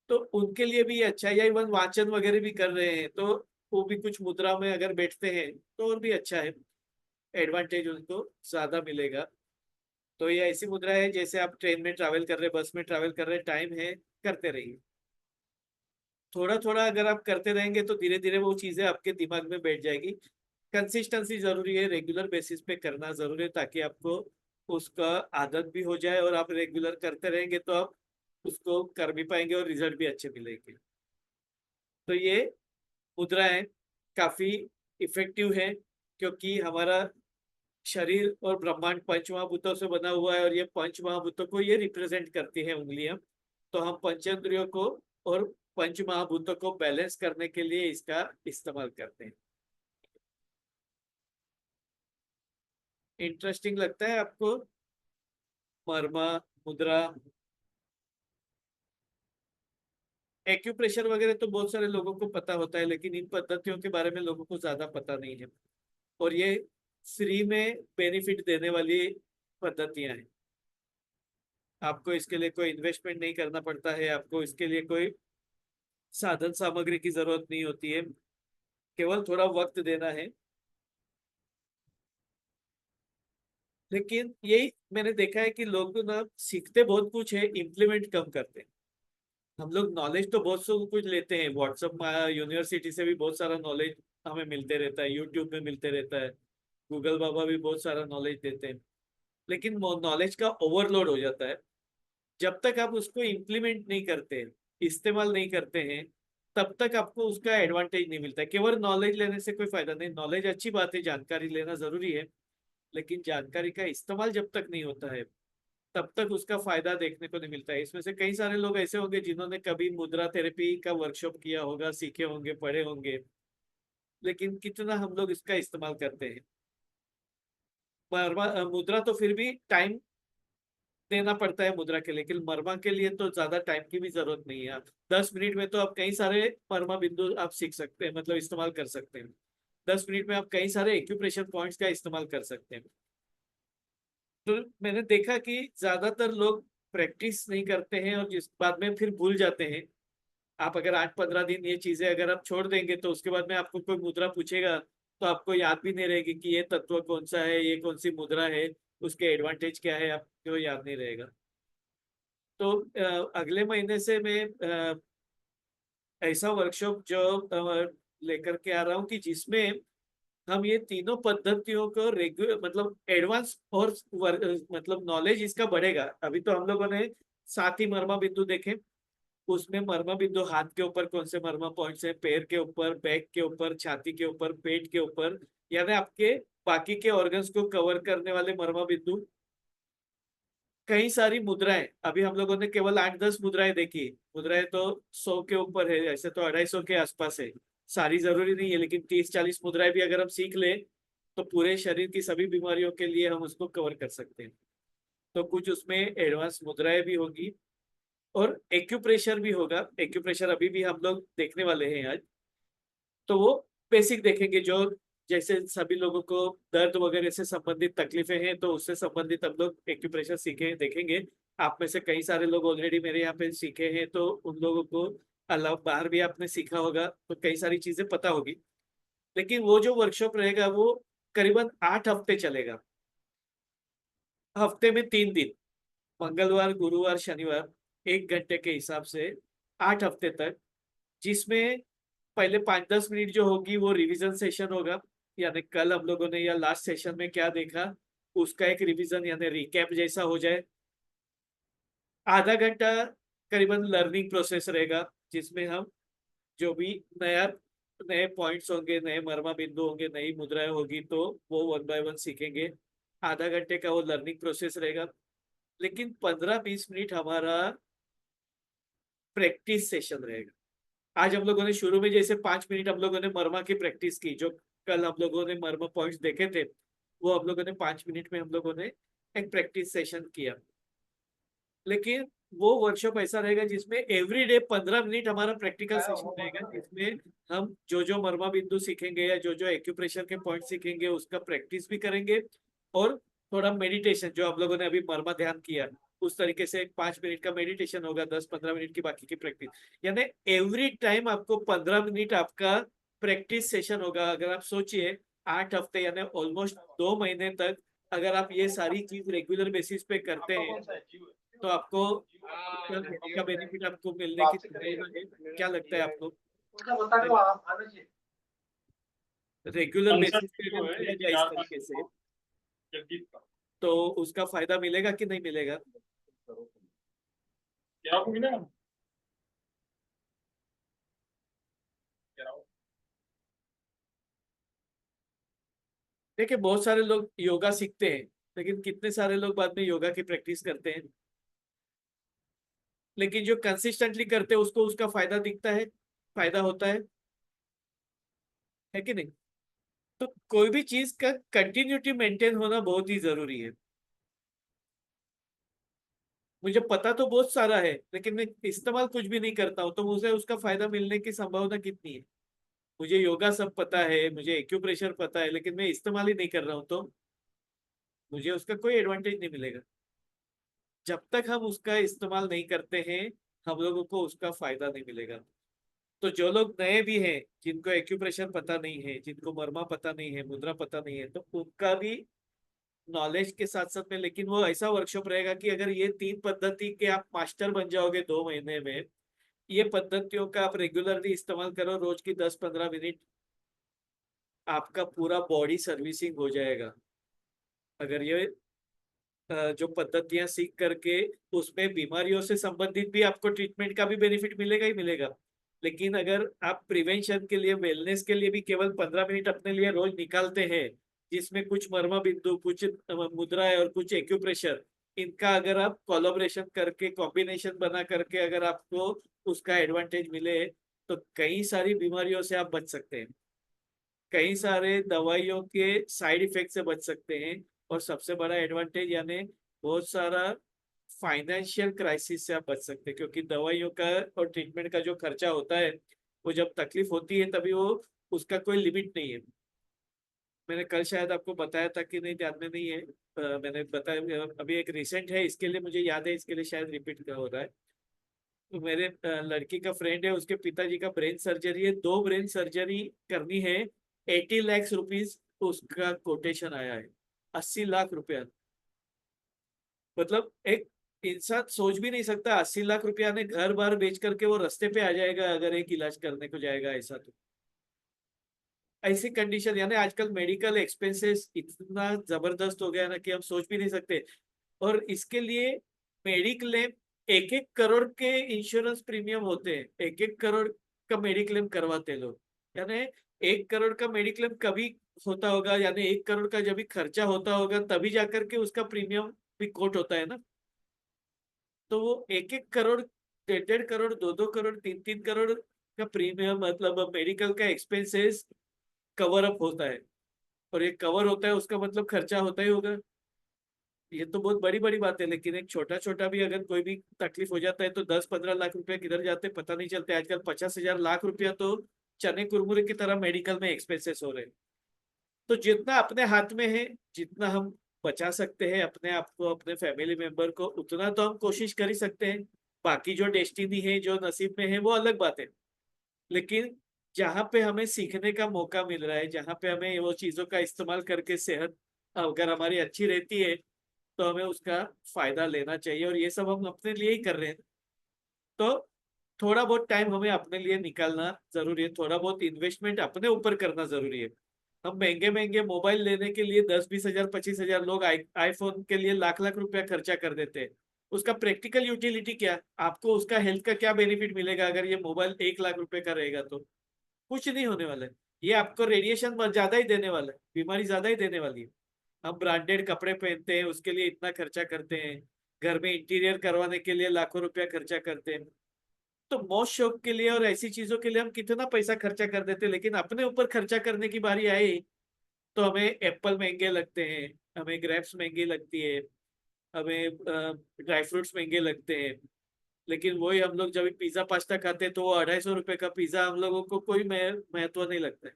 S1: तो उनके लिए भी ये अच्छा है। या इवन वाचन वगैरह भी कर रहे हैं, तो वो भी कुछ मुद्रा में अगर बैठते हैं तो और भी अच्छा है, एडवांटेज उनको ज्यादा मिलेगा। तो ये ऐसी मुद्रा है, जैसे आप ट्रेन में ट्रैवल कर रहे, बस में ट्रैवल कर रहे, टाइम है, करते रहिए। थोड़ा थोड़ा अगर आप करते रहेंगे तो धीरे धीरे वो चीजें आपके दिमाग में बैठ जाएगी। कंसिस्टेंसी जरूरी है, रेगुलर बेसिस पे करना जरूरी है, ताकि आपको उसका आदत भी हो जाए, और आप रेगुलर करते रहेंगे तो आप उसको कर भी पाएंगे और रिजल्ट भी अच्छे मिलेंगे। तो ये मुद्राएं काफी इफेक्टिव है, क्योंकि हमारा शरीर और ब्रह्मांड पंच महाभूतों से बना हुआ है, और ये पंच महाभूतों को ये रिप्रेजेंट करती है उंगलियां। तो हम पंचेंद्रियों को और पंच महाभूतों को बैलेंस करने के लिए इसका इस्तेमाल करते हैं। इंटरेस्टिंग लगता है आपको मर्मा मुद्रा, एक्यूप्रेशर वगैरह तो बहुत सारे लोगों को पता होता है, लेकिन इन पद्धतियों के बारे में लोगों को ज्यादा पता नहीं है। और ये फ्री में बेनिफिट देने वाली पद्धतियां हैं। आपको इसके लिए कोई इन्वेस्टमेंट नहीं करना पड़ता है, आपको इसके लिए कोई साधन सामग्री की जरूरत नहीं होती है, केवल थोड़ा वक्त देना है। लेकिन यही मैंने देखा है कि लोग ना सीखते बहुत कुछ है, इम्प्लीमेंट कम करते हैं। हम लोग नॉलेज तो बहुत सब कुछ लेते हैं, व्हाट्सएप में यूनिवर्सिटी से भी बहुत सारा नॉलेज हमें मिलते रहता है, यूट्यूब में मिलते रहता है, गूगल बाबा भी बहुत सारा नॉलेज देते हैं। लेकिन नॉलेज का ओवरलोड हो जाता है। जब तक आप उसको इम्प्लीमेंट नहीं करते, इस्तेमाल नहीं करते हैं, तब तक आपको उसका एडवांटेज नहीं मिलता है। केवल नॉलेज लेने से कोई फायदा नहीं। नॉलेज अच्छी बात है, जानकारी लेना जरूरी है, लेकिन जानकारी का इस्तेमाल जब तक नहीं होता है, तब तक उसका फायदा देखने को नहीं मिलता है। इसमें से कई सारे लोग ऐसे होंगे जिन्होंने कभी मुद्रा थेरेपी का वर्कशॉप किया होगा, सीखे होंगे, पढ़े होंगे, लेकिन कितना हम लोग इसका इस्तेमाल करते हैं। मुद्रा तो फिर भी टाइम देना पड़ता है मुद्रा के लिए, लेकिन मरमा के लिए तो ज्यादा टाइम की भी जरूरत नहीं है। 10 मिनट में तो आप कई सारे मरमा बिंदु आप सीख सकते हैं, मतलब इस्तेमाल कर सकते हैं। 10 मिनट में आप कई सारे एक्यूप्रेशर पॉइंट्स का इस्तेमाल कर सकते हैं। तो मैंने देखा कि ज्यादातर लोग प्रैक्टिस नहीं करते हैं और जिस बाद में फिर भूल जाते हैं। आप अगर 8-15 दिन ये चीजें अगर आप छोड़ देंगे, तो उसके बाद में आपको कोई मुद्रा पूछेगा तो आपको याद भी नहीं रहेगी कि ये तत्व कौन सा है, ये कौन सी मुद्रा है, उसके एडवांटेज क्या है, आपको याद नहीं रहेगा। तो अगले महीने से मैं ऐसा वर्कशॉप जो लेकर के आ रहा हूँ कि जिसमें हम ये तीनों पद्धतियों को रेगुलर, मतलब एडवांस और मतलब नॉलेज इसका बढ़ेगा। अभी तो हम लोगों ने 7 ही मर्मा बिंदु देखे। उसमें मर्मा बिंदु हाथ के ऊपर कौन से मर्मा पॉइंट्स है, पैर के ऊपर, बैक के ऊपर, छाती के ऊपर, पेट के ऊपर, यानी आपके बाकी के ऑर्गन्स को कवर करने वाले मर्मा बिंदु। कई सारी मुद्राएं, अभी हम लोगों ने केवल 8-10 मुद्राएं देखी। मुद्राएं तो 100 के ऊपर है, ऐसे तो 250 के आसपास है। सारी जरूरी नहीं है, लेकिन 30-40 मुद्राएं भी अगर हम सीख ले, तो पूरे शरीर की सभी बीमारियों के लिए हम उसको कवर कर सकते हैं। तो कुछ उसमें एडवांस मुद्राएं भी होगी और एक्यूप्रेशर भी होगा। एक्यूप्रेशर अभी भी हम लोग देखने वाले हैं आज। तो वो बेसिक देखेंगे, जो जैसे सभी लोगों को दर्द वगैरह से संबंधित तकलीफें हैं, तो उससे संबंधित हम लोग एक्यूप्रेशर सीखे देखेंगे। आप में से कई सारे लोग ऑलरेडी मेरे यहाँ पे सीखे हैं, तो उन लोगों को अलावा बाहर भी आपने सीखा होगा, तो कई सारी चीजें पता होगी। लेकिन वो जो वर्कशॉप रहेगा वो करीबन 8 हफ्ते चलेगा। हफ्ते में 3 दिन, मंगलवार, गुरुवार, शनिवार, 1 घंटे के हिसाब से 8 हफ्ते तक। जिसमें पहले 5-10 मिनट जो होगी वो रिवीजन सेशन होगा, यानी कल हम लोगों ने या लास्ट सेशन में क्या देखा उसका एक रिवीजन यानी रिकैप जैसा हो जाए। आधा घंटा करीबन लर्निंग प्रोसेस रहेगा, जिसमें हम जो भी नया नए पॉइंट्स होंगे, नए मर्मा बिंदु होंगे, नई मुद्राएं होगी, तो वो 1 बाय 1 सीखेंगे। आधा घंटे का वो लर्निंग प्रोसेस रहेगा। लेकिन 15-20 मिनट हमारा प्रैक्टिस सेशन रहेगा। आज हम लोगों ने शुरू में जैसे 5 मिनट हम लोगों ने मर्मा की प्रैक्टिस की, जो कल हम लोगों ने मर्मा पॉइंट्स देखे थे, वो हम लोगों ने 5 मिनट में हम लोगों ने एक प्रैक्टिस सेशन किया। लेकिन वो वर्कशॉप ऐसा रहेगा जिसमें एवरी डे 15 मिनट हमारा प्रैक्टिकल सेशन रहेगा, जिसमें हम जो जो मर्मा बिंदु सीखेंगे या जो जो एक्यूप्रेशर के पॉइंट सीखेंगे उसका प्रैक्टिस भी करेंगे। और थोड़ा मेडिटेशन, जो हम लोगों ने अभी मर्मा ध्यान किया, उस तरीके से एक 5 मिनट का मेडिटेशन होगा, 10-15 मिनट की बाकी की प्रैक्टिस। यानी एवरी टाइम आपको 15 मिनट आपका प्रैक्टिस सेशन होगा। अगर आप सोचिए 8 हफ्ते यानी ऑलमोस्ट 2 महीने तक अगर आप ये सारी चीज रेगुलर बेसिस पे करते हैं, तो आपको का बेनिफिट आपको मिलने की संभावना है। क्या लगता है आपको? रेगुलर बेसिस पे अगर किया जाए इस तरीके से, तो उसका फायदा मिलेगा कि नहीं मिलेगा? देखिए, बहुत सारे लोग योगा सीखते हैं, लेकिन कितने सारे लोग बाद में योगा की प्रैक्टिस करते हैं? लेकिन जो कंसिस्टेंटली करते हैं उसको उसका फायदा दिखता है, फायदा होता है कि नहीं? तो कोई भी चीज का कंटिन्यूटी मेंटेन होना बहुत ही जरूरी है। मुझे पता तो बहुत सारा है, लेकिन मैं इस्तेमाल कुछ भी नहीं करता हूँ, तो मुझे उसका फायदा मिलने की संभावना कितनी है? मुझे योगा सब पता है, मुझे एक्यूप्रेशर पता है, लेकिन मैं इस्तेमाल ही नहीं कर रहा हूँ, तो मुझे उसका कोई एडवांटेज नहीं मिलेगा। जब तक हम उसका इस्तेमाल नहीं करते हैं, हम लोगों को उसका फायदा नहीं मिलेगा। तो जो लोग नए भी हैं, जिनको एक्यूप्रेशर पता नहीं है, जिनको मर्मा पता नहीं है, मुद्रा पता नहीं है, तो उनका भी नॉलेज के साथ साथ में, लेकिन वो ऐसा वर्कशॉप रहेगा कि अगर ये 3 पद्धति के आप मास्टर बन जाओगे 2 महीने में, ये पद्धतियों का आप रेगुलरली इस्तेमाल करो, रोज की 10-15 मिनट, आपका पूरा बॉडी सर्विसिंग हो जाएगा। अगर ये जो पद्धतियां सीख करके उसमें बीमारियों से संबंधित भी आपको ट्रीटमेंट का भी बेनिफिट मिलेगा ही मिलेगा। लेकिन अगर आप प्रिवेंशन के लिए, वेलनेस के लिए भी केवल 15 मिनट अपने लिए रोज निकालते हैं, जिसमें कुछ मर्म बिंदु, कुछ मुद्राएं और कुछ एक्यूप्रेशर, इनका अगर आप कोलैबोरेशन करके, कॉम्बिनेशन बना करके अगर आपको उसका एडवांटेज मिले, तो कई सारी बीमारियों से आप बच सकते हैं, कई सारे दवाइयों के साइड इफेक्ट से बच सकते हैं, और सबसे बड़ा एडवांटेज यानी बहुत सारा फाइनेंशियल क्राइसिस से आप बच सकते हैं, क्योंकि दवाइयों का और ट्रीटमेंट का जो खर्चा होता है, वो जब तकलीफ होती है तभी वो, उसका कोई लिमिट नहीं है। मैंने कल शायद आपको बताया था कि नहीं, ध्यान में नहीं है। मैंने बताया अभी एक रिसेंट है, इसके लिए मुझे याद है, इसके लिए शायद रिपीट हो रहा है। तो मेरे लड़की का फ्रेंड है, उसके पिताजी का ब्रेन सर्जरी है, 2 ब्रेन सर्जरी करनी है, 80 लाख रुपीज उसका कोटेशन आया है। 80 लाख रुपया, मतलब एक इंसान सोच भी नहीं सकता, 80 लाख रुपया ने घर बार बेच करके वो रास्ते पे आ जाएगा अगर एक इलाज करने को जाएगा ऐसा। तो ऐसी कंडीशन, यानी आजकल मेडिकल एक्सपेंसेस इतना जबरदस्त हो गया ना कि हम सोच भी नहीं सकते। और इसके लिए मेडिक्लेम, 1-1 करोड़ के इंश्योरेंस प्रीमियम होते हैं, 1-1 करोड़ का मेडिक्लेम करवाते हैं लोग। यानी 1 करोड़ का मेडिक्लेम कभी होता होगा, यानी 1 करोड़ का जब भी खर्चा होता होगा तभी जाकर के उसका प्रीमियम भी कोट होता है ना। तो वो 1-1 करोड़, 1.5 करोड़, 2-2 करोड़, 3-3 करोड़ का प्रीमियम, मतलब मेडिकल का एक्सपेंसेस कवर अप होता है। और ये कवर होता है, उसका मतलब खर्चा होता ही होगा। ये तो बहुत बड़ी बड़ी बात है, लेकिन एक छोटा छोटा भी अगर कोई भी तकलीफ हो जाता है, तो 10-15 लाख रुपए किधर जाते हैं पता नहीं चलते। आजकल 50,000 लाख रुपया तो चने कुरमुरे की तरह मेडिकल में एक्सपेंसेस हो रहे हैं। तो जितना अपने हाथ में है, जितना हम बचा सकते हैं अपने आप को, अपने फैमिली मेंबर को, उतना तो हम कोशिश कर ही सकते हैं। बाकी जो डेस्टिनी है, जो नसीब में है, वो अलग बात है। लेकिन जहाँ पे हमें सीखने का मौका मिल रहा है, जहाँ पे हमें वो चीजों का इस्तेमाल करके सेहत अगर हमारी अच्छी रहती है, तो हमें उसका फायदा लेना चाहिए, और ये सब हम अपने लिए ही कर रहे हैं। तो थोड़ा बहुत टाइम हमें अपने लिए निकालना जरूरी है, थोड़ा बहुत इन्वेस्टमेंट अपने ऊपर करना जरूरी है। हम महंगे महंगे मोबाइल लेने के लिए 10-20 हजार, 25 हजार, लोग आईफोन के लिए लाख लाख रुपया खर्चा कर देते हैं। उसका प्रैक्टिकल यूटिलिटी क्या? आपको उसका हेल्थ का क्या बेनिफिट मिलेगा अगर ये मोबाइल 1 लाख रुपए का रहेगा? तो कुछ नहीं होने वाला है। ये आपको रेडिएशन ज्यादा ही देने वाला है, बीमारी ज्यादा ही देने वाली है। हम ब्रांडेड कपड़े पहनते हैं, उसके लिए इतना खर्चा करते हैं, घर में इंटीरियर करवाने के लिए लाखों रुपया खर्चा करते हैं। तो मौज शौक के लिए और ऐसी चीजों के लिए हम कितना पैसा खर्चा कर देते हैं, लेकिन अपने ऊपर खर्चा करने की बारी आई तो हमें एप्पल महंगे लगते हैं, हमें ग्रेप्स महंगी लगती है, हमें ड्राई फ्रूट्स महंगे लगते हैं। लेकिन वही हम लोग जब पिज्जा पास्ता खाते हैं, तो वो 250 रुपए का पिज्जा हम लोगों को कोई महत्व नहीं लगता है।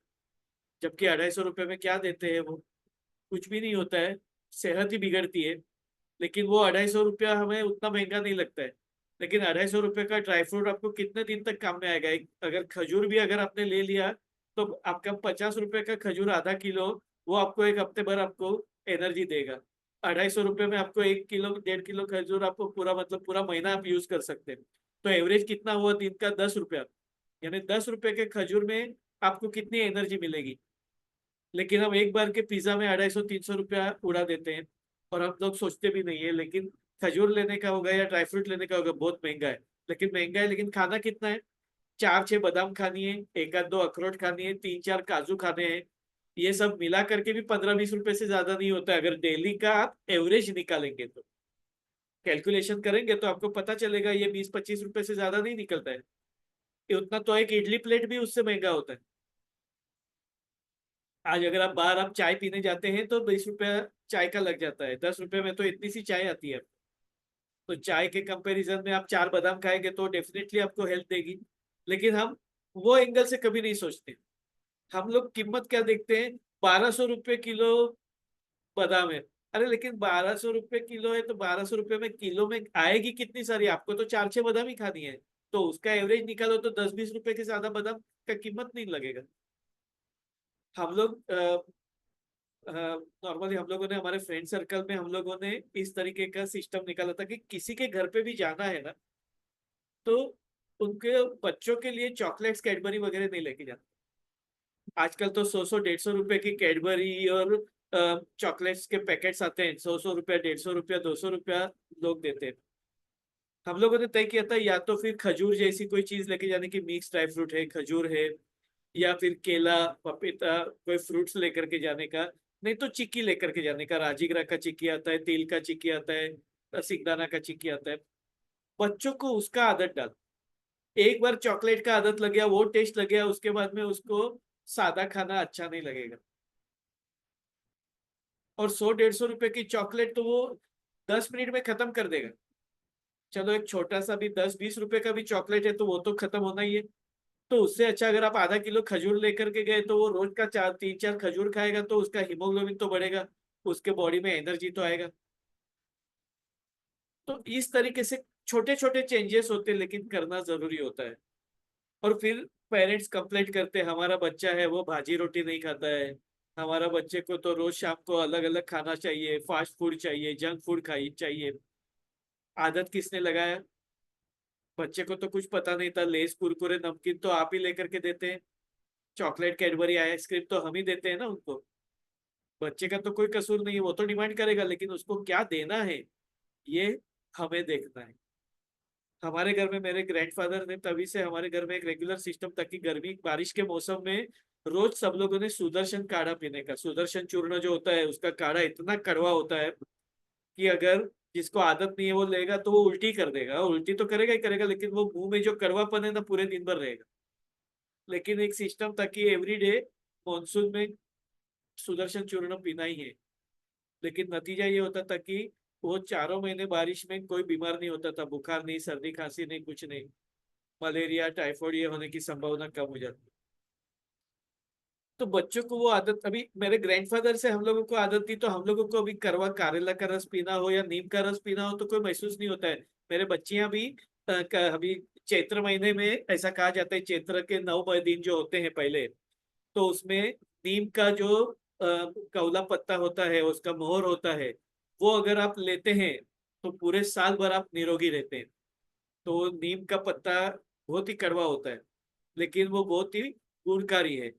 S1: जबकि 250 रुपए में क्या देते हैं वो? कुछ भी नहीं होता है, सेहत ही बिगड़ती है। लेकिन वो 250 रुपया हमें उतना महंगा नहीं लगता है। लेकिन 250 रुपये का ड्राई फ्रूट आपको कितने दिन तक काम में आएगा? एक अगर खजूर भी अगर आपने ले लिया, तो आपका 50 रुपये का खजूर ½ किलो, वो आपको एक हफ्ते भर आपको एनर्जी देगा। 250 रुपये में आपको 1 किलो, 1.5 किलो खजूर आपको पूरा, मतलब पूरा महीना आप यूज कर सकते हैं। तो एवरेज कितना हुआ दिन का? 10 रुपया। यानी 10 रुपए के खजूर में आपको कितनी एनर्जी मिलेगी? लेकिन हम एक बार के पिज्जा में 250-300 रुपया उड़ा देते हैं, और हम लोग सोचते भी नहीं है। लेकिन खजूर लेने का होगा या ड्राई फ्रूट लेने का होगा, बहुत महंगा है। लेकिन महंगा है, लेकिन खाना कितना है? 4-6 बादाम खानी है, 1-2 अखरोट खानी है, 3-4 काजू खाने हैं। ये सब मिला करके भी 15-20 रुपए से ज्यादा नहीं होता है, अगर डेली का आप एवरेज निकालेंगे तो। कैलकुलेशन करेंगे तो आपको पता चलेगा, ये 20-25 रुपए से ज्यादा नहीं निकलता है। ये उतना तो एक इडली प्लेट भी उससे महंगा होता है। आज अगर आप बाहर आप चाय पीने जाते हैं, तो 20 रुपया चाय का लग जाता है, 10 रुपए में तो इतनी सी चाय आती है। तो चाय के कंपैरिजन में आप 4 बादाम खाएंगे तो डेफिनेटली आपको हेल्थ देगी। लेकिन हम वो एंगल से कभी नहीं सोचते। हम लोग कीमत क्या देखते हैं, 1200 रुपये किलो बादाम है। अरे लेकिन 1200 रुपये किलो है तो 1200 रुपये में किलो में आएगी कितनी सारी, आपको तो 4-6 बादाम ही खानी है। तो उसका एवरेज निकालो तो 10-20 रुपए के ज्यादा बादाम का कीमत नहीं लगेगा। हम लोग नॉर्मली हम लोगों ने हमारे फ्रेंड सर्कल में हम लोगों ने इस तरीके का सिस्टम निकाला था कि किसी के घर पे भी जाना है ना, तो उनके बच्चों के लिए चॉकलेट्स कैडबरी वगैरह नहीं लेके जाते। आजकल तो 100-150 रुपए की कैडबरी और चॉकलेट्स के पैकेट्स आते हैं, 100-100 रुपया, 150 रुपया, 200 रुपया लोग देते हैं। हम लोगों ने तय किया था या तो फिर खजूर जैसी कोई चीज लेके जाने की, मिक्स ड्राई फ्रूट है, खजूर है, या फिर केला, पपीता, कोई फ्रूट्स लेकर के जाने का। नहीं तो चिक्की लेकर के जाने का, राजीगरा का चिक्की आता है, तिल का चिक्की आता है, सिंगदाना का चिक्की आता है। बच्चों को उसका आदत डाल। एक बार चॉकलेट का आदत लग गया, वो टेस्ट लग गया, उसके बाद में उसको सादा खाना अच्छा नहीं लगेगा। और 100-150 रुपए की चॉकलेट तो वो 10 मिनट में खत्म कर देगा। चलो एक छोटा सा भी 10-20 रुपए का भी चॉकलेट है तो वो तो खत्म होना ही है। तो उससे अच्छा अगर आप आधा किलो खजूर लेकर के गए तो वो रोज का 4-3-4 खजूर खाएगा तो उसका हीमोग्लोबिन तो बढ़ेगा, उसके बॉडी में एनर्जी तो आएगा। तो इस तरीके से छोटे छोटे चेंजेस होते हैं, लेकिन करना जरूरी होता है। और फिर पेरेंट्स कंप्लेंट करते हैं हमारा बच्चा है वो भाजी रोटी नहीं खाता है, हमारा बच्चे को तो रोज शाम को अलग अलग खाना चाहिए, फास्ट फूड चाहिए, जंक फूड खाई चाहिए। आदत किसने लगाया? बच्चे को तो कुछ पता नहीं था, लेस कुरकुरे नमकीन तो आप ही लेकर के देते हैं, चॉकलेट कैडबरी आइसक्रीम तो हम ही देते हैं ना उनको। बच्चे का तो कोई कसूर नहीं है, वो तो डिमांड करेगा, लेकिन उसको क्या देना है ये हमें देखना है। हमारे घर में मेरे ग्रैंडफादर ने, तभी से हमारे घर में एक रेगुलर सिस्टम था कि गर्मी बारिश के मौसम में रोज सब लोगों ने सुदर्शन काढ़ा पीने का। सुदर्शन चूर्ण जो होता है उसका काढ़ा इतना कड़वा होता है कि अगर जिसको आदत नहीं है वो लेगा तो वो उल्टी कर देगा, उल्टी तो करेगा ही करेगा, लेकिन वो मुंह में जो कड़वापन है ना पूरे दिन भर रहेगा। लेकिन एक सिस्टम था कि एवरीडे मॉनसून में सुदर्शन चूर्ण पीना ही है। लेकिन नतीजा ये होता था कि वो चारों महीने बारिश में कोई बीमार नहीं होता था, बुखार नहीं, सर्दी खांसी नहीं, कुछ नहीं। मलेरिया टाइफाइड ये होने की संभावना कम हो जाती। तो बच्चों को वो आदत, अभी मेरे ग्रैंडफादर से हम लोगों को आदत थी, तो हम लोगों को अभी करवा करेला का रस पीना हो या नीम का रस पीना हो तो कोई महसूस नहीं होता है। मेरे बच्चियां भी अभी चैत्र महीने में ऐसा कहा जाता है, चैत्र के 9 दिन जो होते हैं पहले, तो उसमें नीम का जो कौला पत्ता होता है, उसका मोहर होता है, वो अगर आप लेते हैं तो पूरे साल भर आप निरोगी रहते हैं। तो नीम का पत्ता बहुत ही कड़वा होता है, लेकिन वो बहुत ही गुणकारी है।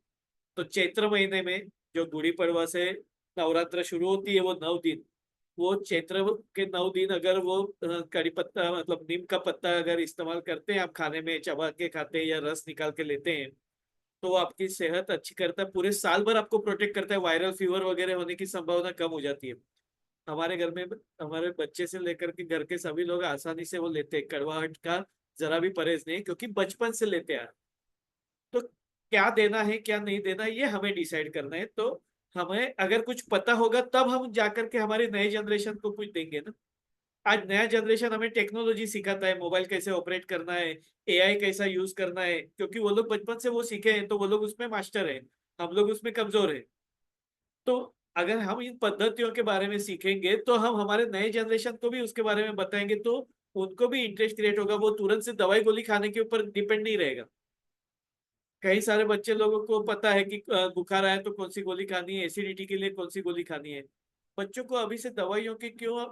S1: तो चैत्र महीने में जो गुड़ी पड़वा से नवरात्र शुरू होती है, वो 9 दिन, वो चैत्र के 9 दिन अगर वो कड़ी पत्ता मतलब नीम का पत्ता अगर इस्तेमाल करते हैं आप खाने में, चबा के खाते हैं या रस निकाल के लेते हैं, तो वो आपकी सेहत अच्छी करता है, पूरे साल भर आपको प्रोटेक्ट करता है, वायरल फीवर वगैरह होने की संभावना कम हो जाती है। हमारे घर में हमारे बच्चे से लेकर के घर के सभी लोग आसानी से वो लेते हैं, कड़वाहट का जरा भी परहेज नहीं, क्योंकि बचपन से लेते हैं। तो क्या देना है क्या नहीं देना ये हमें डिसाइड करना है। तो हमें अगर कुछ पता होगा तब हम जाकर के हमारी नई जनरेशन को कुछ देंगे ना। आज नया जनरेशन हमें टेक्नोलॉजी सिखाता है, मोबाइल कैसे ऑपरेट करना है, एआई कैसा यूज करना है, क्योंकि वो लोग बचपन से वो सीखे हैं तो वो लोग उसमें मास्टर है, हम लोग उसमें कमजोर है। तो अगर हम इन पद्धतियों के बारे में सीखेंगे तो हम हमारे नए जनरेशन को भी उसके बारे में बताएंगे, तो उनको भी इंटरेस्ट क्रिएट होगा, वो तुरंत से दवाई गोली खाने के ऊपर डिपेंड नहीं रहेगा। कई सारे बच्चे लोगों को पता है कि बुखार आया तो कौन सी गोली खानी है, एसिडिटी के लिए कौन सी गोली खानी है। बच्चों को अभी से दवाइयों की क्यों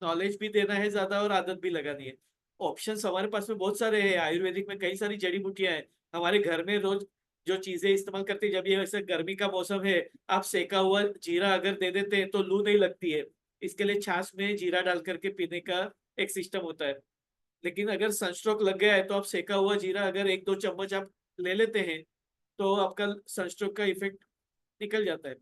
S1: नॉलेज भी देना है ज्यादा और आदत भी लगानी है। ऑप्शंस हमारे पास में बहुत सारे हैं, आयुर्वेदिक में कई सारी जड़ी बूटियां हैं। हमारे घर में रोज जो चीजें इस्तेमाल करते हैं, जब ये वैसे गर्मी का मौसम है, आप सेका हुआ जीरा अगर दे देते हैं तो लू नहीं लगती है। इसके लिए छाछ में जीरा डाल करके पीने का एक सिस्टम होता है। लेकिन अगर सनस्ट्रोक लग गया है तो आप सेका हुआ जीरा अगर 1-2 चम्मच आप ले लेते हैं तो आपका सनस्ट्रोक का इफेक्ट निकल जाता है।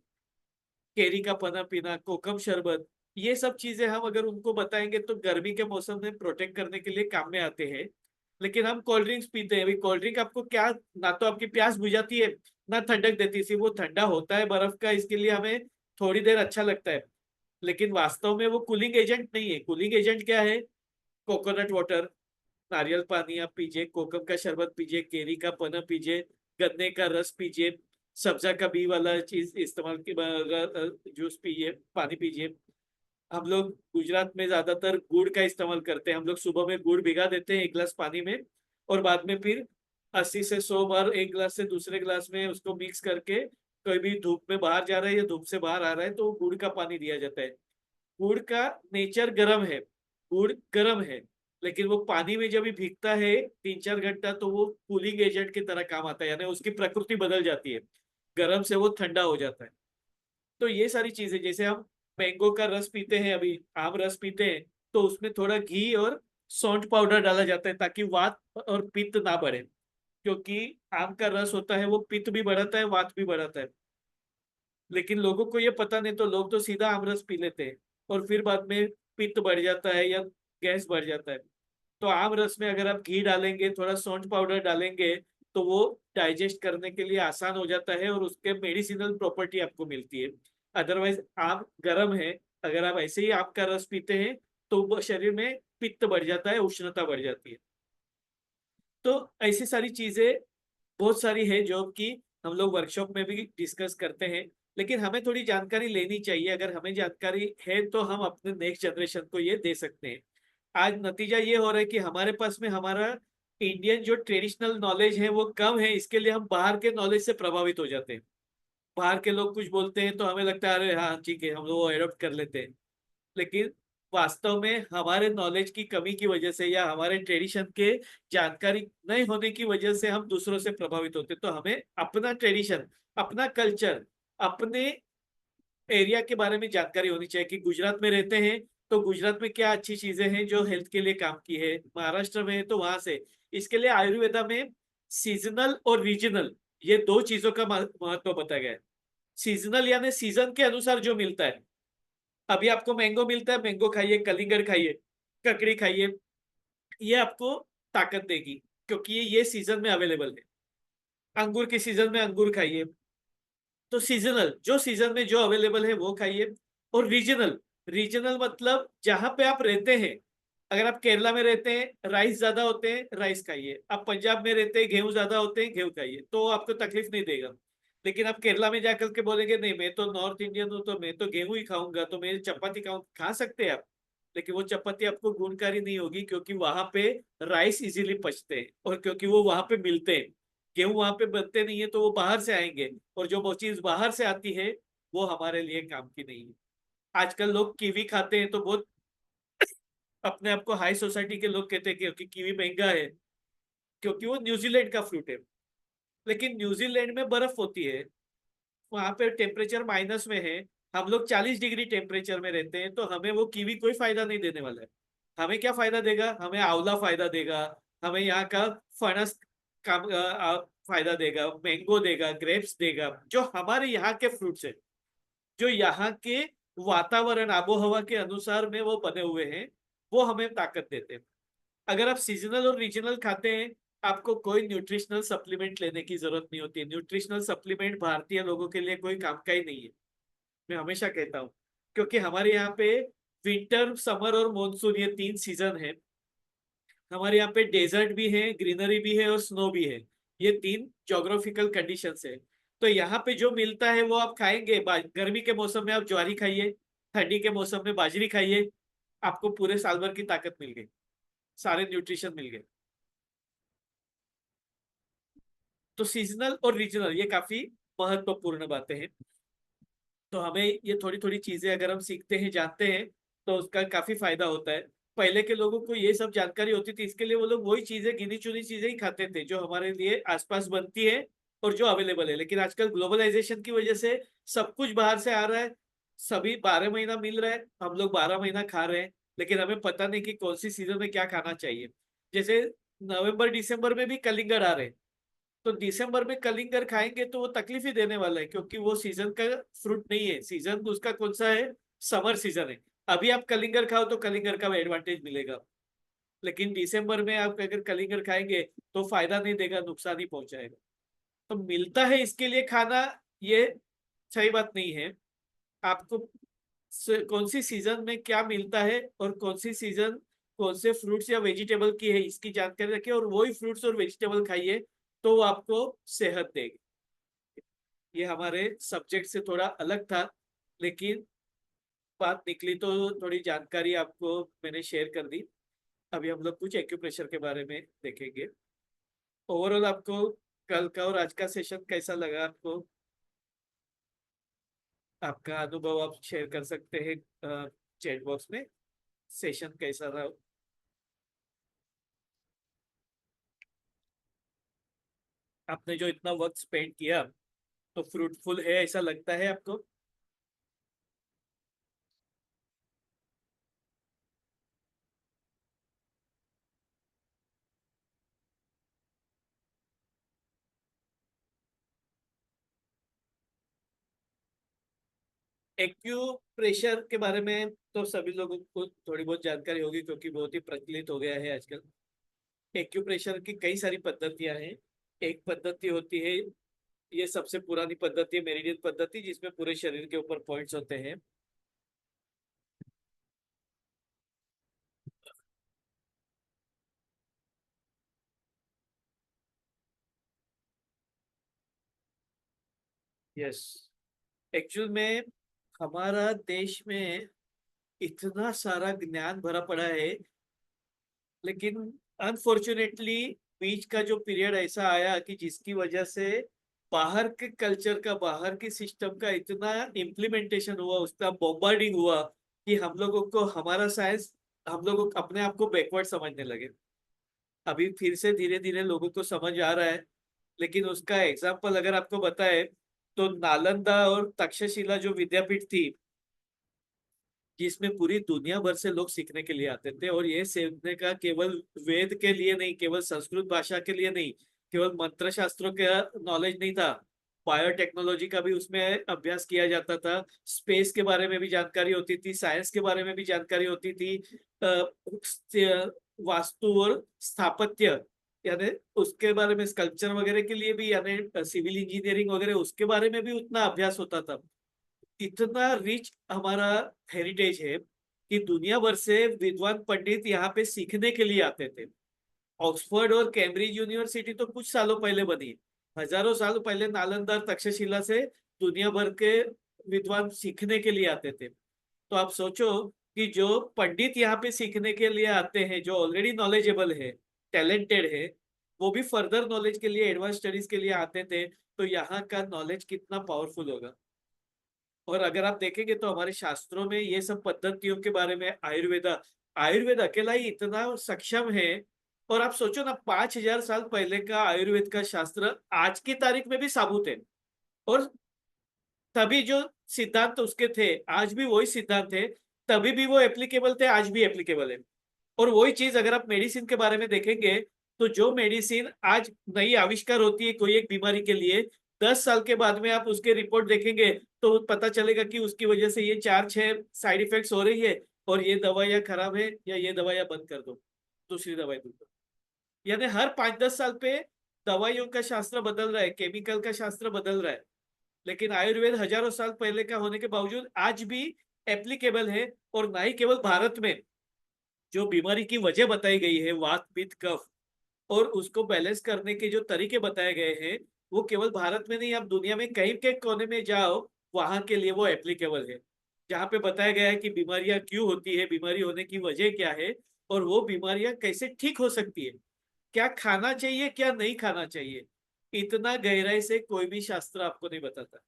S1: केरी का पना पीना, कोकम शरबत, ये सब चीजें हम अगर उनको बताएंगे तो गर्मी के मौसम में प्रोटेक्ट करने के लिए काम में आते हैं। लेकिन हम कोल्ड ड्रिंक्स पीते हैं, अभी कोल्ड ड्रिंक आपको क्या, ना तो आपकी प्यास बुझाती है ना ठंडक देती है, सिर्फ वो ठंडा होता है बर्फ का, इसके लिए हमें थोड़ी देर अच्छा लगता है। लेकिन वास्तव में वो कूलिंग एजेंट नहीं है। कूलिंग एजेंट क्या है? कोकोनट वाटर, नारियल पानी आप पीजिए, कोकम का शरबत पीजिए, केरी का पन्ना पीजिए, गन्ने का रस पीजिए, सब्जा का बी वाला चीज इस्तेमाल की जूस पीजिए, पानी पीजिए। हम लोग गुजरात में ज्यादातर गुड़ का इस्तेमाल करते हैं। हम लोग सुबह में गुड़ भिगा देते हैं 1 गिलास पानी में, और बाद में फिर 80 से 100 बार एक गिलास से दूसरे गिलास में उसको मिक्स करके, कोई भी धूप में बाहर जा रहा है या धूप से बाहर आ रहा है तो गुड़ का पानी दिया जाता है। गुड़ का नेचर गर्म है, गुड़ गर्म है, लेकिन वो पानी में जब भी भीगता है 3-4 घंटा तो वो कूलिंग एजेंट की तरह काम आता है, यानी उसकी प्रकृति बदल जाती है, गर्म से वो ठंडा हो जाता है। तो ये सारी चीजें, जैसे हम मैंगो का रस पीते हैं, अभी आम रस पीते हैं, तो उसमें थोड़ा घी और सौंठ पाउडर डाला जाता है ताकि वात और पित्त ना बढ़े, क्योंकि आम का रस होता है वो पित्त भी बढ़ाता है, वात भी बढ़ाता है। लेकिन लोगों को ये पता नहीं, तो लोग तो सीधा आमरस पी लेते हैं और फिर बाद में पित्त बढ़ जाता है या गैस बढ़ जाता है। तो आम रस में अगर आप घी डालेंगे, थोड़ा सौंठ पाउडर डालेंगे, तो वो डाइजेस्ट करने के लिए आसान हो जाता है और उसके मेडिसिनल प्रॉपर्टी आपको मिलती है। अदरवाइज आम गर्म है, अगर आप ऐसे ही आम का रस पीते हैं तो वो शरीर में पित्त बढ़ जाता है, उष्णता बढ़ जाती है। तो ऐसी सारी चीजें बहुत सारी है जो कि हम लोग वर्कशॉप में भी डिस्कस करते हैं। लेकिन हमें थोड़ी जानकारी लेनी चाहिए, अगर हमें जानकारी है तो हम अपने नेक्स्ट जनरेशन को ये दे सकते हैं। आज नतीजा ये हो रहा है कि हमारे पास में हमारा इंडियन जो ट्रेडिशनल नॉलेज है वो कम है, इसके लिए हम बाहर के नॉलेज से प्रभावित हो जाते हैं। बाहर के लोग कुछ बोलते हैं तो हमें लगता है अरे हाँ ठीक है, हम लोग वो एडॉप्ट कर लेते हैं। लेकिन वास्तव में हमारे नॉलेज की कमी की वजह से या हमारे ट्रेडिशन के जानकारी नहीं होने की वजह से हम दूसरों से प्रभावित होते, तो हमें अपना ट्रेडिशन, अपना कल्चर, अपने एरिया के बारे में जानकारी होनी चाहिए कि गुजरात में रहते हैं तो गुजरात में क्या अच्छी चीजें हैं जो हेल्थ के लिए काम की है, महाराष्ट्र में है तो वहां से। इसके लिए आयुर्वेदा में सीजनल और रीजनल, ये दो चीजों का महत्व बताया गया है। सीजनल यानी सीजन के अनुसार जो मिलता है। अभी आपको मैंगो मिलता है, मैंगो खाइए, कलिंगर खाइए, ककड़ी खाइए, ये आपको ताकत देगी क्योंकि ये सीजन में अवेलेबल है। अंगूर के सीजन में अंगूर खाइए। तो सीजनल, जो सीजन में जो अवेलेबल है वो खाइए। और रीजनल, रीजनल मतलब जहां पे आप रहते हैं। अगर आप केरला में रहते हैं राइस ज्यादा होते हैं, राइस खाइए। आप पंजाब में रहते हैं गेहूं ज्यादा होते हैं, गेहूं खाइए, तो आपको तकलीफ नहीं देगा। लेकिन आप केरला में जाकर के बोलेंगे नहीं मैं तो नॉर्थ इंडियन हूँ तो मैं तो गेहूं ही खाऊंगा, तो मैं चपाती खाऊं, खा सकते हैं आप। लेकिन वो चपाती आपको गुणकारी नहीं होगी क्योंकि वहां पे राइस इजीली पचते हैं और क्योंकि वो वहां पे मिलते हैं। गेहूं वहां पे बनते नहीं है तो वो बाहर से आएंगे, और जो वो चीज बाहर से आती है वो हमारे लिए काम की नहीं है। आजकल लोग कीवी खाते हैं तो बहुत अपने आप को हाई सोसाइटी के लोग कहते हैं क्योंकि कीवी महंगा है, क्योंकि वो न्यूजीलैंड का फ्रूट है। लेकिन न्यूजीलैंड में बर्फ होती है, वहां पे टेम्परेचर माइनस में है। हम लोग 40 डिग्री टेम्परेचर में रहते हैं, तो हमें वो कीवी कोई फायदा नहीं देने वाला है। हमें क्या फायदा देगा? हमें आंवला फायदा देगा, हमें यहाँ का फणस का फायदा देगा, मैंगो देगा, ग्रेप्स देगा, जो हमारे यहाँ के फ्रूट्स है, जो यहाँ के वातावरण आबो हवा के अनुसार में वो बने हुए हैं, वो हमें ताकत देते हैं। अगर आप सीजनल और रीजनल खाते हैं, आपको कोई न्यूट्रिशनल सप्लीमेंट लेने की जरूरत नहीं होती है। न्यूट्रिशनल सप्लीमेंट भारतीय लोगों के लिए कोई काम का ही नहीं है, मैं हमेशा कहता हूँ। क्योंकि हमारे यहाँ पे विंटर, समर और मॉनसून, ये 3 सीजन है। हमारे यहाँ पे डेजर्ट भी है, ग्रीनरी भी है और स्नो भी है। ये 3 जोग्राफिकल कंडीशंस है। तो यहाँ पे जो मिलता है वो आप खाएंगे। गर्मी के मौसम में आप ज्वारी खाइए, ठंडी के मौसम में बाजरी खाइए, आपको पूरे साल भर की ताकत मिल गई, सारे न्यूट्रिशन मिल गए। तो सीजनल और रीजनल ये काफी महत्वपूर्ण बातें हैं। तो हमें ये थोड़ी थोड़ी चीजें अगर हम सीखते हैं, जानते हैं, तो उसका काफी फायदा होता है। पहले के लोगों को ये सब जानकारी होती थी, इसके लिए वो लोग वही चीजें, गिनी चुनी चीजें ही खाते थे जो हमारे लिए आसपास बनती है और जो अवेलेबल है। लेकिन आजकल ग्लोबलाइजेशन की वजह से सब कुछ बाहर से आ रहा है, सभी 12 महीना मिल रहा है, हम लोग 12 महीना खा रहे हैं, लेकिन हमें पता नहीं कि कौन सी सीजन में क्या खाना चाहिए। जैसे नवंबर दिसंबर में भी कलिंगर आ रहे हैं, तो दिसंबर में कलिंगर खाएंगे तो वो तकलीफ ही देने वाला है क्योंकि वो सीजन का फ्रूट नहीं है। सीजन उसका कौन सा है? समर सीजन है। अभी आप कलिंगर खाओ तो कलिंगर का एडवांटेज मिलेगा, लेकिन दिसंबर में आप अगर कलिंगर खाएंगे तो फायदा नहीं देगा, नुकसान ही पहुंचाएगा। तो मिलता है इसके लिए खाना, ये सही बात नहीं है। आपको कौन सी सीजन में क्या मिलता है और कौन सी सीजन कौन से फ्रूट्स या वेजिटेबल की है इसकी जानकारी रखिए और वही फ्रूट्स और वेजिटेबल खाइए, तो वो आपको सेहत देगी। ये हमारे सब्जेक्ट से थोड़ा अलग था, लेकिन बात निकली तो थोड़ी जानकारी आपको मैंने शेयर कर दी। अभी हम लोग कुछ एक्यूप्रेशर के बारे में देखेंगे। ओवरऑल आपको कल का और आज का सेशन कैसा लगा आपको? आपका अनुभव आप शेयर कर सकते हैं चैट बॉक्स में। सेशन कैसा रहा? आपने जो इतना वक्त स्पेंड किया तो फ्रूटफुल है ऐसा लगता है आपको? एक्यूप्रेशर के बारे में तो सभी लोगों को थोड़ी बहुत जानकारी होगी, क्योंकि बहुत ही प्रचलित हो गया है आजकल। एक्यूप्रेशर की कई सारी पद्धतियां हैं। एक पद्धति होती है, ये सबसे पुरानी पद्धति है, मेरिडियन पद्धति, जिसमें पूरे शरीर के ऊपर पॉइंट्स होते हैं। यस, एक्चुअल में हमारा देश में इतना सारा ज्ञान भरा पड़ा है, लेकिन अनफॉर्चुनेटली बीच का जो पीरियड ऐसा आया कि जिसकी वजह से बाहर के कल्चर का, बाहर के सिस्टम का इतना इम्प्लीमेंटेशन हुआ, उसका बॉम्बार्डिंग हुआ कि हम लोगों को हमारा साइंस, हम लोग अपने आप को बैकवर्ड समझने लगे। अभी फिर से धीरे धीरे लोगों को समझ आ रहा है। लेकिन उसका एग्जाम्पल अगर आपको बताए, तो नालंदा और तक्षशिला जो विद्यापीठ थी, जिसमें पूरी दुनिया भर से लोग सीखने के लिए आते थे, और ये सीखने का केवल वेद के लिए नहीं, केवल संस्कृत भाषा के लिए नहीं, केवल मंत्र शास्त्रों का नॉलेज नहीं था, बायोटेक्नोलॉजी का भी उसमें अभ्यास किया जाता था, स्पेस के बारे में भी जानकारी होती थी, साइंस के बारे में भी जानकारी होती थी, वास्तु और स्थापत्य, यानी उसके बारे में, स्कल्पचर वगैरह के लिए भी, यानी सिविल इंजीनियरिंग वगैरह उसके बारे में भी उतना अभ्यास होता था। इतना रिच हमारा हेरिटेज है कि दुनिया भर से विद्वान पंडित यहाँ पे सीखने के लिए आते थे। ऑक्सफोर्ड और कैम्ब्रिज यूनिवर्सिटी तो कुछ सालों पहले बनी, हजारों साल पहले नालंदा और तक्षशिला से दुनिया भर के विद्वान सीखने के लिए आते थे। तो आप सोचो कि जो पंडित यहाँ पे सीखने के लिए आते हैं, जो ऑलरेडी नॉलेजेबल है, टैलेंटेड है, वो भी फर्दर नॉलेज के लिए, एडवांस स्टडीज के लिए आते थे, तो यहाँ का नॉलेज कितना पावरफुल होगा। और अगर आप देखेंगे तो हमारे शास्त्रों में ये सब पद्धतियों के बारे में, आयुर्वेदा, आयुर्वेद अकेला ही इतना सक्षम है। और आप सोचो ना, 5,000 साल पहले का आयुर्वेद का शास्त्र आज की तारीख में भी साबुत है। और तभी जो सिद्धांत उसके थे, आज भी वही सिद्धांत है, तभी भी वो एप्लीकेबल थे, आज भी एप्लीकेबल है। और वही चीज अगर आप मेडिसिन के बारे में देखेंगे, तो जो मेडिसिन आज नई आविष्कार होती है कोई एक बीमारी के लिए, 10 साल के बाद में आप उसके रिपोर्ट देखेंगे तो पता चलेगा कि उसकी वजह से ये 4-6 साइड इफेक्ट्स हो रही है, और ये दवाइयाँ खराब है, या ये दवाइयाँ बंद कर दो, दूसरी दवाई दो। यानी हर 5-10 साल पे दवाइयों का शास्त्र बदल रहा है, केमिकल का शास्त्र बदल रहा है। लेकिन आयुर्वेद हजारों साल पहले का होने के बावजूद आज भी एप्लीकेबल है। और ना ही केवल भारत में, जो बीमारी की वजह बताई गई है, वात पित्त कफ, और उसको बैलेंस करने के जो तरीके बताए गए हैं, वो केवल भारत में नहीं, आप दुनिया में कहीं के कोने में जाओ, वहां के लिए वो एप्लीकेबल है। जहाँ पे बताया गया है कि बीमारियां क्यों होती है, बीमारी होने की वजह क्या है, और वो बीमारियां कैसे ठीक हो सकती है, क्या खाना चाहिए क्या नहीं खाना चाहिए, इतना गहराई से कोई भी शास्त्र आपको नहीं बताता।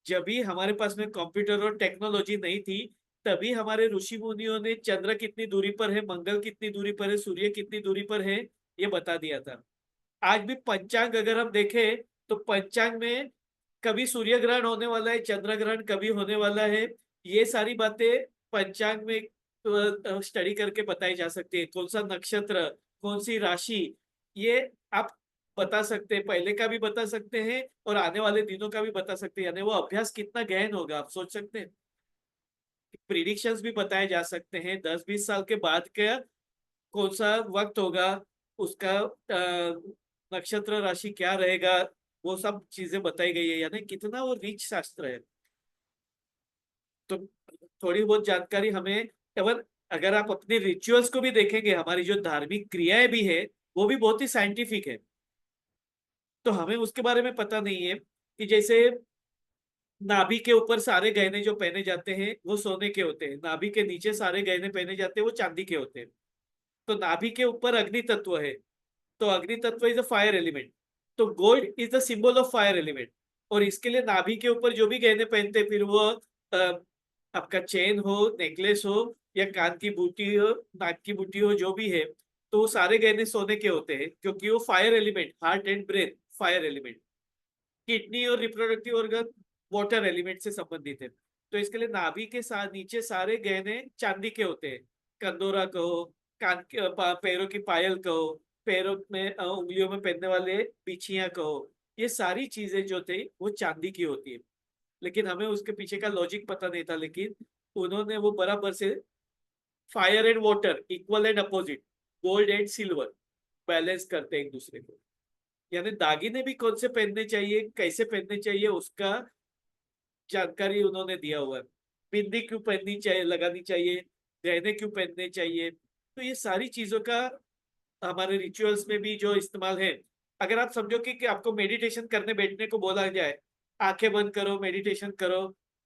S1: जब भी हमारे पास में कंप्यूटर और टेक्नोलॉजी नहीं थी, तभी हमारे ऋषि मुनियों ने चंद्र कितनी दूरी पर है, मंगल कितनी दूरी पर है, सूर्य कितनी दूरी पर है, ये बता दिया था। आज भी पंचांग अगर हम देखें, तो पंचांग में कभी सूर्य ग्रहण होने वाला है, चंद्र ग्रहण कभी होने वाला है, ये सारी बातें पंचांग में स्टडी करके बताई जा सकती है। कौन सा नक्षत्र, कौन सी राशि, ये आप बता सकते हैं, पहले का भी बता सकते हैं और आने वाले दिनों का भी बता सकते हैं। यानी वो अभ्यास कितना गहन होगा, आप सोच सकते हैं। प्रिडिक्शंस भी बताए जा सकते हैं, 10-20 साल के बाद का कौन सा वक्त होगा, उसका नक्षत्र राशि क्या रहेगा, वो सब चीजें बताई गई है। यानी कितना वो रिच शास्त्र है। तो थोड़ी बहुत जानकारी हमें, केवल अगर आप अपने रिचुअल्स को भी देखेंगे, हमारी जो धार्मिक क्रियाएं भी है वो भी बहुत ही साइंटिफिक है। तो हमें उसके बारे में पता नहीं है कि जैसे नाभि के ऊपर सारे गहने जो पहने जाते हैं वो सोने के होते हैं, नाभि के नीचे सारे गहने पहने जाते हैं वो चांदी के होते हैं। तो नाभि के ऊपर अग्नि तत्व है, तो अग्नि तत्व इज अ फायर एलिमेंट, तो gold is the symbol of fire element. और इसके लिए नाभि के ऊपर जो भी गहने पहनते हैं, फिर वो आपका चेन हो, नेकलेस हो, या कान की बूटी हो, नाक की बूटी हो, जो भी है, तो वो सारे गहने सोने के होते हैं, क्योंकि वो fire element, heart and brain fire element, kidney और रिप्रोडक्टिव ऑर्गन वाटर एलिमेंट से संबंधित है। तो इसके लिए नाभि के साथ नीचे सारे गहने चांदी के होते हैं। कंदोरा कहो, पैरों की पायल कहो, पैरों में उंगलियों में पहनने वाले बिछियां कहो, ये सारी चीजें जो थे वो चांदी की होती है। लेकिन हमें उसके पीछे का लॉजिक पता नहीं था, लेकिन उन्होंने वो बराबर से fire and water equal and opposite, gold and silver balance करते हैं एक दूसरे को। यानी दागिने भी कौन से पहनने चाहिए, कैसे पहनने चाहिए, उसका जानकारी उन्होंने दिया हुआ है। बिंदी क्यों पहननी चाहिए, लगानी चाहिए, गहने क्यों पहनने चाहिए, तो ये सारी चीजों का हमारे रिचुअल्स में भी जो इस्तेमाल है। अगर आप समझो कि आपको मेडिटेशन करने बैठने को बोला जाए, आंखें बंद करो, मेडिटेशन करो,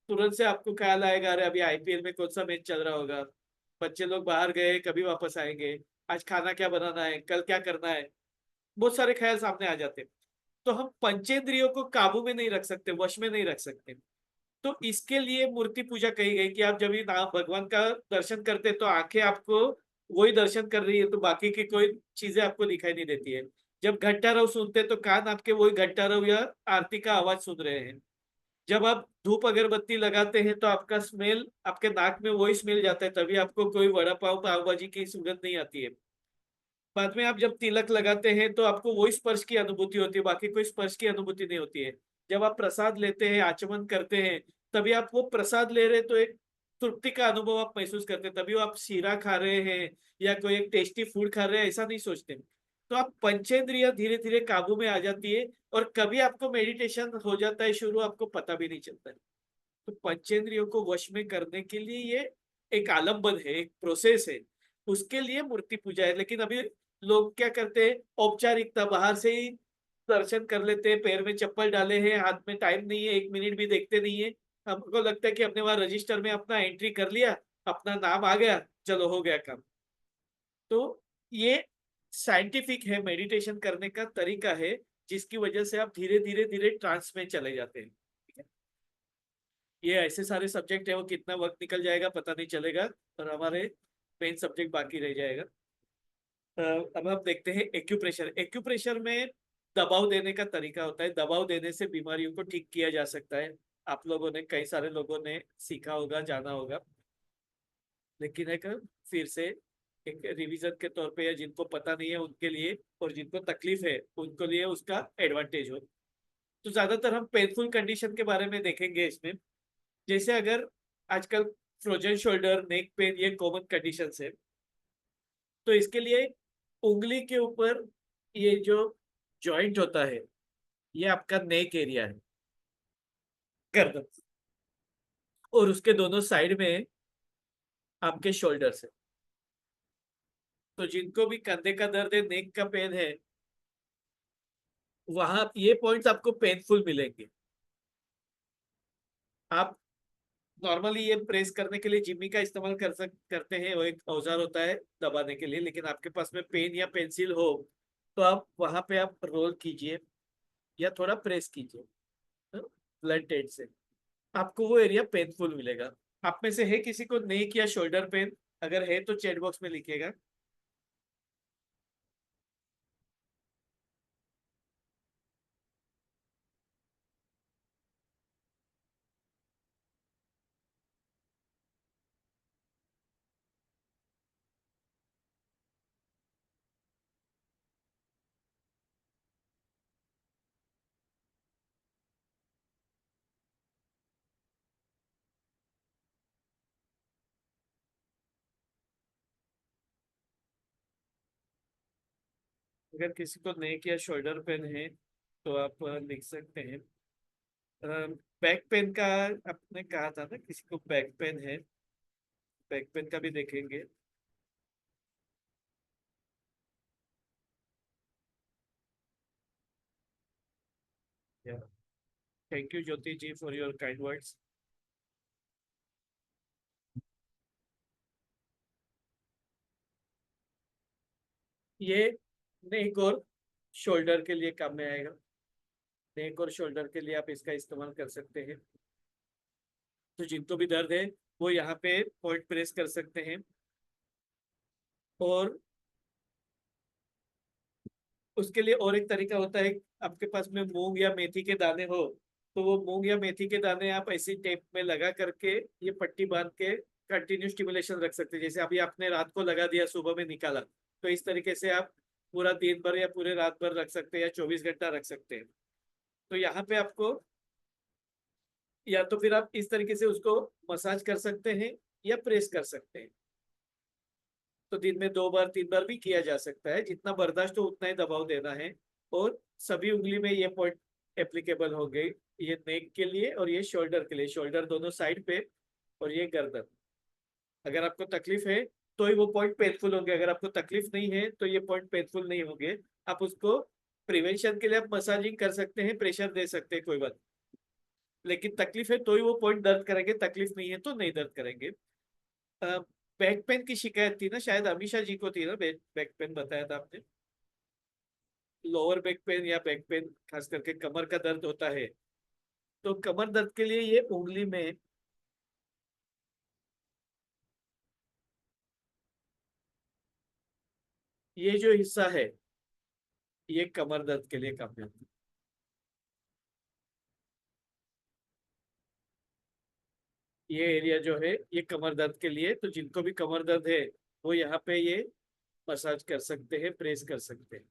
S1: तुरंत से आपको ख्याल आएगा अरे अभी आईपीएल में कौन सा मैच चल रहा होगा, बच्चे लोग बाहर गए कभी वापस आएंगे, आज खाना क्या बनाना है, कल क्या करना है, बहुत सारे ख्याल सामने आ जाते हैं। तो हम पंचेंद्रियों को काबू में नहीं रख सकते, वश में नहीं रख सकते। तो इसके लिए मूर्ति पूजा कही गई कि आप जब भी नाम भगवान का दर्शन करते हैं, तो आंखें आपको वही दर्शन कर रही है, तो बाकी की कोई चीजें आपको दिखाई नहीं देती है। जब घंटारव सुनते हैं तो कान आपके वही घंटारव या आरती का आवाज सुन रहे हैं। जब आप धूप अगरबत्ती लगाते हैं तो आपका स्मेल आपके नाक में वही स्मेल जाता है, तभी आपको कोई वड़ा पाव पाव भाजी की सुगंध नहीं आती है। बाद में आप जब तिलक लगाते हैं तो आपको वही स्पर्श की अनुभूति होती है, बाकी कोई स्पर्श की अनुभूति नहीं होती है। जब आप प्रसाद लेते हैं, आचमन करते हैं, तभी आप वो प्रसाद ले रहे हैं तो एक तृप्ति का अनुभव आप महसूस करते हैं, तभी वो आप शीरा खा रहे हैं या कोई एक टेस्टी फूड खा रहे हैं, ऐसा नहीं सोचते। तो आप पंचेंद्रिय धीरे धीरे काबू में आ जाती है, और कभी आपको मेडिटेशन हो जाता है शुरू, आपको पता भी नहीं चलता है। तो पंचेंद्रियों को वश में करने के लिए ये एक आलम्बन है, एक प्रोसेस है, उसके लिए मूर्ति पूजा है। लेकिन अभी लोग क्या करते हैं, औपचारिकता, बाहर से ही दर्शन कर लेते हैं, पैर में चप्पल डाले हैं, हाथ में टाइम नहीं है, 1 मिनट भी देखते नहीं है। हमको लगता है कि अपने वहां रजिस्टर में अपना एंट्री कर लिया, अपना नाम आ गया, चलो हो गया काम। तो ये साइंटिफिक है, मेडिटेशन करने का तरीका है, जिसकी वजह से आप धीरे धीरे धीरे ट्रांस में चले जाते हैं। ठीक है? ये ऐसे सारे सब्जेक्ट है, वो कितना वक्त निकल जाएगा पता नहीं चलेगा, और हमारे मेन सब्जेक्ट बाकी रह जाएगा। अब हम देखते हैं एक्यूप्रेशर। एक्यूप्रेशर में दबाव देने का तरीका होता है, दबाव देने से बीमारियों को ठीक किया जा सकता है। आप लोगों ने, कई सारे लोगों ने सीखा होगा, जाना होगा, लेकिन एक फिर से एक रिवीजन के तौर पे, या जिनको पता नहीं है उनके लिए, और जिनको तकलीफ है उनको लिए उसका एडवांटेज हो। तो ज्यादातर हम पेनफुल कंडीशन के बारे में देखेंगे इसमें। जैसे अगर आजकल फ्रोजन शोल्डर, नेक पेन, ये कॉमन कंडीशन है, तो इसके लिए उंगली के ऊपर ये जो जॉइंट होता है, ये आपका नेक एरिया है, गर्दन, और उसके दोनों साइड में आपके शोल्डर्स है। तो जिनको भी कंधे का दर्द है, नेक का पेन है, वहां ये पॉइंट्स आपको पेनफुल मिलेंगे। आप नॉर्मली ये प्रेस करने के लिए जिम्मी का इस्तेमाल करते हैं, वो एक औजार होता है दबाने के लिए, लेकिन आपके पास में पेन या पेंसिल हो तो आप वहां पे आप रोल कीजिए या थोड़ा प्रेस कीजिए ब्लंट एंड से, आपको वो एरिया पेनफुल मिलेगा। आप में से है किसी को नेक या शोल्डर पेन? अगर है तो चैट बॉक्स में लिखिएगा। अगर किसी को नेक या शोल्डर पेन है तो आप लिख सकते हैं। बैक पेन का आपने कहा था ना, किसी को बैक पेन है, बैक पेन का भी देखेंगे। Thank you Jyoti ji for your kind words. ये नेक और शोल्डर के लिए काम में आएगा। नेक और शोल्डर के लिए आप इसका इस्तेमाल कर सकते हैं। तो जिनको भी दर्द है वो यहाँ पे पॉइंट प्रेस कर सकते हैं। और उसके लिए और एक तरीका होता है, आपके पास में मूंग या मेथी के दाने हो तो वो मूंग या मेथी के दाने आप ऐसी टेप में लगा करके ये पट्टी बांध के कंटिन्यू स्टिमुलेशन रख सकते हैं। जैसे अभी आपने रात को लगा दिया, सुबह में निकाला, तो इस तरीके से आप पूरा दिन भर या पूरे रात भर रख सकते हैं या 24 घंटा रख सकते हैं। तो यहाँ पे आपको, या तो फिर आप इस तरीके से उसको मसाज कर सकते हैं या प्रेस कर सकते हैं। तो दिन में 2 बार 3 बार भी किया जा सकता है, जितना बर्दाश्त हो उतना ही दबाव देना है। और सभी उंगली में ये पॉइंट एप्लीकेबल हो गए। ये नेक के लिए और ये शोल्डर के लिए, शोल्डर दोनों साइड पे और ये गर्दन। अगर आपको तकलीफ है तो ही वो पॉइंट पेनफुल होंगे, अगर आपको तकलीफ नहीं है तो ये पॉइंट पेनफुल नहीं होंगे। आप उसको प्रिवेंशन के लिए आप मसाजिंग कर सकते हैं, प्रेशर दे सकते हैं, कोई बात। लेकिन तकलीफ है तो ही वो पॉइंट दर्द करेंगे, तकलीफ नहीं है तो नहीं दर्द करेंगे। बैक पेन की शिकायत थी ना, शायद अमीषा जी को थी ना, बैक पेन बताया था आपने। लोअर बैक पेन या बैक पेन, खास करके कमर का दर्द होता है। तो कमर दर्द के लिए ये उंगली में, ये जो हिस्सा है ये कमर दर्द के लिए काम में आता है। ये एरिया जो है ये कमर दर्द के लिए, तो जिनको भी कमर दर्द है वो यहाँ पे ये मसाज कर सकते हैं, प्रेस कर सकते हैं।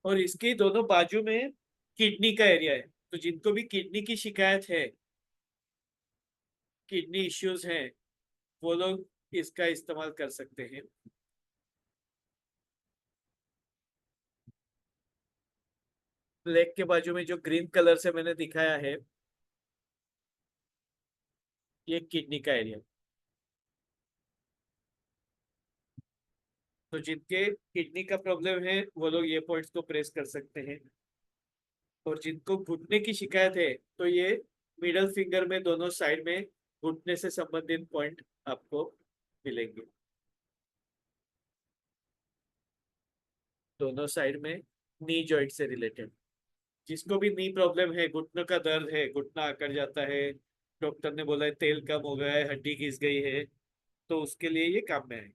S1: और इसकी दोनों बाजू में किडनी का एरिया है। तो जिनको भी किडनी की शिकायत है, किडनी इश्यूज हैं, वो लोग इसका इस्तेमाल कर सकते हैं। लेग के बाजू में जो ग्रीन कलर से मैंने दिखाया है ये किडनी का एरिया। तो जिनके किडनी का प्रॉब्लम है वो लोग ये पॉइंट्स को प्रेस कर सकते हैं। और जिनको घुटने की शिकायत है तो ये मिडल फिंगर में दोनों साइड में घुटने से संबंधित पॉइंट आपको मिलेंगे, दोनों साइड में, नी जॉइंट से रिलेटेड। जिसको भी नी प्रॉब्लम है, घुटनों का दर्द है, घुटना आकर जाता है, डॉक्टर ने बोला है तेल कम हो गया है, हड्डी घिस गई है, तो उसके लिए ये काम में है।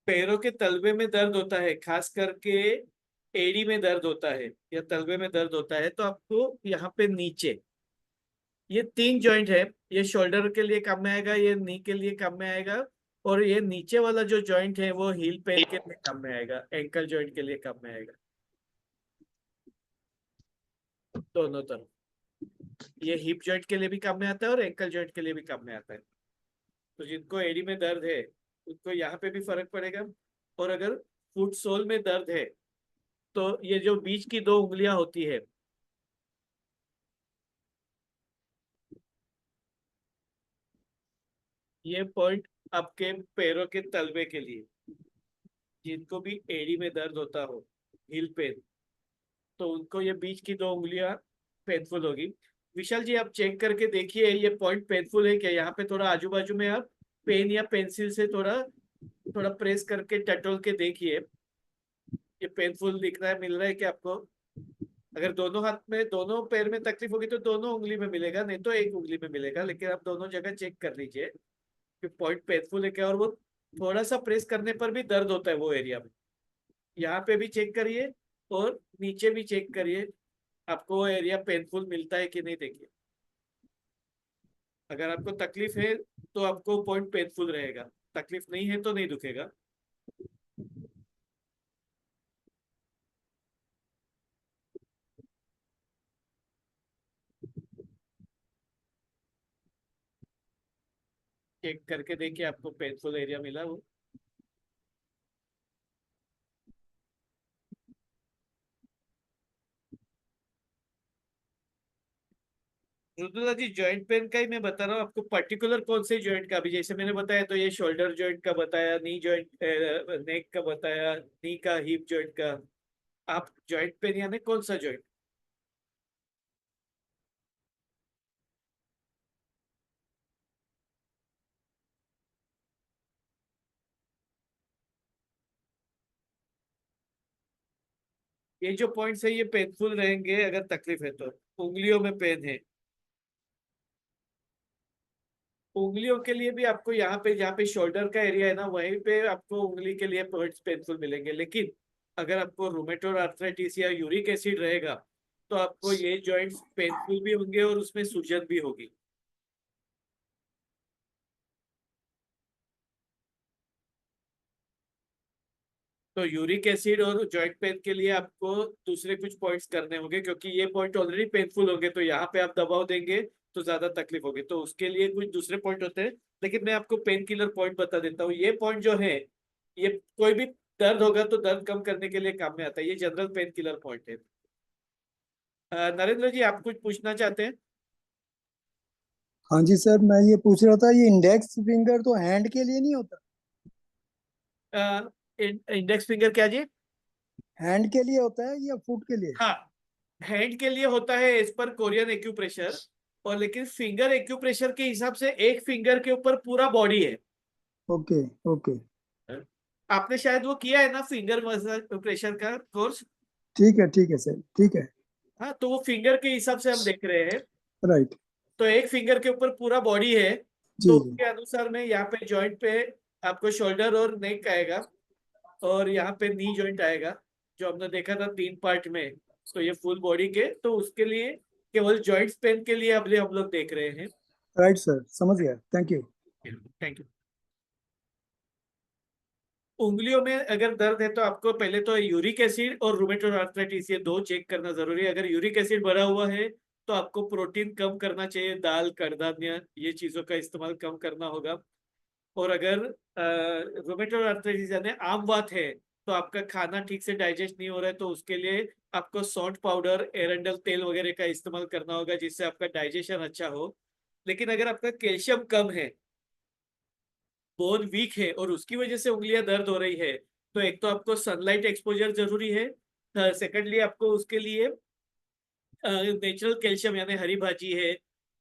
S1: पैरों के तलवे में दर्द होता है, खास करके एड़ी में दर्द होता है या तलवे में दर्द होता है, तो आपको यहाँ पे नीचे ये 3 जॉइंट है। ये शोल्डर के लिए काम में आएगा, ये नी के लिए काम में आएगा, और ये नीचे वाला जो जॉइंट है वो हील पेन के लिए काम में आएगा, एंकल जॉइंट के लिए काम में आएगा। दोनों तरफ ये हिप जॉइंट के लिए भी काम में आता है और एंकल जॉइंट के लिए भी काम में आता है। तो जिनको एड़ी में दर्द है उनको यहाँ पे भी फर्क पड़ेगा। और अगर फुट सोल में दर्द है तो ये जो बीच की 2 उंगलियां होती है, ये पॉइंट आपके पैरों के तलवे के लिए, जिनको भी एड़ी में दर्द होता हो, हिल पेन, तो उनको ये बीच की 2 उंगलियां पेनफुल होगी। विशाल जी आप चेक करके देखिए ये पॉइंट पेनफुल है क्या, यहाँ पे थोड़ा आजू बाजू में आप पेन या पेंसिल से थोड़ा थोड़ा प्रेस करके टटोल के देखिए, ये पेनफुल दिख रहा है, मिल रहा है कि आपको। अगर दोनों हाथ में, दोनों पैर में तकलीफ होगी तो दोनों उंगली में मिलेगा, नहीं तो एक उंगली में मिलेगा, लेकिन आप दोनों जगह चेक कर लीजिए कि पॉइंट पेनफुल है क्या। और वो थोड़ा सा प्रेस करने पर भी दर्द होता है वो एरिया में, यहाँ पे भी चेक करिए और नीचे भी चेक करिए, आपको वो एरिया पेनफुल मिलता है कि नहीं, देखिए। अगर आपको तकलीफ है तो आपको पॉइंट पेनफुल रहेगा, तकलीफ नहीं है तो नहीं दुखेगा। चेक करके देखिए आपको पेनफुल एरिया मिला वो। रुद्रला जी, जॉइंट पेन का ही मैं बता रहा हूँ आपको, पर्टिकुलर कौन से जॉइंट का? अभी जैसे मैंने बताया तो ये शोल्डर जॉइंट का बताया, नी जॉइंट, नेक का बताया, नी का, हिप जॉइंट का। आप जॉइंट पेन यानी कौन सा जॉइंट? ये जो पॉइंट्स है ये पेनफुल रहेंगे अगर तकलीफ है तो। उंगलियों में पेन है, उंगलियों के लिए भी आपको यहाँ पे, जहाँ पे शोल्डर का एरिया है ना, वहीं पे आपको उंगली के लिए पॉइंट्स पेनफुल मिलेंगे। लेकिन अगर आपको रूमेटोड आर्थराइटिस या यूरिक एसिड रहेगा तो आपको ये जॉइंट्स पेनफुल भी होंगे और उसमें सूजन भी होगी। तो यूरिक एसिड और जॉइंट पेन के लिए आपको दूसरे कुछ पॉइंट्स करने होंगे, क्योंकि ये पॉइंट ऑलरेडी पेनफुल होंगे, तो यहाँ पे आप दबाव देंगे तो ज्यादा तकलीफ होगी, तो उसके लिए कुछ दूसरे पॉइंट होते हैं। लेकिन मैं आपको पेन किलर पॉइंट बता देता हूँ। ये पॉइंट जो है, ये कोई भी दर्द होगा तो दर्द कम करने के लिए काम में आता है। ये जनरल पेन किलर पॉइंट है। नरेंद्र जी, आप कुछ पूछना चाहते हैं?
S2: हाँ जी सर, मैं ये पूछ रहा था, ये इंडेक्स फिंगर तो हैंड के लिए नहीं होता?
S1: इंडेक्स फिंगर क्या जी?
S2: हैंड के लिए होता है या फुट के लिए?
S1: हाँ, हैंड के लिए होता है एज पर कोरियन एक्यूप्रेशर। और लेकिन फिंगर एक्यूप्रेशर के हिसाब से एक फिंगर के ऊपर पूरा बॉडी है।
S2: ओके। ओके।
S1: आपने शायद वो किया है ना, फिंगर मसाज प्रेशर का कोर्स?
S2: ठीक है सर, ठीक है।
S1: हाँ, तो वो फिंगर के हिसाब से हम देख रहे हैं।
S2: राइट।
S1: तो एक फिंगर के ऊपर पूरा बॉडी है, तो
S2: जी जी।
S1: उसके अनुसार में यहाँ पे जॉइंट पे आपको शोल्डर और नेक आएगा, और यहाँ पे नी जॉइंट आएगा, जो हमने देखा था 3 पार्ट में। तो ये फुल बॉडी के, तो उसके लिए केवल जॉइंट्स पेन के लिए अभी हम लोग देख रहे हैं।
S2: राइट सर, समझ गया, थैंक यू।
S1: Thank you. उंगलियों में अगर दर्द है तो आपको पहले तो यूरिक एसिड और रूमेटोइड आर्थराइटिस, ये दो चेक करना जरूरी है। अगर यूरिक एसिड बढ़ा हुआ है तो आपको प्रोटीन कम करना चाहिए, दाल, कडधान्य, ये चीजों का इस्तेमाल कम करना होगा। और अगर रूमेटोइड आर्थराइटिस यानी आम बात है, तो आपका खाना ठीक से डाइजेस्ट नहीं हो रहा है, तो उसके लिए आपको सॉल्ट पाउडर, एरंडल तेल वगैरह का इस्तेमाल करना होगा, जिससे आपका डाइजेशन अच्छा हो। लेकिन अगर आपका कैल्शियम कम है, बोन वीक है, और उसकी वजह से उंगलियां दर्द हो रही है, तो एक तो आपको सनलाइट एक्सपोजर जरूरी है। सेकेंडली आपको उसके लिए नेचुरल कैल्शियम यानी हरी भाजी है,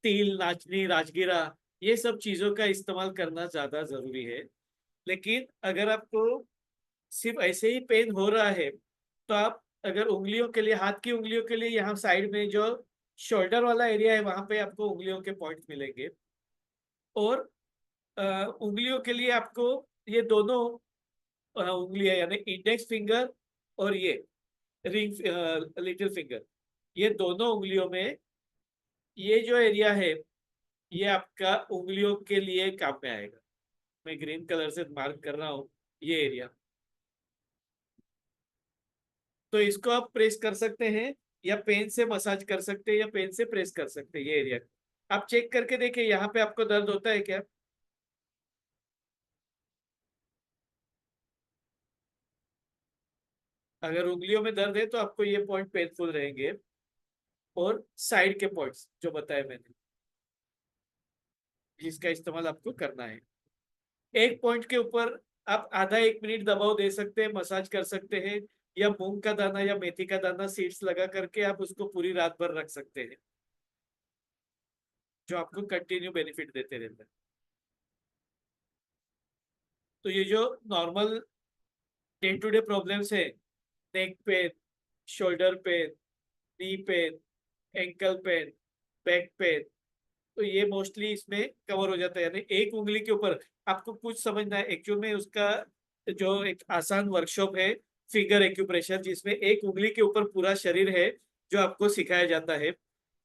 S1: तिल, नाचनी, राजगिरा, ये सब चीजों का इस्तेमाल करना ज्यादा जरूरी है। लेकिन अगर आपको सिर्फ ऐसे ही पेन हो रहा है, तो आप अगर उंगलियों के लिए, हाथ की उंगलियों के लिए, यहाँ साइड में जो शोल्डर वाला एरिया है वहां पे आपको उंगलियों के पॉइंट्स मिलेंगे। और उंगलियों के लिए आपको ये दोनों उंगलियां यानी इंडेक्स फिंगर और ये रिंग, लिटिल फिंगर, ये दोनों उंगलियों में ये जो एरिया है, ये आपका उंगलियों के लिए काम में आएगा। मैं ग्रीन कलर से मार्क कर रहा हूँ ये एरिया। तो इसको आप प्रेस कर सकते हैं, या पेन से मसाज कर सकते हैं, या पेन से प्रेस कर सकते हैं ये एरिया। आप चेक करके देखिए यहाँ पे आपको दर्द होता है क्या? अगर उंगलियों में दर्द है तो आपको ये पॉइंट पेनफुल रहेंगे। और साइड के पॉइंट्स जो बताए मैंने, जिसका इस्तेमाल आपको करना है, एक पॉइंट के ऊपर आप आधा 1 मिनट दबाव दे सकते हैं, मसाज कर सकते हैं। या मूंग का दाना या मेथी का दाना सीड्स लगा करके आप उसको पूरी रात भर रख सकते हैं, जो आपको कंटिन्यू बेनिफिट देते रहते हैं। तो ये जो normal day to day problems है, neck pain, shoulder pain, knee pain, ankle pain, back pain, तो ये मोस्टली इसमें कवर हो जाता है। यानी एक उंगली के ऊपर आपको कुछ समझना है एक्चुअल में उसका। जो एक आसान वर्कशॉप है फिंगर एक्यूप्रेशर, जिसमें एक उंगली के ऊपर पूरा शरीर है जो आपको सिखाया जाता है।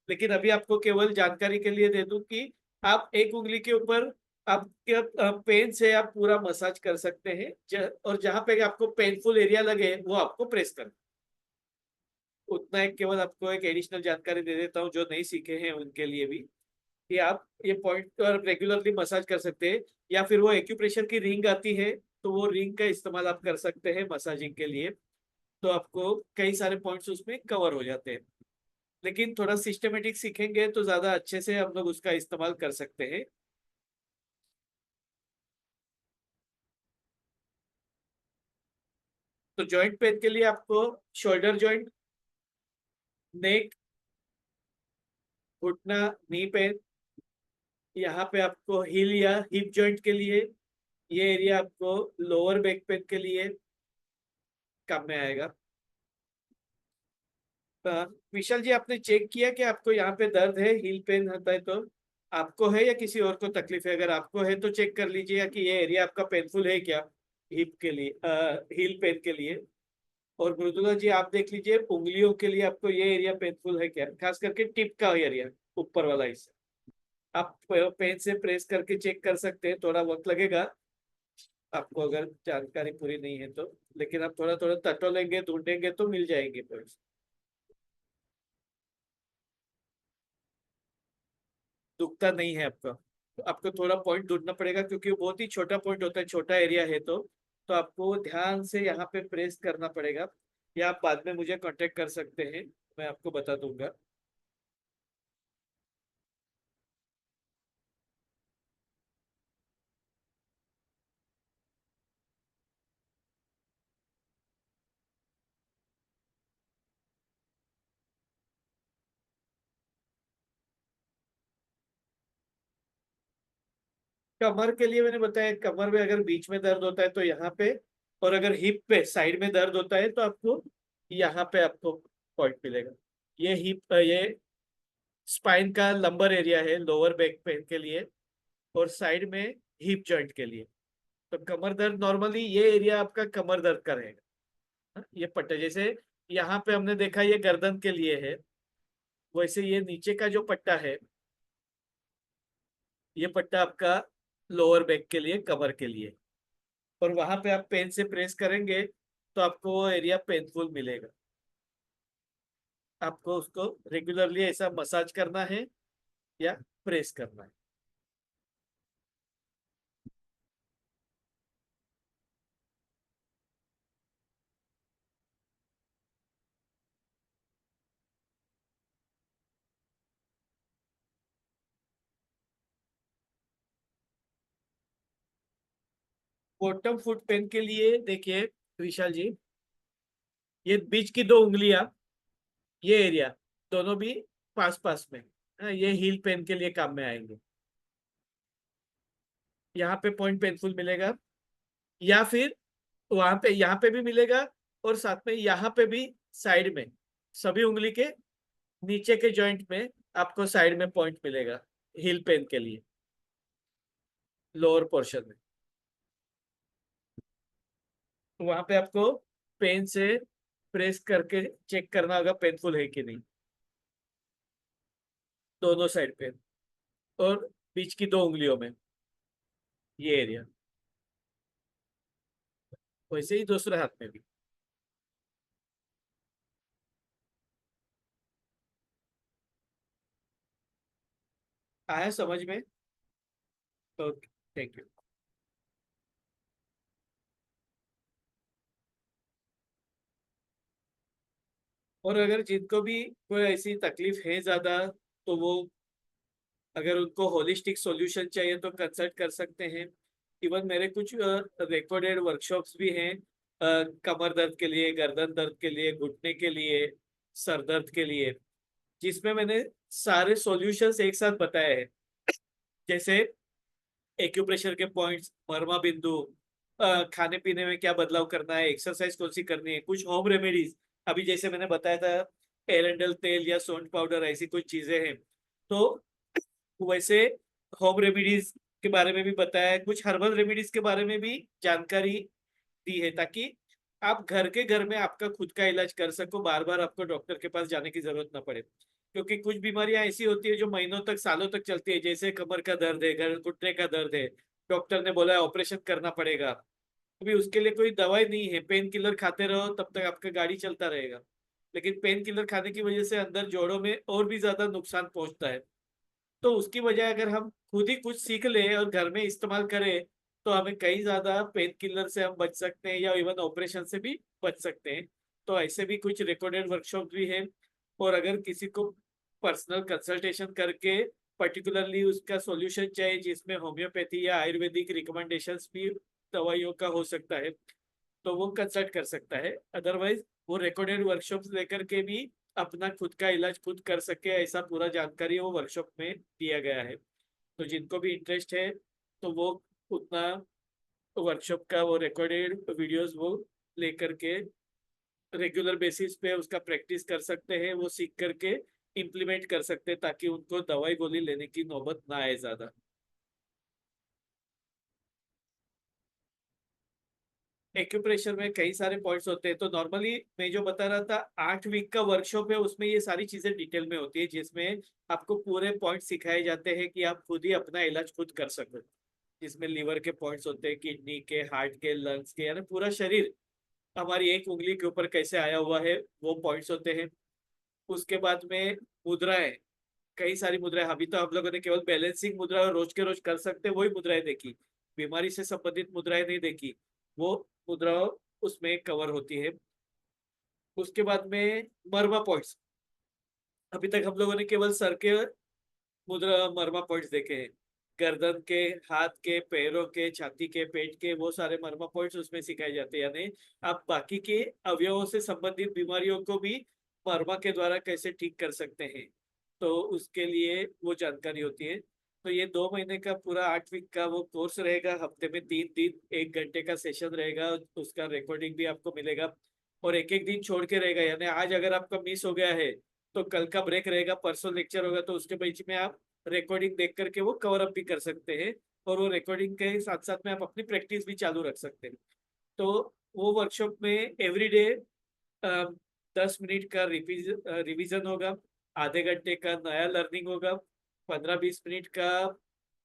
S1: लेकिन अभी आपको केवल जानकारी के लिए दे दूं कि आप एक उंगली के ऊपर आपके पेन से आप पूरा मसाज कर सकते हैं, और जहां पे आपको पेनफुल एरिया लगे वो आपको प्रेस करना। उतना एक केवल आपको एक एडिशनल जानकारी दे देता हूँ जो नहीं सीखे हैं उनके लिए भी। ये आप ये पॉइंट पर रेगुलरली मसाज कर सकते हैं, या फिर वो एक्यूप्रेशर की रिंग आती है, तो वो रिंग का इस्तेमाल आप कर सकते हैं मसाजिंग के लिए। तो आपको कई सारे पॉइंट्स उसमें कवर हो जाते हैं। लेकिन थोड़ा सिस्टमेटिक सीखेंगे तो ज्यादा अच्छे से हम लोग उसका इस्तेमाल कर सकते हैं। तो जॉइंट पेन के लिए आपको शोल्डर जॉइंट, नेक, घुटना, नी पेन, यहाँ पे आपको हिल या हिप जॉइंट के लिए, ये एरिया आपको लोअर बैक पेन के लिए काम में आएगा। विशाल जी, आपने चेक किया कि आपको यहाँ पे दर्द है, हील पेन होता है तो आपको है या किसी और को तकलीफ है? अगर आपको है तो चेक कर लीजिए कि ये एरिया आपका पेनफुल है क्या, हिप के लिए, हील पेन के लिए। और मृदुला जी, आप देख लीजिए उंगलियों के लिए आपको ये एरिया पेनफुल है क्या, खास करके टिप का एरिया, ऊपर वाला हिस्सा। आप पेन से प्रेस करके चेक कर सकते हैं, थोड़ा वक्त लगेगा आपको अगर जानकारी पूरी नहीं है तो, लेकिन आप थोड़ा थोड़ा टटोलेंगे ढूंढेंगे तो मिल जाएंगे पेन। दुखता नहीं है आपका, तो आपको थोड़ा पॉइंट ढूंढना पड़ेगा, क्योंकि वो बहुत ही छोटा पॉइंट होता है, छोटा एरिया है। तो आपको ध्यान से यहाँ पे प्रेस करना पड़ेगा, या आप बाद में मुझे कांटेक्ट कर सकते हैं, मैं आपको बता दूंगा। कमर के लिए मैंने बताया, कमर में अगर बीच में दर्द होता है तो यहाँ पे, और अगर हिप पे साइड में दर्द होता है तो आपको यहाँ पे आपको पॉइंट मिलेगा। ये हिप, ये स्पाइन का लंबर एरिया है लोअर बैक पेन के लिए, और साइड में हिप जॉइंट के लिए। तो कमर दर्द नॉर्मली ये एरिया आपका कमर दर्द का रहेगा। हाँ, ये पट्टे जैसे यहाँ पे हमने देखा ये गर्दन के लिए है, वैसे ये नीचे का जो पट्टा है, ये पट्टा आपका लोअर बैक के लिए, कमर के लिए। और वहां पे आप पेन से प्रेस करेंगे तो आपको वो एरिया पेनफुल मिलेगा। आपको उसको रेगुलरली ऐसा मसाज करना है या प्रेस करना है। बॉटम फुट पेन के लिए देखिए विशाल जी, ये बीच की दो उंगलियां, ये एरिया दोनों भी पास पास में, हाँ, ये हील पेन के लिए काम में आएंगे। यहाँ पे पॉइंट पेनफुल मिलेगा, या फिर वहां पे यहाँ पे भी मिलेगा, और साथ में यहाँ पे भी साइड में, सभी उंगली के नीचे के जॉइंट में आपको साइड में पॉइंट मिलेगा हील पेन के लिए, लोअर पोर्शन में। वहां पे आपको पेन से प्रेस करके चेक करना होगा पेनफुल है कि नहीं, दोनों साइड पे, और बीच की दो उंगलियों में ये एरिया, वैसे ही दूसरे हाथ में भी। आया समझ में? Okay, thank you. और अगर जिनको भी कोई ऐसी तकलीफ है ज्यादा, तो वो, अगर उनको होलिस्टिक सॉल्यूशन चाहिए तो कंसल्ट कर सकते हैं। इवन मेरे कुछ रिकॉर्डेड वर्कशॉप्स भी हैं, कमर दर्द के लिए, गर्दन दर्द के लिए, घुटने के लिए, सर दर्द के लिए, जिसमें मैंने सारे सॉल्यूशंस एक साथ बताए हैं। जैसे एक्यूप्रेशर के पॉइंट्स, मरमा बिंदु, खाने पीने में क्या बदलाव करना है, एक्सरसाइज कौन सी करनी है, कुछ होम रेमेडीज, अभी जैसे मैंने बताया था एरेंडल तेल या सोंठ पाउडर, ऐसी कुछ चीजें हैं। तो वैसे होम रेमेडीज के बारे में भी बताया है, कुछ हर्बल रेमेडीज के बारे में भी जानकारी दी है, ताकि आप घर के घर में आपका खुद का इलाज कर सको, बार बार आपको डॉक्टर के पास जाने की जरूरत ना पड़े। क्योंकि कुछ बीमारियां ऐसी होती है जो महीनों तक, सालों तक चलती है, जैसे कमर का दर्द है, घुटने का दर्द है, डॉक्टर ने बोला है ऑपरेशन करना पड़ेगा। अभी उसके लिए कोई दवाई नहीं है, पेन किलर खाते रहो तब तक आपका गाड़ी चलता रहेगा। लेकिन पेन किलर खाने की वजह से अंदर जोड़ों में और भी ज्यादा नुकसान पहुंचता है। तो उसकी बजाय अगर हम खुद ही कुछ सीख ले और घर में इस्तेमाल करें तो हमें कई ज्यादा पेन किलर से हम बच सकते हैं या इवन ऑपरेशन से भी बच सकते हैं। तो ऐसे भी कुछ रिकॉर्डेड वर्कशॉप भी है। और अगर किसी को पर्सनल कंसल्टेशन करके पर्टिकुलरली उसका सॉल्यूशन चाहिए जिसमें होम्योपैथी या आयुर्वेदिक रिकमेंडेशंस भी दवाइयों का हो सकता है तो वो कंसल्ट कर सकता है। अदरवाइज वो रिकॉर्डेड वर्कशॉप लेकर के भी अपना खुद का इलाज खुद कर सके ऐसा पूरा जानकारी वो वर्कशॉप में दिया गया है। तो जिनको भी इंटरेस्ट है तो वो उतना वर्कशॉप का वो रिकॉर्डेड वीडियोस वो लेकर के रेगुलर बेसिस पे उसका प्रैक्टिस कर सकते हैं, वो सीख करके इम्प्लीमेंट कर सकते हैं ताकि उनको दवाई गोली लेने की नौबत ना आए ज्यादा। एक्यूप्रेशर में कई सारे पॉइंट्स होते हैं तो नॉर्मली मैं जो बता रहा था 8 वीक का वर्कशॉप है उसमें ये सारी चीजें डिटेल में होती है जिसमें आपको पूरे पॉइंट सिखाए जाते हैं कि आप खुद ही अपना इलाज खुद कर सको। जिसमें लीवर के पॉइंट्स होते हैं, किडनी के, हार्ट के, लंग्स के, यानी पूरा शरीर हमारी एक उंगली के ऊपर कैसे आया हुआ है वो पॉइंट्स होते हैं। उसके बाद में मुद्राएं, कई सारी मुद्राएं, अभी तो हम लोगों ने केवल बैलेंसिंग मुद्रा और रोज के रोज कर सकते हैं वही मुद्राएं देखी, बीमारी से संबंधित मुद्राएं नहीं देखी। वो मुद्रा उसमें कवर होती है। उसके बाद में मर्मा पॉइंट्स, अभी तक हम लोगों ने केवल सर के मुद्रा मर्मा पॉइंट्स देखे हैं। गर्दन के, हाथ के, पैरों के, छाती के, पेट के, वो सारे मर्मा पॉइंट्स उसमें सिखाए जाते हैं। यानी आप बाकी के अवयवों से संबंधित बीमारियों को भी मर्मा के द्वारा कैसे ठीक कर सकते हैं तो उसके लिए वो जानकारी होती है। तो ये 2 महीने का पूरा 8 वीक का वो कोर्स रहेगा, हफ्ते में 3 दिन 1 घंटे का सेशन रहेगा, उसका रिकॉर्डिंग भी आपको मिलेगा। और एक एक दिन छोड़ के रहेगा, यानी आज अगर आपका मिस हो गया है तो कल का ब्रेक रहेगा, परसों लेक्चर होगा तो उसके बीच में आप रिकॉर्डिंग देख करके वो कवर अप भी कर सकते हैं। और वो रिकॉर्डिंग के साथ साथ में आप अपनी प्रैक्टिस भी चालू रख सकते हैं। तो वो वर्कशॉप में एवरीडे 10 मिनट का रिवीजन होगा, आधे घंटे का नया लर्निंग होगा, 15-20 मिनट का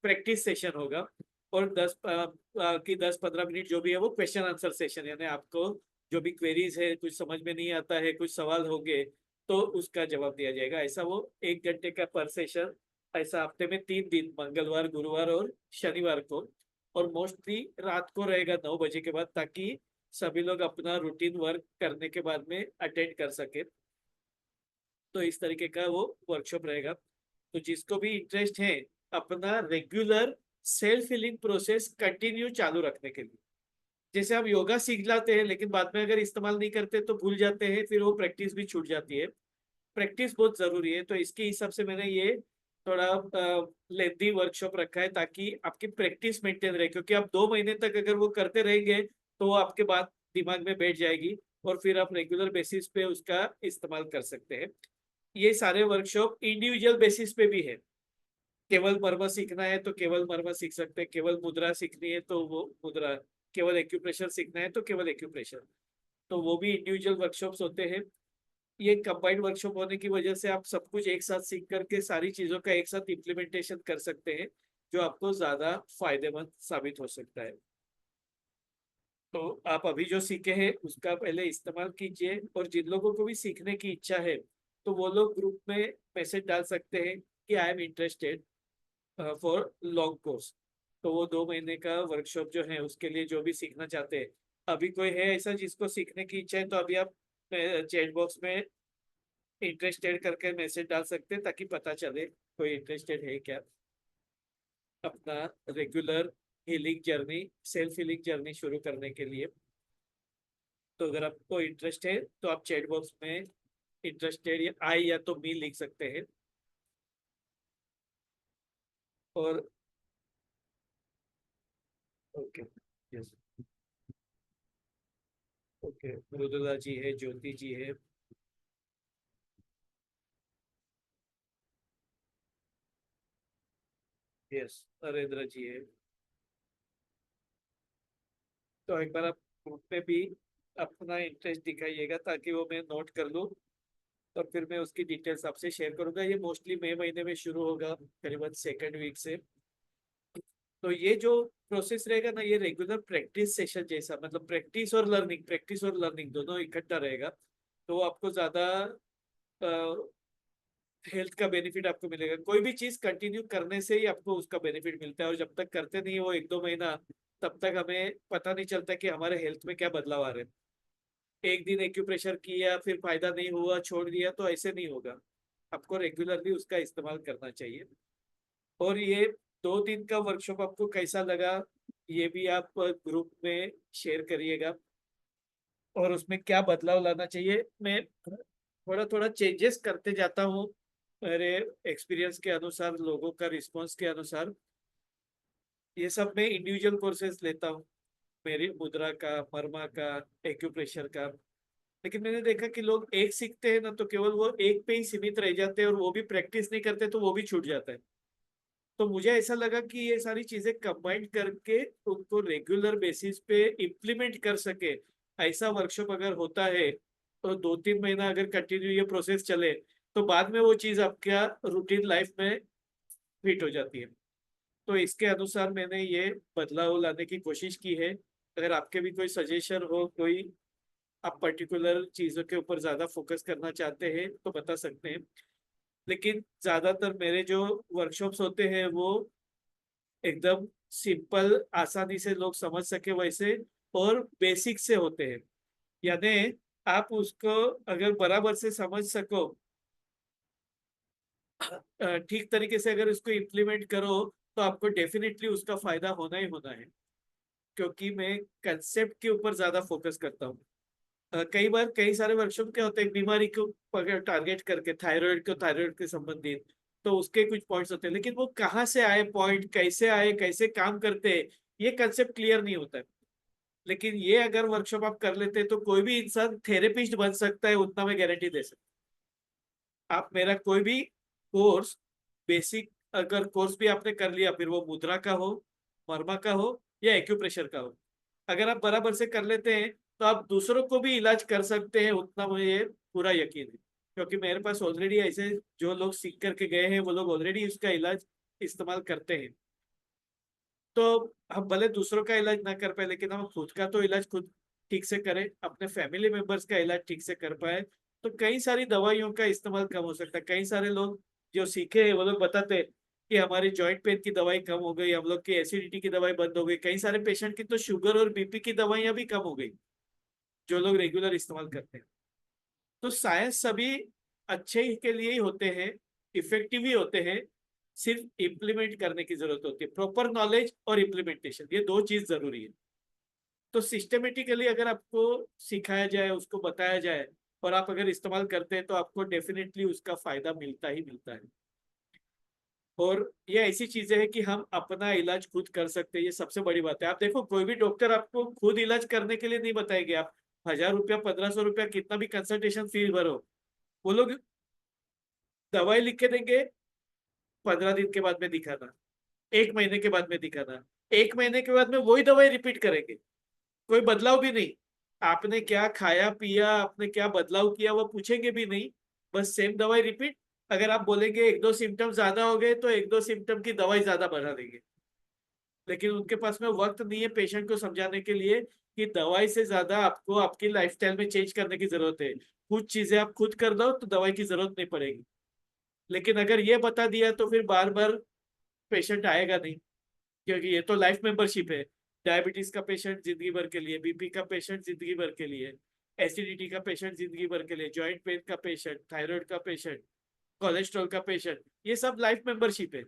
S1: प्रैक्टिस सेशन होगा, और 10 15 मिनट जो भी है वो क्वेश्चन आंसर सेशन, यानी आपको जो भी क्वेरीज है, कुछ समझ में नहीं आता है, कुछ सवाल होंगे तो उसका जवाब दिया जाएगा। ऐसा वो 1 घंटे का पर सेशन, ऐसा हफ्ते में 3 दिन, मंगलवार, गुरुवार और शनिवार को। और मोस्टली रात को रहेगा 9 बजे के बाद ताकि सभी लोग अपना रूटीन वर्क करने के बाद में अटेंड कर सके। तो इस तरीके का वो वर्कशॉप रहेगा। तो जिसको भी इंटरेस्ट है अपना regular self healing process continue चालू रखने के लिए, जैसे हम योगा सीख जाते हैं लेकिन बाद में अगर इस्तेमाल नहीं करते तो भूल जाते हैं, फिर वो प्रैक्टिस भी छूट जाती है। प्रैक्टिस बहुत जरूरी है, तो इसके हिसाब से मैंने ये थोड़ा लेंथी वर्कशॉप रखा है ताकि आपकी प्रैक्टिस मेंटेन रहे, क्योंकि आप 2 महीने तक अगर वो करते रहेंगे तो वो आपके बाद दिमाग में बैठ जाएगी और फिर आप रेगुलर बेसिस पे उसका इस्तेमाल कर सकते हैं। ये सारे वर्कशॉप इंडिविजुअल बेसिस पे भी है। केवल मर्मा सीखना है तो केवल मर्मा सीख सकते हैं, केवल मुद्रा सीखनी है तो वो मुद्रा, केवल एक्यूप्रेशर सीखना है तो केवल एक्यूप्रेशर, तो वो भी इंडिविजुअल वर्कशॉप्स होते हैं। ये कंबाइंड वर्कशॉप होने की वजह से आप सब कुछ एक साथ सीख करके सारी चीजों का एक साथ इम्प्लीमेंटेशन कर सकते हैं जो आपको ज्यादा फायदेमंद साबित हो सकता है। तो आप अभी जो सीखे हैं उसका पहले इस्तेमाल कीजिए, और जिन लोगों को भी सीखने की इच्छा है तो वो लोग ग्रुप में मैसेज डाल सकते हैं कि I am interested for long course. तो वो 2 महीने का वर्कशॉप जो है उसके लिए जो भी सीखना चाहते हैं, अभी कोई है ऐसा जिसको सीखने की इच्छा है तो अभी आप चैट बॉक्स में इंटरेस्टेड करके मैसेज डाल सकते हैं ताकि पता चले कोई इंटरेस्टेड है क्या अपना regular healing journey, self healing journey शुरू करने के लिए। तो अगर आपको इंटरेस्ट है तो आप चैट बॉक्स में इंटरेस्टेड या आई या तो मी लिख सकते हैं। और ओके, यस, ओके, मृदुला जी है, ज्योति जी है, यस, नरेंद्र जी है। तो एक बार आप ग्रुप में भी अपना इंटरेस्ट दिखाइएगा ताकि वो मैं नोट कर लूँ और फिर मैं उसकी डिटेल्स आपसे शेयर करूंगा। ये मोस्टली मई महीने में शुरू होगा, करीबन 2nd वीक से। तो ये जो प्रोसेस रहेगा ना, ये रेगुलर प्रैक्टिस सेशन जैसा, मतलब प्रैक्टिस और लर्निंग दोनों इकट्ठा रहेगा। तो वो आपको ज्यादा हेल्थ का बेनिफिट आपको मिलेगा। कोई भी चीज कंटिन्यू करने से ही आपको उसका बेनिफिट मिलता है, और जब तक करते नहीं वो 1-2 महीना, तब तक हमें पता नहीं चलता कि हमारे हेल्थ में क्या बदलाव आ रहे हैं। एक दिन एक्यूप्रेशर किया फिर फायदा नहीं हुआ छोड़ दिया, तो ऐसे नहीं होगा। आपको रेगुलरली उसका इस्तेमाल करना चाहिए। और ये 2 दिन का वर्कशॉप आपको कैसा लगा, ये भी आप ग्रुप में शेयर करिएगा, और उसमें क्या बदलाव लाना चाहिए। मैं थोड़ा थोड़ा चेंजेस करते जाता हूँ मेरे एक्सपीरियंस के अनुसार, लोगों का रिस्पॉन्स के अनुसार। ये सब मैं इंडिविजुअल कोर्सेज लेता हूँ, मेरी मुद्रा का, मर्मा का, एक्यूप्रेशर का। लेकिन मैंने देखा कि लोग एक सीखते हैं ना तो केवल वो एक पे ही सीमित रह जाते हैं, और वो भी प्रैक्टिस नहीं करते तो वो भी छूट जाता है। तो मुझे ऐसा लगा कि ये सारी चीजें कंबाइंड करके उनको रेगुलर बेसिस पे इम्प्लीमेंट कर सके, ऐसा वर्कशॉप अगर होता है तो 2-3 महीना अगर कंटिन्यू ये प्रोसेस चले, तो बाद में वो चीज आपका रूटीन लाइफ में फिट हो जाती है। तो इसके अनुसार मैंने ये बदलाव लाने की कोशिश की है। अगर आपके भी कोई सजेशन हो, कोई आप पर्टिकुलर चीजों के ऊपर ज्यादा फोकस करना चाहते हैं तो बता सकते हैं। लेकिन ज्यादातर मेरे जो वर्कशॉप्स होते हैं वो एकदम सिंपल, आसानी से लोग समझ सके वैसे, और बेसिक से होते हैं। यानी आप उसको अगर बराबर से समझ सको, ठीक तरीके से अगर उसको इम्प्लीमेंट करो, तो आपको डेफिनेटली उसका फायदा होना ही होना है। क्योंकि मैं कंसेप्ट के ऊपर ज्यादा फोकस करता हूँ। कई बार कई सारे वर्कशॉप क्या होते हैं, बीमारी को टारगेट करके, थायराइड के संबंधित, तो उसके कुछ पॉइंट्स होते हैं, लेकिन वो कहाँ से आए पॉइंट, कैसे आए, कैसे काम करते हैं, ये कंसेप्ट क्लियर नहीं होता है। लेकिन ये अगर वर्कशॉप आप कर लेते हैं तो कोई भी इंसान थेरेपिस्ट बन सकता है, उतना मैं गारंटी दे सकता हूं। आप मेरा कोई भी कोर्स, बेसिक अगर कोर्स भी आपने कर लिया, फिर वो मुद्रा का हो, मर्मा का हो, या एक्यूप्रेशर का हो, अगर आप बराबर से कर लेते हैं तो आप दूसरों को भी इलाज कर सकते हैं, उतना मुझे पूरा यकीन है। क्योंकि मेरे पास ऑलरेडी ऐसे जो लोग सीख करके गए हैं, वो लोग ऑलरेडी उसका इलाज इस्तेमाल करते हैं। तो हम भले दूसरों का इलाज ना कर पाए, लेकिन हम खुद का तो इलाज खुद ठीक से करें, अपने फैमिली मेंबर्स का इलाज ठीक से कर पाए, तो कई सारी दवाइयों का इस्तेमाल कम हो सकता है। कई सारे लोग जो सीखे हैं वो लोग बताते हैं कि हमारी जॉइंट पेन की दवाई कम हो गई, हम लोग की एसिडिटी की दवाई बंद हो गई, कई सारे पेशेंट की तो शुगर और बीपी की दवाइयां भी कम हो गई, जो लोग रेगुलर इस्तेमाल करते हैं। तो साइंस सभी अच्छे ही के लिए ही होते हैं, इफेक्टिव ही होते हैं। सिर्फ इम्प्लीमेंट करने की जरूरत होती है, प्रॉपर नॉलेज और इम्प्लीमेंटेशन, ये दो चीज जरूरी है। तो सिस्टमेटिकली अगर आपको सिखाया जाए, उसको बताया जाए, और आप अगर इस्तेमाल करते हैं, तो आपको डेफिनेटली उसका फायदा मिलता ही मिलता है। और ये ऐसी चीजें हैं कि हम अपना इलाज खुद कर सकते हैं, ये सबसे बड़ी बात है। आप देखो, कोई भी डॉक्टर आपको खुद इलाज करने के लिए नहीं बताएंगे। आप 1000 रुपया, 1500 रुपया, कितना भी कंसल्टेशन फीस भरो, वो लोग दवाई लिख के देंगे, 15 दिन के बाद में दिखाना, 1 महीने के बाद में दिखाना, 1 महीने के बाद में वही दवाई रिपीट करेंगे, कोई बदलाव भी नहीं। आपने क्या खाया पिया, आपने क्या बदलाव किया, वो पूछेंगे भी नहीं, बस सेम दवाई रिपीट। अगर आप बोलेंगे 1-2 सिम्टम ज्यादा हो गए, तो 1-2 सिम्टम की दवाई ज्यादा बढ़ा देंगे। लेकिन उनके पास में वक्त नहीं है पेशेंट को समझाने के लिए कि दवाई से ज्यादा आपको आपकी लाइफस्टाइल में चेंज करने की जरूरत है। कुछ चीजें आप खुद कर दो तो दवाई की जरूरत नहीं पड़ेगी। लेकिन अगर ये बता दिया तो फिर बार बार पेशेंट आएगा नहीं, क्योंकि ये तो लाइफ मेंबरशिप है। डायबिटीज का पेशेंट जिंदगी भर के लिए, बीपी का पेशेंट जिंदगी भर के लिए, एसिडिटी का पेशेंट जिंदगी भर के लिए, जॉइंट पेन का पेशेंट, थायराइड का पेशेंट, कोलेस्ट्रॉल का पेशेंट, ये सब लाइफ मेंबरशिप है।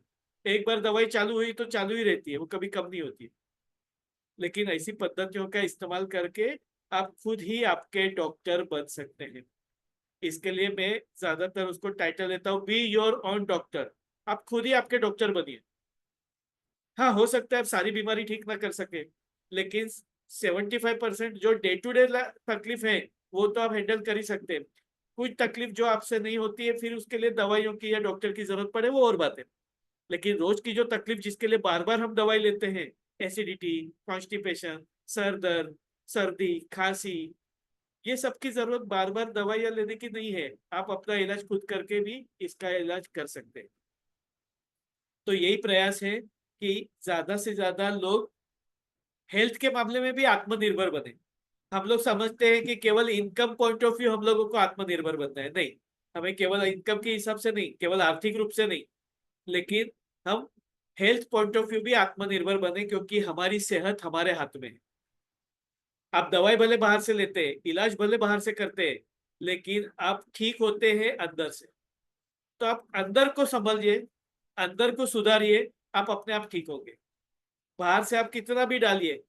S1: एक बार दवाई चालू हुई तो चालू ही रहती है, वो कभी कम नहीं होती। लेकिन ऐसी पद्धतियों का इस्तेमाल करके आप खुद ही आपके डॉक्टर बन सकते हैं। इसके लिए मैं ज्यादातर उसको टाइटल देता हूँ, बी योर ओन डॉक्टर। आप खुद ही आपके डॉक्टर बनिए। हाँ, हो सकता है आप सारी बीमारी ठीक ना कर सके, लेकिन 75% जो डे टू डे तकलीफ है वो तो आप हैंडल कर ही सकते हैं। कुछ तकलीफ जो आपसे नहीं होती है, फिर उसके लिए दवाइयों की या डॉक्टर की जरूरत पड़े, वो और बात है। लेकिन रोज की जो तकलीफ जिसके लिए बार बार हम दवाई लेते हैं, एसिडिटी, कॉन्स्टिपेशन, सर दर्द, सर्दी, खांसी, ये सब की जरूरत बार बार दवाइयाँ लेने की नहीं है। आप अपना इलाज खुद करके भी इसका इलाज कर सकते हैं। तो यही प्रयास है कि ज्यादा से ज्यादा लोग हेल्थ के मामले में भी आत्मनिर्भर बने। हम लोग समझते हैं कि केवल इनकम पॉइंट ऑफ व्यू हम लोगों को आत्मनिर्भर बनना है, नहीं। हमें केवल इनकम के हिसाब से नहीं, केवल आर्थिक रूप से नहीं, लेकिन हम हेल्थ पॉइंट ऑफ व्यू भी आत्मनिर्भर बने, क्योंकि हमारी सेहत हमारे हाथ में है। आप दवाई भले बाहर से लेते हैं, इलाज भले बाहर से करते हैं, लेकिन आप ठीक होते हैं अंदर से। तो आप अंदर को संभालिए, अंदर को सुधारिए, आप अपने आप ठीक होंगे। बाहर से आप कितना भी डालिए,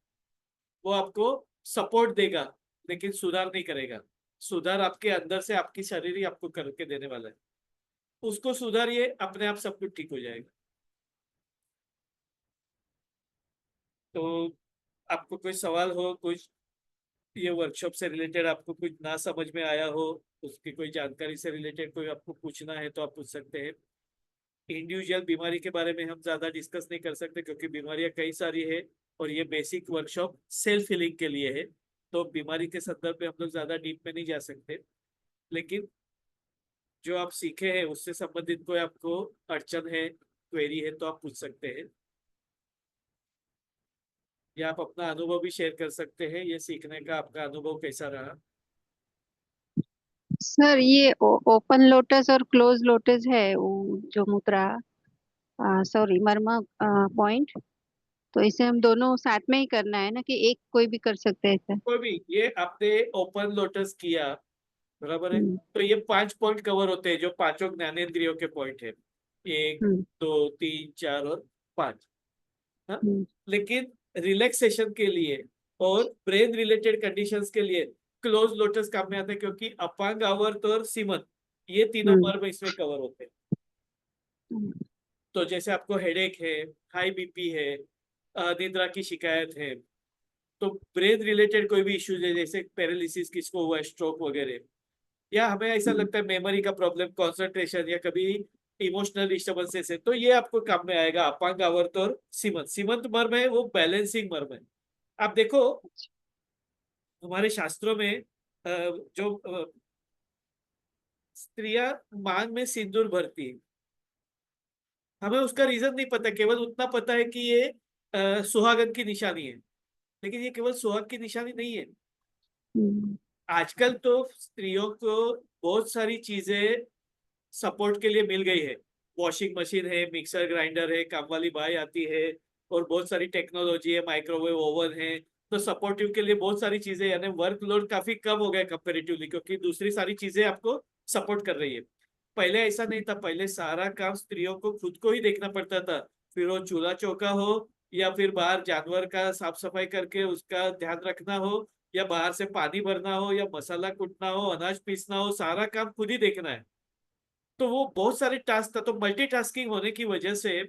S1: वो आपको सपोर्ट देगा, लेकिन सुधार नहीं करेगा। सुधार आपके अंदर से आपकी शरीर ही आपको करके देने वाला है। उसको सुधारिए, अपने आप सब कुछ ठीक हो जाएगा। तो आपको कोई सवाल हो, कुछ ये वर्कशॉप से रिलेटेड आपको कुछ ना समझ में आया हो, उसकी कोई जानकारी से रिलेटेड कोई आपको पूछना है तो आप पूछ सकते हैं। इंडिविजुअल बीमारी के बारे में हम ज्यादा डिस्कस नहीं कर सकते, क्योंकि बीमारियां कई सारी है, और ये बेसिक वर्कशॉप सेल्फ हीलिंग के लिए है। तो बीमारी के संदर्भ में हम लोग ज्यादा डीप में नहीं जा सकते। लेकिन जो आप सीखे हैं उससे संबंधित कोई आपको अड़चन है, क्वेरी है, तो आप पूछ सकते हैं, या आप अपना अनुभव भी शेयर कर सकते हैं, ये सीखने का आपका अनुभव कैसा रहा।
S3: सर ये ओपन लोटस और क्लोज लोटस है वो जो मुद्रा, सॉरी मर्मा पॉइंट, तो इसे हम दोनों साथ में ही करना है ना कि एक कोई भी कर सकते हैं सर?
S1: कोई भी, ये आपने ओपन लोटस किया, बराबर है,
S3: हम्म।
S1: तो ये 5 पॉइंट कवर होते हैं, जो पांचों ज्ञानेंद्रियों के पॉइंट है, 1,
S3: हम्म।
S1: 2, 3, 4 और 5। हाँ,
S3: हम्म।
S1: लेकिन रिलैक्सेशन के लिए और ब्रेन रिलेटेड कंडीशंस के लिए क्लोज लोटस काम में आता है, क्योंकि अपांग आवर्त और सीमन, ये तीनों
S3: हम्म।
S1: मर्म इसमें कवर होते हैं।
S3: हम्म।
S1: तो जैसे आपको हेडेक है, हाई बीपी है, निद्रा की शिकायत है, तो ब्रेन रिलेटेड कोई भी इश्यूज है, जैसे पैरालिसिस किसको हुआ है, स्ट्रोक वगैरह, या हमें ऐसा
S3: हम्म।
S1: लगता है मेमोरी का प्रॉब्लम, कंसंट्रेशन, या कभी इमोशनल डिस्टर्बेंसेस है, तो ये आपको काम में आएगा। अपांग आवर्त और सीमंत, सीमंत मर्म है वो बैलेंसिंग मर्म है। आप देखो हमारे शास्त्रों में जो स्त्रियां मांग में सिंदूर भरती है, हमें उसका रीजन नहीं पता, केवल उतना पता है कि ये सुहागन की निशानी है। लेकिन ये केवल सुहाग की निशानी नहीं है।
S3: हम्म।
S1: आजकल तो स्त्रियों को बहुत सारी चीजें सपोर्ट के लिए मिल गई है। वॉशिंग मशीन है, मिक्सर ग्राइंडर है, काम वाली बाई आती है, और बहुत सारी टेक्नोलॉजी है, माइक्रोवेव ओवन है। तो सपोर्टिव के लिए बहुत सारी चीजें, यानी वर्कलोड काफी कम हो गया कंपेरेटिवली, क्योंकि दूसरी सारी चीजें आपको सपोर्ट कर रही है। पहले ऐसा नहीं था, पहले सारा काम स्त्रियों को खुद को ही देखना पड़ता था। फिर वो चूल्हा चौका हो, या फिर बाहर जानवर का साफ सफाई करके उसका ध्यान रखना हो, या बाहर से पानी भरना हो, या मसाला कूटना हो, अनाज पीसना हो, सारा काम खुद ही देखना है। तो वो बहुत सारे टास्क था, तो मल्टीटास्किंग होने की वजह से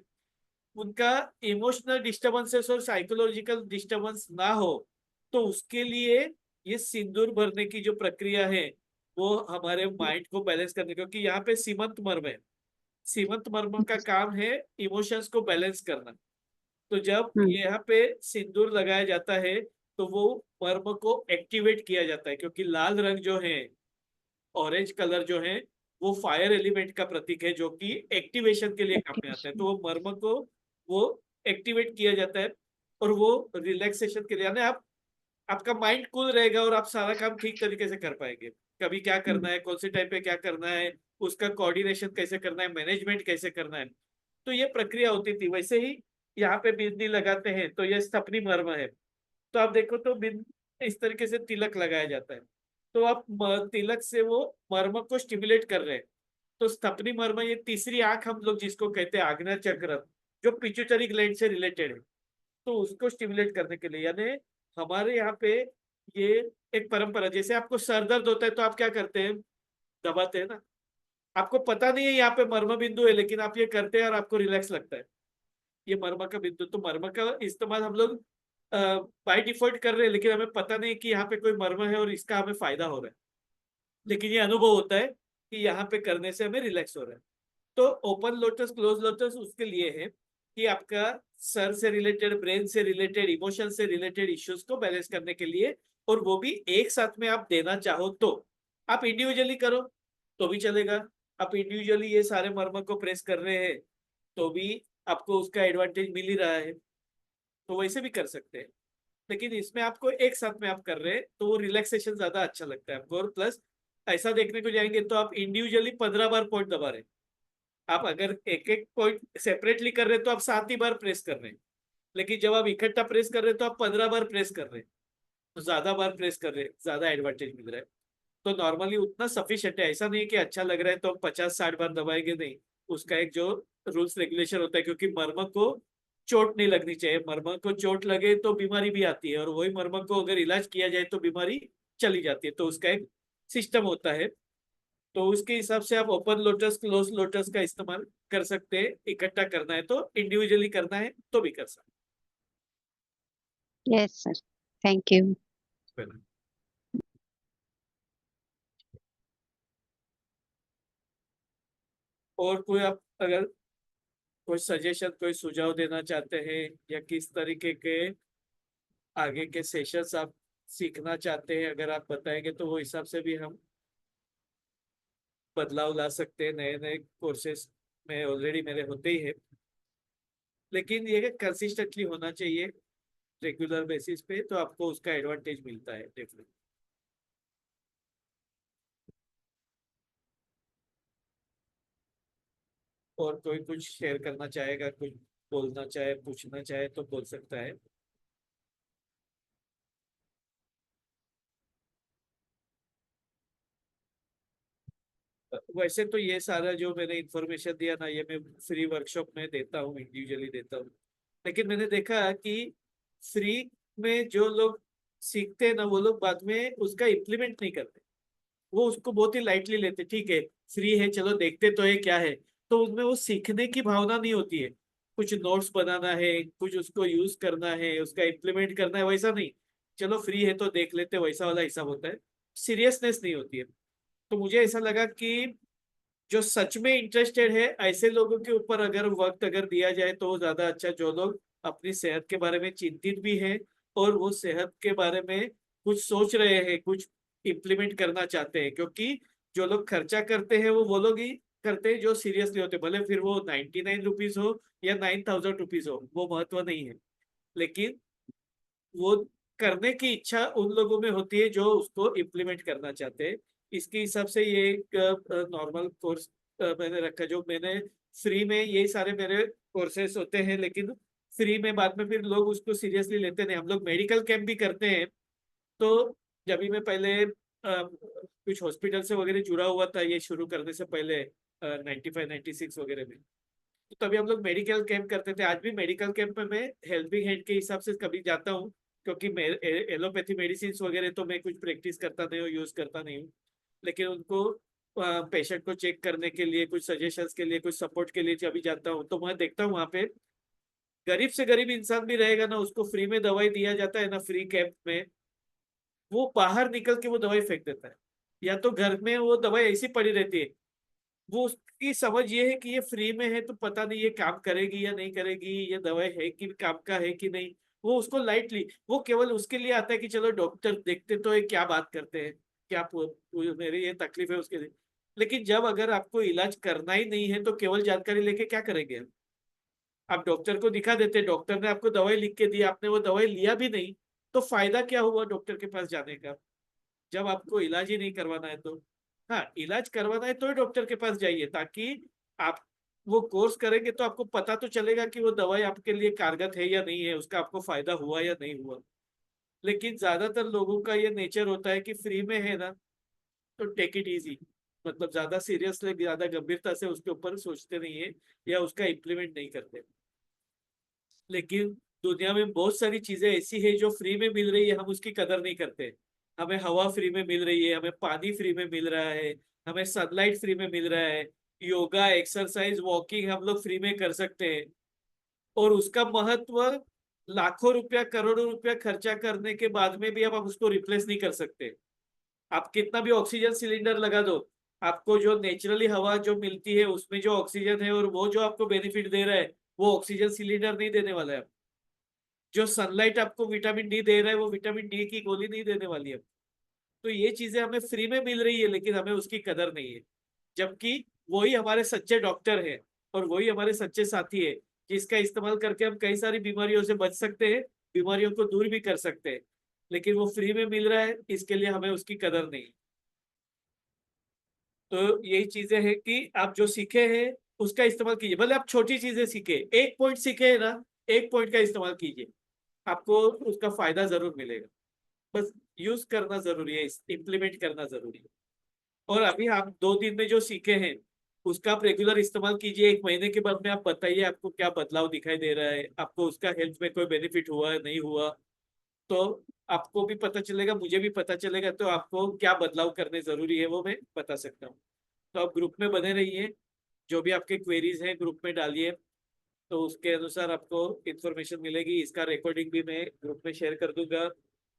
S1: उनका इमोशनल डिस्टरबेंसेस और साइकोलॉजिकल डिस्टरबेंस ना हो, तो उसके लिए ये सिंदूर भरने की जो प्रक्रिया है, वो हमारे माइंड को बैलेंस करने, क्योंकि यहाँ पे सीमंत मर्म है। सीमंत मर्म का काम है इमोशंस को बैलेंस करना। तो जब
S3: हम्म।
S1: यहाँ पे सिंदूर लगाया जाता है, तो वो मर्म को एक्टिवेट किया जाता है, क्योंकि लाल रंग जो है, ऑरेंज कलर जो है, वो फायर एलिमेंट का प्रतीक है, जो कि एक्टिवेशन के लिए काम में आता है। तो
S3: Activation।
S1: वो मर्म को वो एक्टिवेट किया जाता है, और वो रिलैक्सेशन के लिए, यानी आप, आपका माइंड कूल रहेगा, और आप सारा काम ठीक तरीके से कर पाएंगे। कभी क्या करना
S3: हम्म।
S1: है, कौन से टाइम पे क्या करना है, उसका कोऑर्डिनेशन कैसे करना है, मैनेजमेंट कैसे करना है, तो ये प्रक्रिया होती थी। वैसे ही यहाँ पे बिंदी लगाते हैं, तो ये स्थपनी मर्म है। तो आप देखो तो बिन इस तरीके से तिलक लगाया जाता है, तो आप तिलक से वो मर्म को स्टिमुलेट कर रहे हैं। तो स्थपनी मर्म, ये तीसरी आंख हम लोग जिसको कहते हैं आग्नेय चक्र, जो पिट्यूटरी ग्लैंड से रिलेटेड है, तो उसको स्टिमुलेट करने के लिए, यानी हमारे यहाँ पे ये एक परंपरा, जैसे आपको सर दर्द होता है तो आप क्या करते हैं, दबाते हैं ना। आपको पता नहीं है यहाँ पे मर्म बिंदु है, लेकिन आप ये करते हैं और आपको रिलैक्स लगता है। ये मर्म का बिंदु, तो मर्म का इस्तेमाल हम लोग बाय डिफॉल्ट कर रहे हैं, लेकिन हमें पता नहीं कि यहाँ पे कोई मर्म है और इसका हमें फायदा हो रहा है। लेकिन ये अनुभव होता है कि यहाँ पे करने से हमें रिलैक्स हो रहा है। तो ओपन लोटस, क्लोज लोटस उसके लिए है कि आपका सर से रिलेटेड, ब्रेन से रिलेटेड, इमोशन से रिलेटेड इश्यूज को बैलेंस करने के लिए, और वो भी एक साथ में आप देना चाहो तो। आप इंडिविजुअली करो तो भी चलेगा। आप इंडिविजुअली ये सारे मर्म को प्रेस कर रहे हैं, तो भी आपको उसका एडवांटेज मिल ही रहा है, तो वैसे भी कर सकते हैं। लेकिन इसमें आपको एक साथ में आप कर रहे हैं, तो वो रिलैक्सेशन ज्यादा अच्छा लगता है आपको, और प्लस ऐसा देखने को जाएंगे तो आप इंडिविजुअली 15 बार पॉइंट दबा रहे हैं। आप अगर एक एक पॉइंट सेपरेटली कर रहे हैं तो आप 7 ही बार प्रेस कर रहे हैं, लेकिन जब आप इकट्ठा प्रेस कर रहे हैं तो आप 15 बार प्रेस कर रहे हैं, तो ज्यादा बार प्रेस कर रहे हैं, ज्यादा एडवांटेज मिल रहा है। तो नॉर्मली उतना सफिशिएंट है, ऐसा नहीं है कि अच्छा लग रहा है तो हम 50-60 बार दबाएंगे, नहीं। उसका एक जो रूल्स रेगुलेशन होता है, क्योंकि मर्मक को चोट नहीं लगनी चाहिए। मर्मक को चोट लगे तो बीमारी भी आती है, और वही मर्मक को अगर इलाज किया जाए तो बीमारी चली जाती है। तो उसका एक सिस्टम होता है। तो उसके हिसाब से आप ओपन लोटस, क्लोज लोटस का इस्तेमाल कर सकते हैं। इकट्ठा करना है तो इंडिविजुअली करना है तो भी कर सकते
S3: यस सर, थैंक यू।
S1: हैं। और कोई आप अगर कोई सजेशन, कोई सुझाव देना चाहते हैं, या किस तरीके के आगे के सेशंस आप सीखना चाहते हैं, अगर आप बताएंगे तो वो हिसाब से भी हम बदलाव ला सकते हैं। नए नए कोर्सेज में ऑलरेडी मेरे होते ही है, लेकिन ये कंसिस्टेंटली होना चाहिए रेगुलर बेसिस पे, तो आपको उसका एडवांटेज मिलता है डेफिनेटली। और कोई कुछ शेयर करना चाहेगा, कुछ बोलना चाहे, पूछना चाहे तो बोल सकता है। वैसे तो ये सारा जो मैंने इंफॉर्मेशन दिया ना, ये मैं फ्री वर्कशॉप में देता हूँ, इंडिविजुअली देता हूँ। लेकिन मैंने देखा कि फ्री में जो लोग सीखते हैं ना, वो लोग बाद में उसका इम्प्लीमेंट नहीं करते। वो उसको बहुत ही लाइटली लेते, ठीक है फ्री है चलो देखते तो है क्या है। तो उनमें वो सीखने की भावना नहीं होती है। कुछ नोट्स बनाना है, कुछ उसको यूज करना है, उसका इम्प्लीमेंट करना है, वैसा नहीं। चलो फ्री है तो देख लेते, वैसा वाला हिसाब होता है। सीरियसनेस नहीं होती है। तो मुझे ऐसा लगा कि जो सच में इंटरेस्टेड है ऐसे लोगों के ऊपर अगर वक्त अगर दिया जाए तो वो ज्यादा अच्छा। जो लोग अपनी सेहत के बारे में चिंतित भी है, और वो सेहत के बारे में कुछ सोच रहे हैं, कुछ इम्प्लीमेंट करना चाहते हैं। क्योंकि जो लोग खर्चा करते हैं वो लोग ही करते हैं जो सीरियसली होते हैं। भले फिर वो 99 रुपीज हो या 9000 रुपीज हो, वो महत्व नहीं है। लेकिन वो करने की इच्छा उन लोगों में होती है जो उसको इम्प्लीमेंट करना चाहते हैं। इसके हिसाब से ये एक नॉर्मल कोर्स मैंने रखा, जो मैंने फ्री में, यही सारे मेरे कोर्सेस होते हैं। लेकिन फ्री में बाद में फिर लोग उसको सीरियसली लेते नहीं। हम लोग मेडिकल कैंप भी करते हैं। तो जब भी मैं पहले कुछ हॉस्पिटल से वगैरह जुड़ा हुआ था, ये शुरू करने से पहले 95-96 वगैरह में, तो तभी हम लोग मेडिकल कैंप करते थे। आज भी मेडिकल कैंप में मैं हेल्पिंग हैंड के हिसाब से कभी जाता हूँ, क्योंकि मैं एलोपैथी मेडिसिन वगैरह तो मैं कुछ प्रैक्टिस करता नहीं हूँ, यूज करता नहीं हूँ। लेकिन उनको पेशेंट को चेक करने के लिए, कुछ सजेशंस के लिए, कुछ सपोर्ट के लिए जब भी जाता हूँ, तो मैं देखता हूँ वहाँ पे गरीब से गरीब इंसान भी रहेगा ना, उसको फ्री में दवाई दिया जाता है ना फ्री कैंप में, वो बाहर निकल के वो दवाई फेंक देता है। या तो घर में वो दवाई ऐसी पड़ी रहती है। वो उसकी समझ ये है कि ये फ्री में है तो पता नहीं ये काम करेगी या नहीं करेगी, ये दवाई है कि काम का है कि नहीं। वो उसको लाइटली, वो केवल उसके लिए आता है कि चलो डॉक्टर देखते तो है क्या बात करते हैं, क्या मेरी ये तकलीफ है उसके लिए। लेकिन जब अगर आपको इलाज करना ही नहीं है तो केवल जानकारी लेके क्या करेंगे हम? आप डॉक्टर को दिखा देते, डॉक्टर ने आपको दवाई लिख के दी, आपने वो दवाई लिया भी नहीं, तो फायदा क्या हुआ डॉक्टर के पास जाने का, जब आपको इलाज ही नहीं करवाना है तो। हाँ, इलाज करवाना है तो ही डॉक्टर के पास जाइए, ताकि आप वो कोर्स करेंगे तो आपको पता तो चलेगा कि वो दवाई आपके लिए कारगर है या नहीं है, उसका आपको फायदा हुआ या नहीं हुआ। लेकिन ज्यादातर लोगों का ये नेचर होता है कि फ्री में है ना तो टेक इट इजी, मतलब ज्यादा सीरियसली, ज्यादा गंभीरता से उसके ऊपर सोचते नहीं है, या उसका इम्प्लीमेंट नहीं करते। लेकिन दुनिया में बहुत सारी चीजें ऐसी है जो फ्री में मिल रही है, हम उसकी कदर नहीं करते। हमें हवा फ्री में मिल रही है, हमें पानी फ्री में मिल रहा है, हमें सनलाइट फ्री में मिल रहा है, योगा, एक्सरसाइज, वॉकिंग हम लोग फ्री में कर सकते हैं। और उसका महत्व, लाखों रुपया, करोड़ों रुपया खर्चा करने के बाद में भी अब आप उसको रिप्लेस नहीं कर सकते। आप कितना भी ऑक्सीजन सिलेंडर लगा दो, आपको जो नेचुरली हवा जो मिलती है उसमें जो ऑक्सीजन है, और वो जो आपको बेनिफिट दे रहा है, वो ऑक्सीजन सिलेंडर नहीं देने वाला है। जो सनलाइट आपको विटामिन डी दे रहा है, वो विटामिन डी की गोली नहीं देने वाली है। तो ये चीजें हमें फ्री में मिल रही है, लेकिन हमें उसकी कदर नहीं है। जबकि वही हमारे सच्चे डॉक्टर है, और वही हमारे सच्चे साथी है, जिसका इस्तेमाल करके हम कई सारी बीमारियों से बच सकते हैं, बीमारियों को दूर भी कर सकते हैं। लेकिन वो फ्री में मिल रहा है, इसके लिए हमें उसकी कदर नहीं है। तो यही चीजें हैं कि आप जो सीखे हैं उसका इस्तेमाल कीजिए। भले आप छोटी चीजें सीखे, एक पॉइंट सीखे है ना, एक पॉइंट का इस्तेमाल कीजिए, आपको उसका फायदा जरूर मिलेगा। बस यूज करना जरूरी है, इम्प्लीमेंट करना जरूरी है। और अभी आप 2 दिन में जो सीखे हैं उसका आप रेगुलर इस्तेमाल कीजिए। 1 महीने के बाद में आप बताइए आपको क्या बदलाव दिखाई दे रहा है, आपको उसका हेल्थ में कोई बेनिफिट हुआ नहीं हुआ। तो आपको भी पता चलेगा, मुझे भी पता चलेगा, तो आपको क्या बदलाव करने जरूरी है वो मैं बता सकता हूँ। तो आप ग्रुप में बने रहिए, जो भी आपके क्वेरीज हैं ग्रुप में डालिए, तो उसके अनुसार आपको इंफॉर्मेशन मिलेगी। इसका रिकॉर्डिंग भी मैं ग्रुप में शेयर कर दूंगा,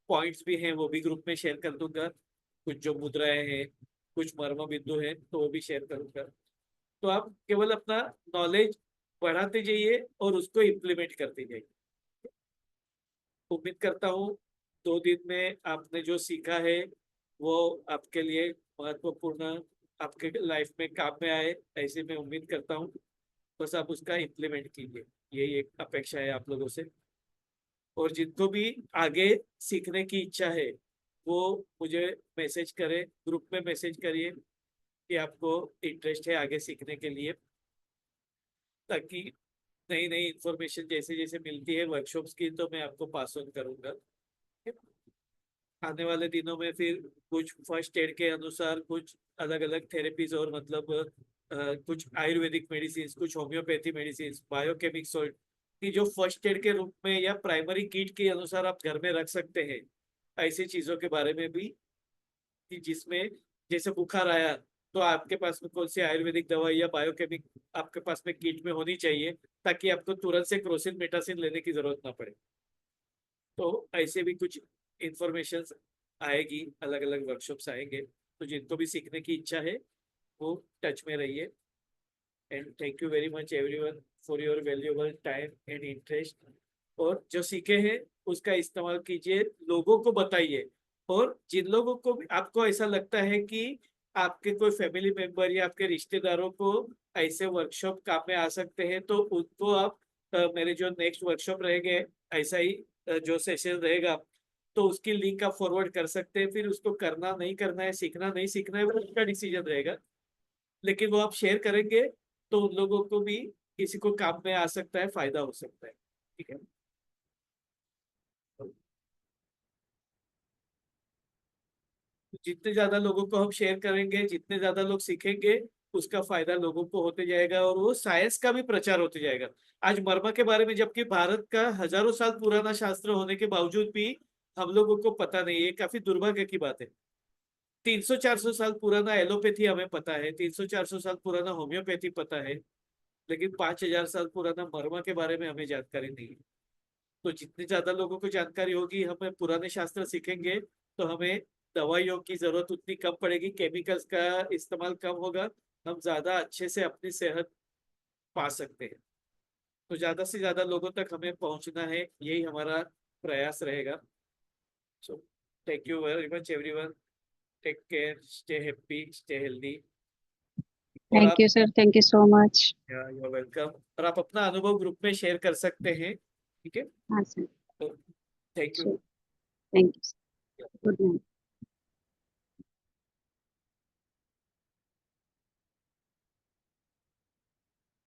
S1: पॉइंट्स भी हैं वो भी ग्रुप में शेयर कर दूंगा, कुछ जो मुद्राएं हैं, कुछ मर्म बिंदु हैं तो वो भी शेयर करूंगा। तो आप केवल अपना नॉलेज बढ़ाते जाइए और उसको इम्प्लीमेंट करते जाइए। उम्मीद करता हूँ 2 दिन में आपने जो सीखा है वो आपके लिए महत्वपूर्ण, आपके लाइफ में काम में आए, ऐसे मैं उम्मीद करता हूँ। बस आप उसका इम्प्लीमेंट कीजिए, यही एक अपेक्षा है आप लोगों से। और जिनको भी आगे सीखने की इच्छा है वो मुझे मैसेज करें, ग्रुप में मैसेज करिए कि आपको इंटरेस्ट है आगे सीखने के लिए, ताकि नई नई इंफॉर्मेशन जैसे जैसे मिलती है वर्कशॉप्स की तो मैं आपको पास ऑन करूंगा। आने वाले दिनों में फिर कुछ फर्स्ट एड के अनुसार कुछ अलग अलग थेरेपीज और मतलब कुछ आयुर्वेदिक मेडिसिन, कुछ होम्योपैथी मेडिसिन, बायोकेमिक सॉल्ट की जो फर्स्ट एड के रूप में या प्राइमरी किट के अनुसार आप घर में रख सकते हैं, ऐसी चीजों के बारे में भी, कि जिसमें जैसे बुखार आया तो आपके पास में कौन सी आयुर्वेदिक दवाई या बायोकेमिक आपके पास में किट में होनी चाहिए, ताकि आपको तुरंत से क्रोसिन मेटासिन लेने की जरूरत ना पड़े। तो ऐसे भी कुछ इंफॉर्मेशन आएगी, अलग अलग वर्कशॉप्स आएंगे, तो जिनको भी सीखने की इच्छा है वो टच में रहिए। And thank you very much everyone for your valuable time and interest. और जो सीखे हैं उसका इस्तेमाल कीजिए, लोगों को बताइए। और जिन लोगों को भी आपको ऐसा लगता है कि आपके कोई फैमिली मेंबर या आपके रिश्तेदारों को ऐसे वर्कशॉप काम में आ सकते हैं, तो उनको आप मेरे जो नेक्स्ट वर्कशॉप रहेंगे, ऐसा ही जो सेशन रहेगा, तो उसकी लिंक आप फॉरवर्ड कर सकते हैं। फिर उसको करना नहीं करना है, सीखना नहीं सीखना है, वो उसका डिसीजन रहेगा, लेकिन वो आप शेयर करेंगे तो उन लोगों को भी किसी को काम में आ सकता है, फायदा हो सकता है। ठीक है, जितने ज्यादा लोगों को हम शेयर करेंगे, जितने ज्यादा लोग सीखेंगे, उसका फायदा लोगों को होते जाएगा और वो साइंस का भी प्रचार होते जाएगा। आज मर्मा के बारे में, जबकि भारत का हजारों साल पुराना शास्त्र होने के बावजूद भी हम लोगों को पता नहीं है, काफी दुर्भाग्य की बात है। 300-400 साल पुराना एलोपैथी हमें पता है, 300-400 साल पुराना होम्योपैथी पता है, लेकिन 5,000 साल पुराना मर्मा के बारे में हमें जानकारी नहीं है। तो जितनी ज्यादा लोगों को जानकारी होगी, हमें पुराने शास्त्र सीखेंगे, तो हमें दवाइयों की जरूरत उतनी कम पड़ेगी, केमिकल्स का इस्तेमाल कम होगा, हम ज्यादा अच्छे से अपनी सेहत पा सकते हैं। तो ज्यादा से ज्यादा लोगों तक हमें पहुंचना है, यही हमारा प्रयास रहेगा। So thank you very much everyone, take care, stay happy, stay healthy. और
S3: थैंक
S1: आप,
S3: you sir, thank you so much.
S1: You are welcome. और आप अपना अनुभव ग्रुप में शेयर कर सकते हैं, ठीक है।
S3: हाँ सर,
S1: तो thank you.
S3: Thank you. Good night.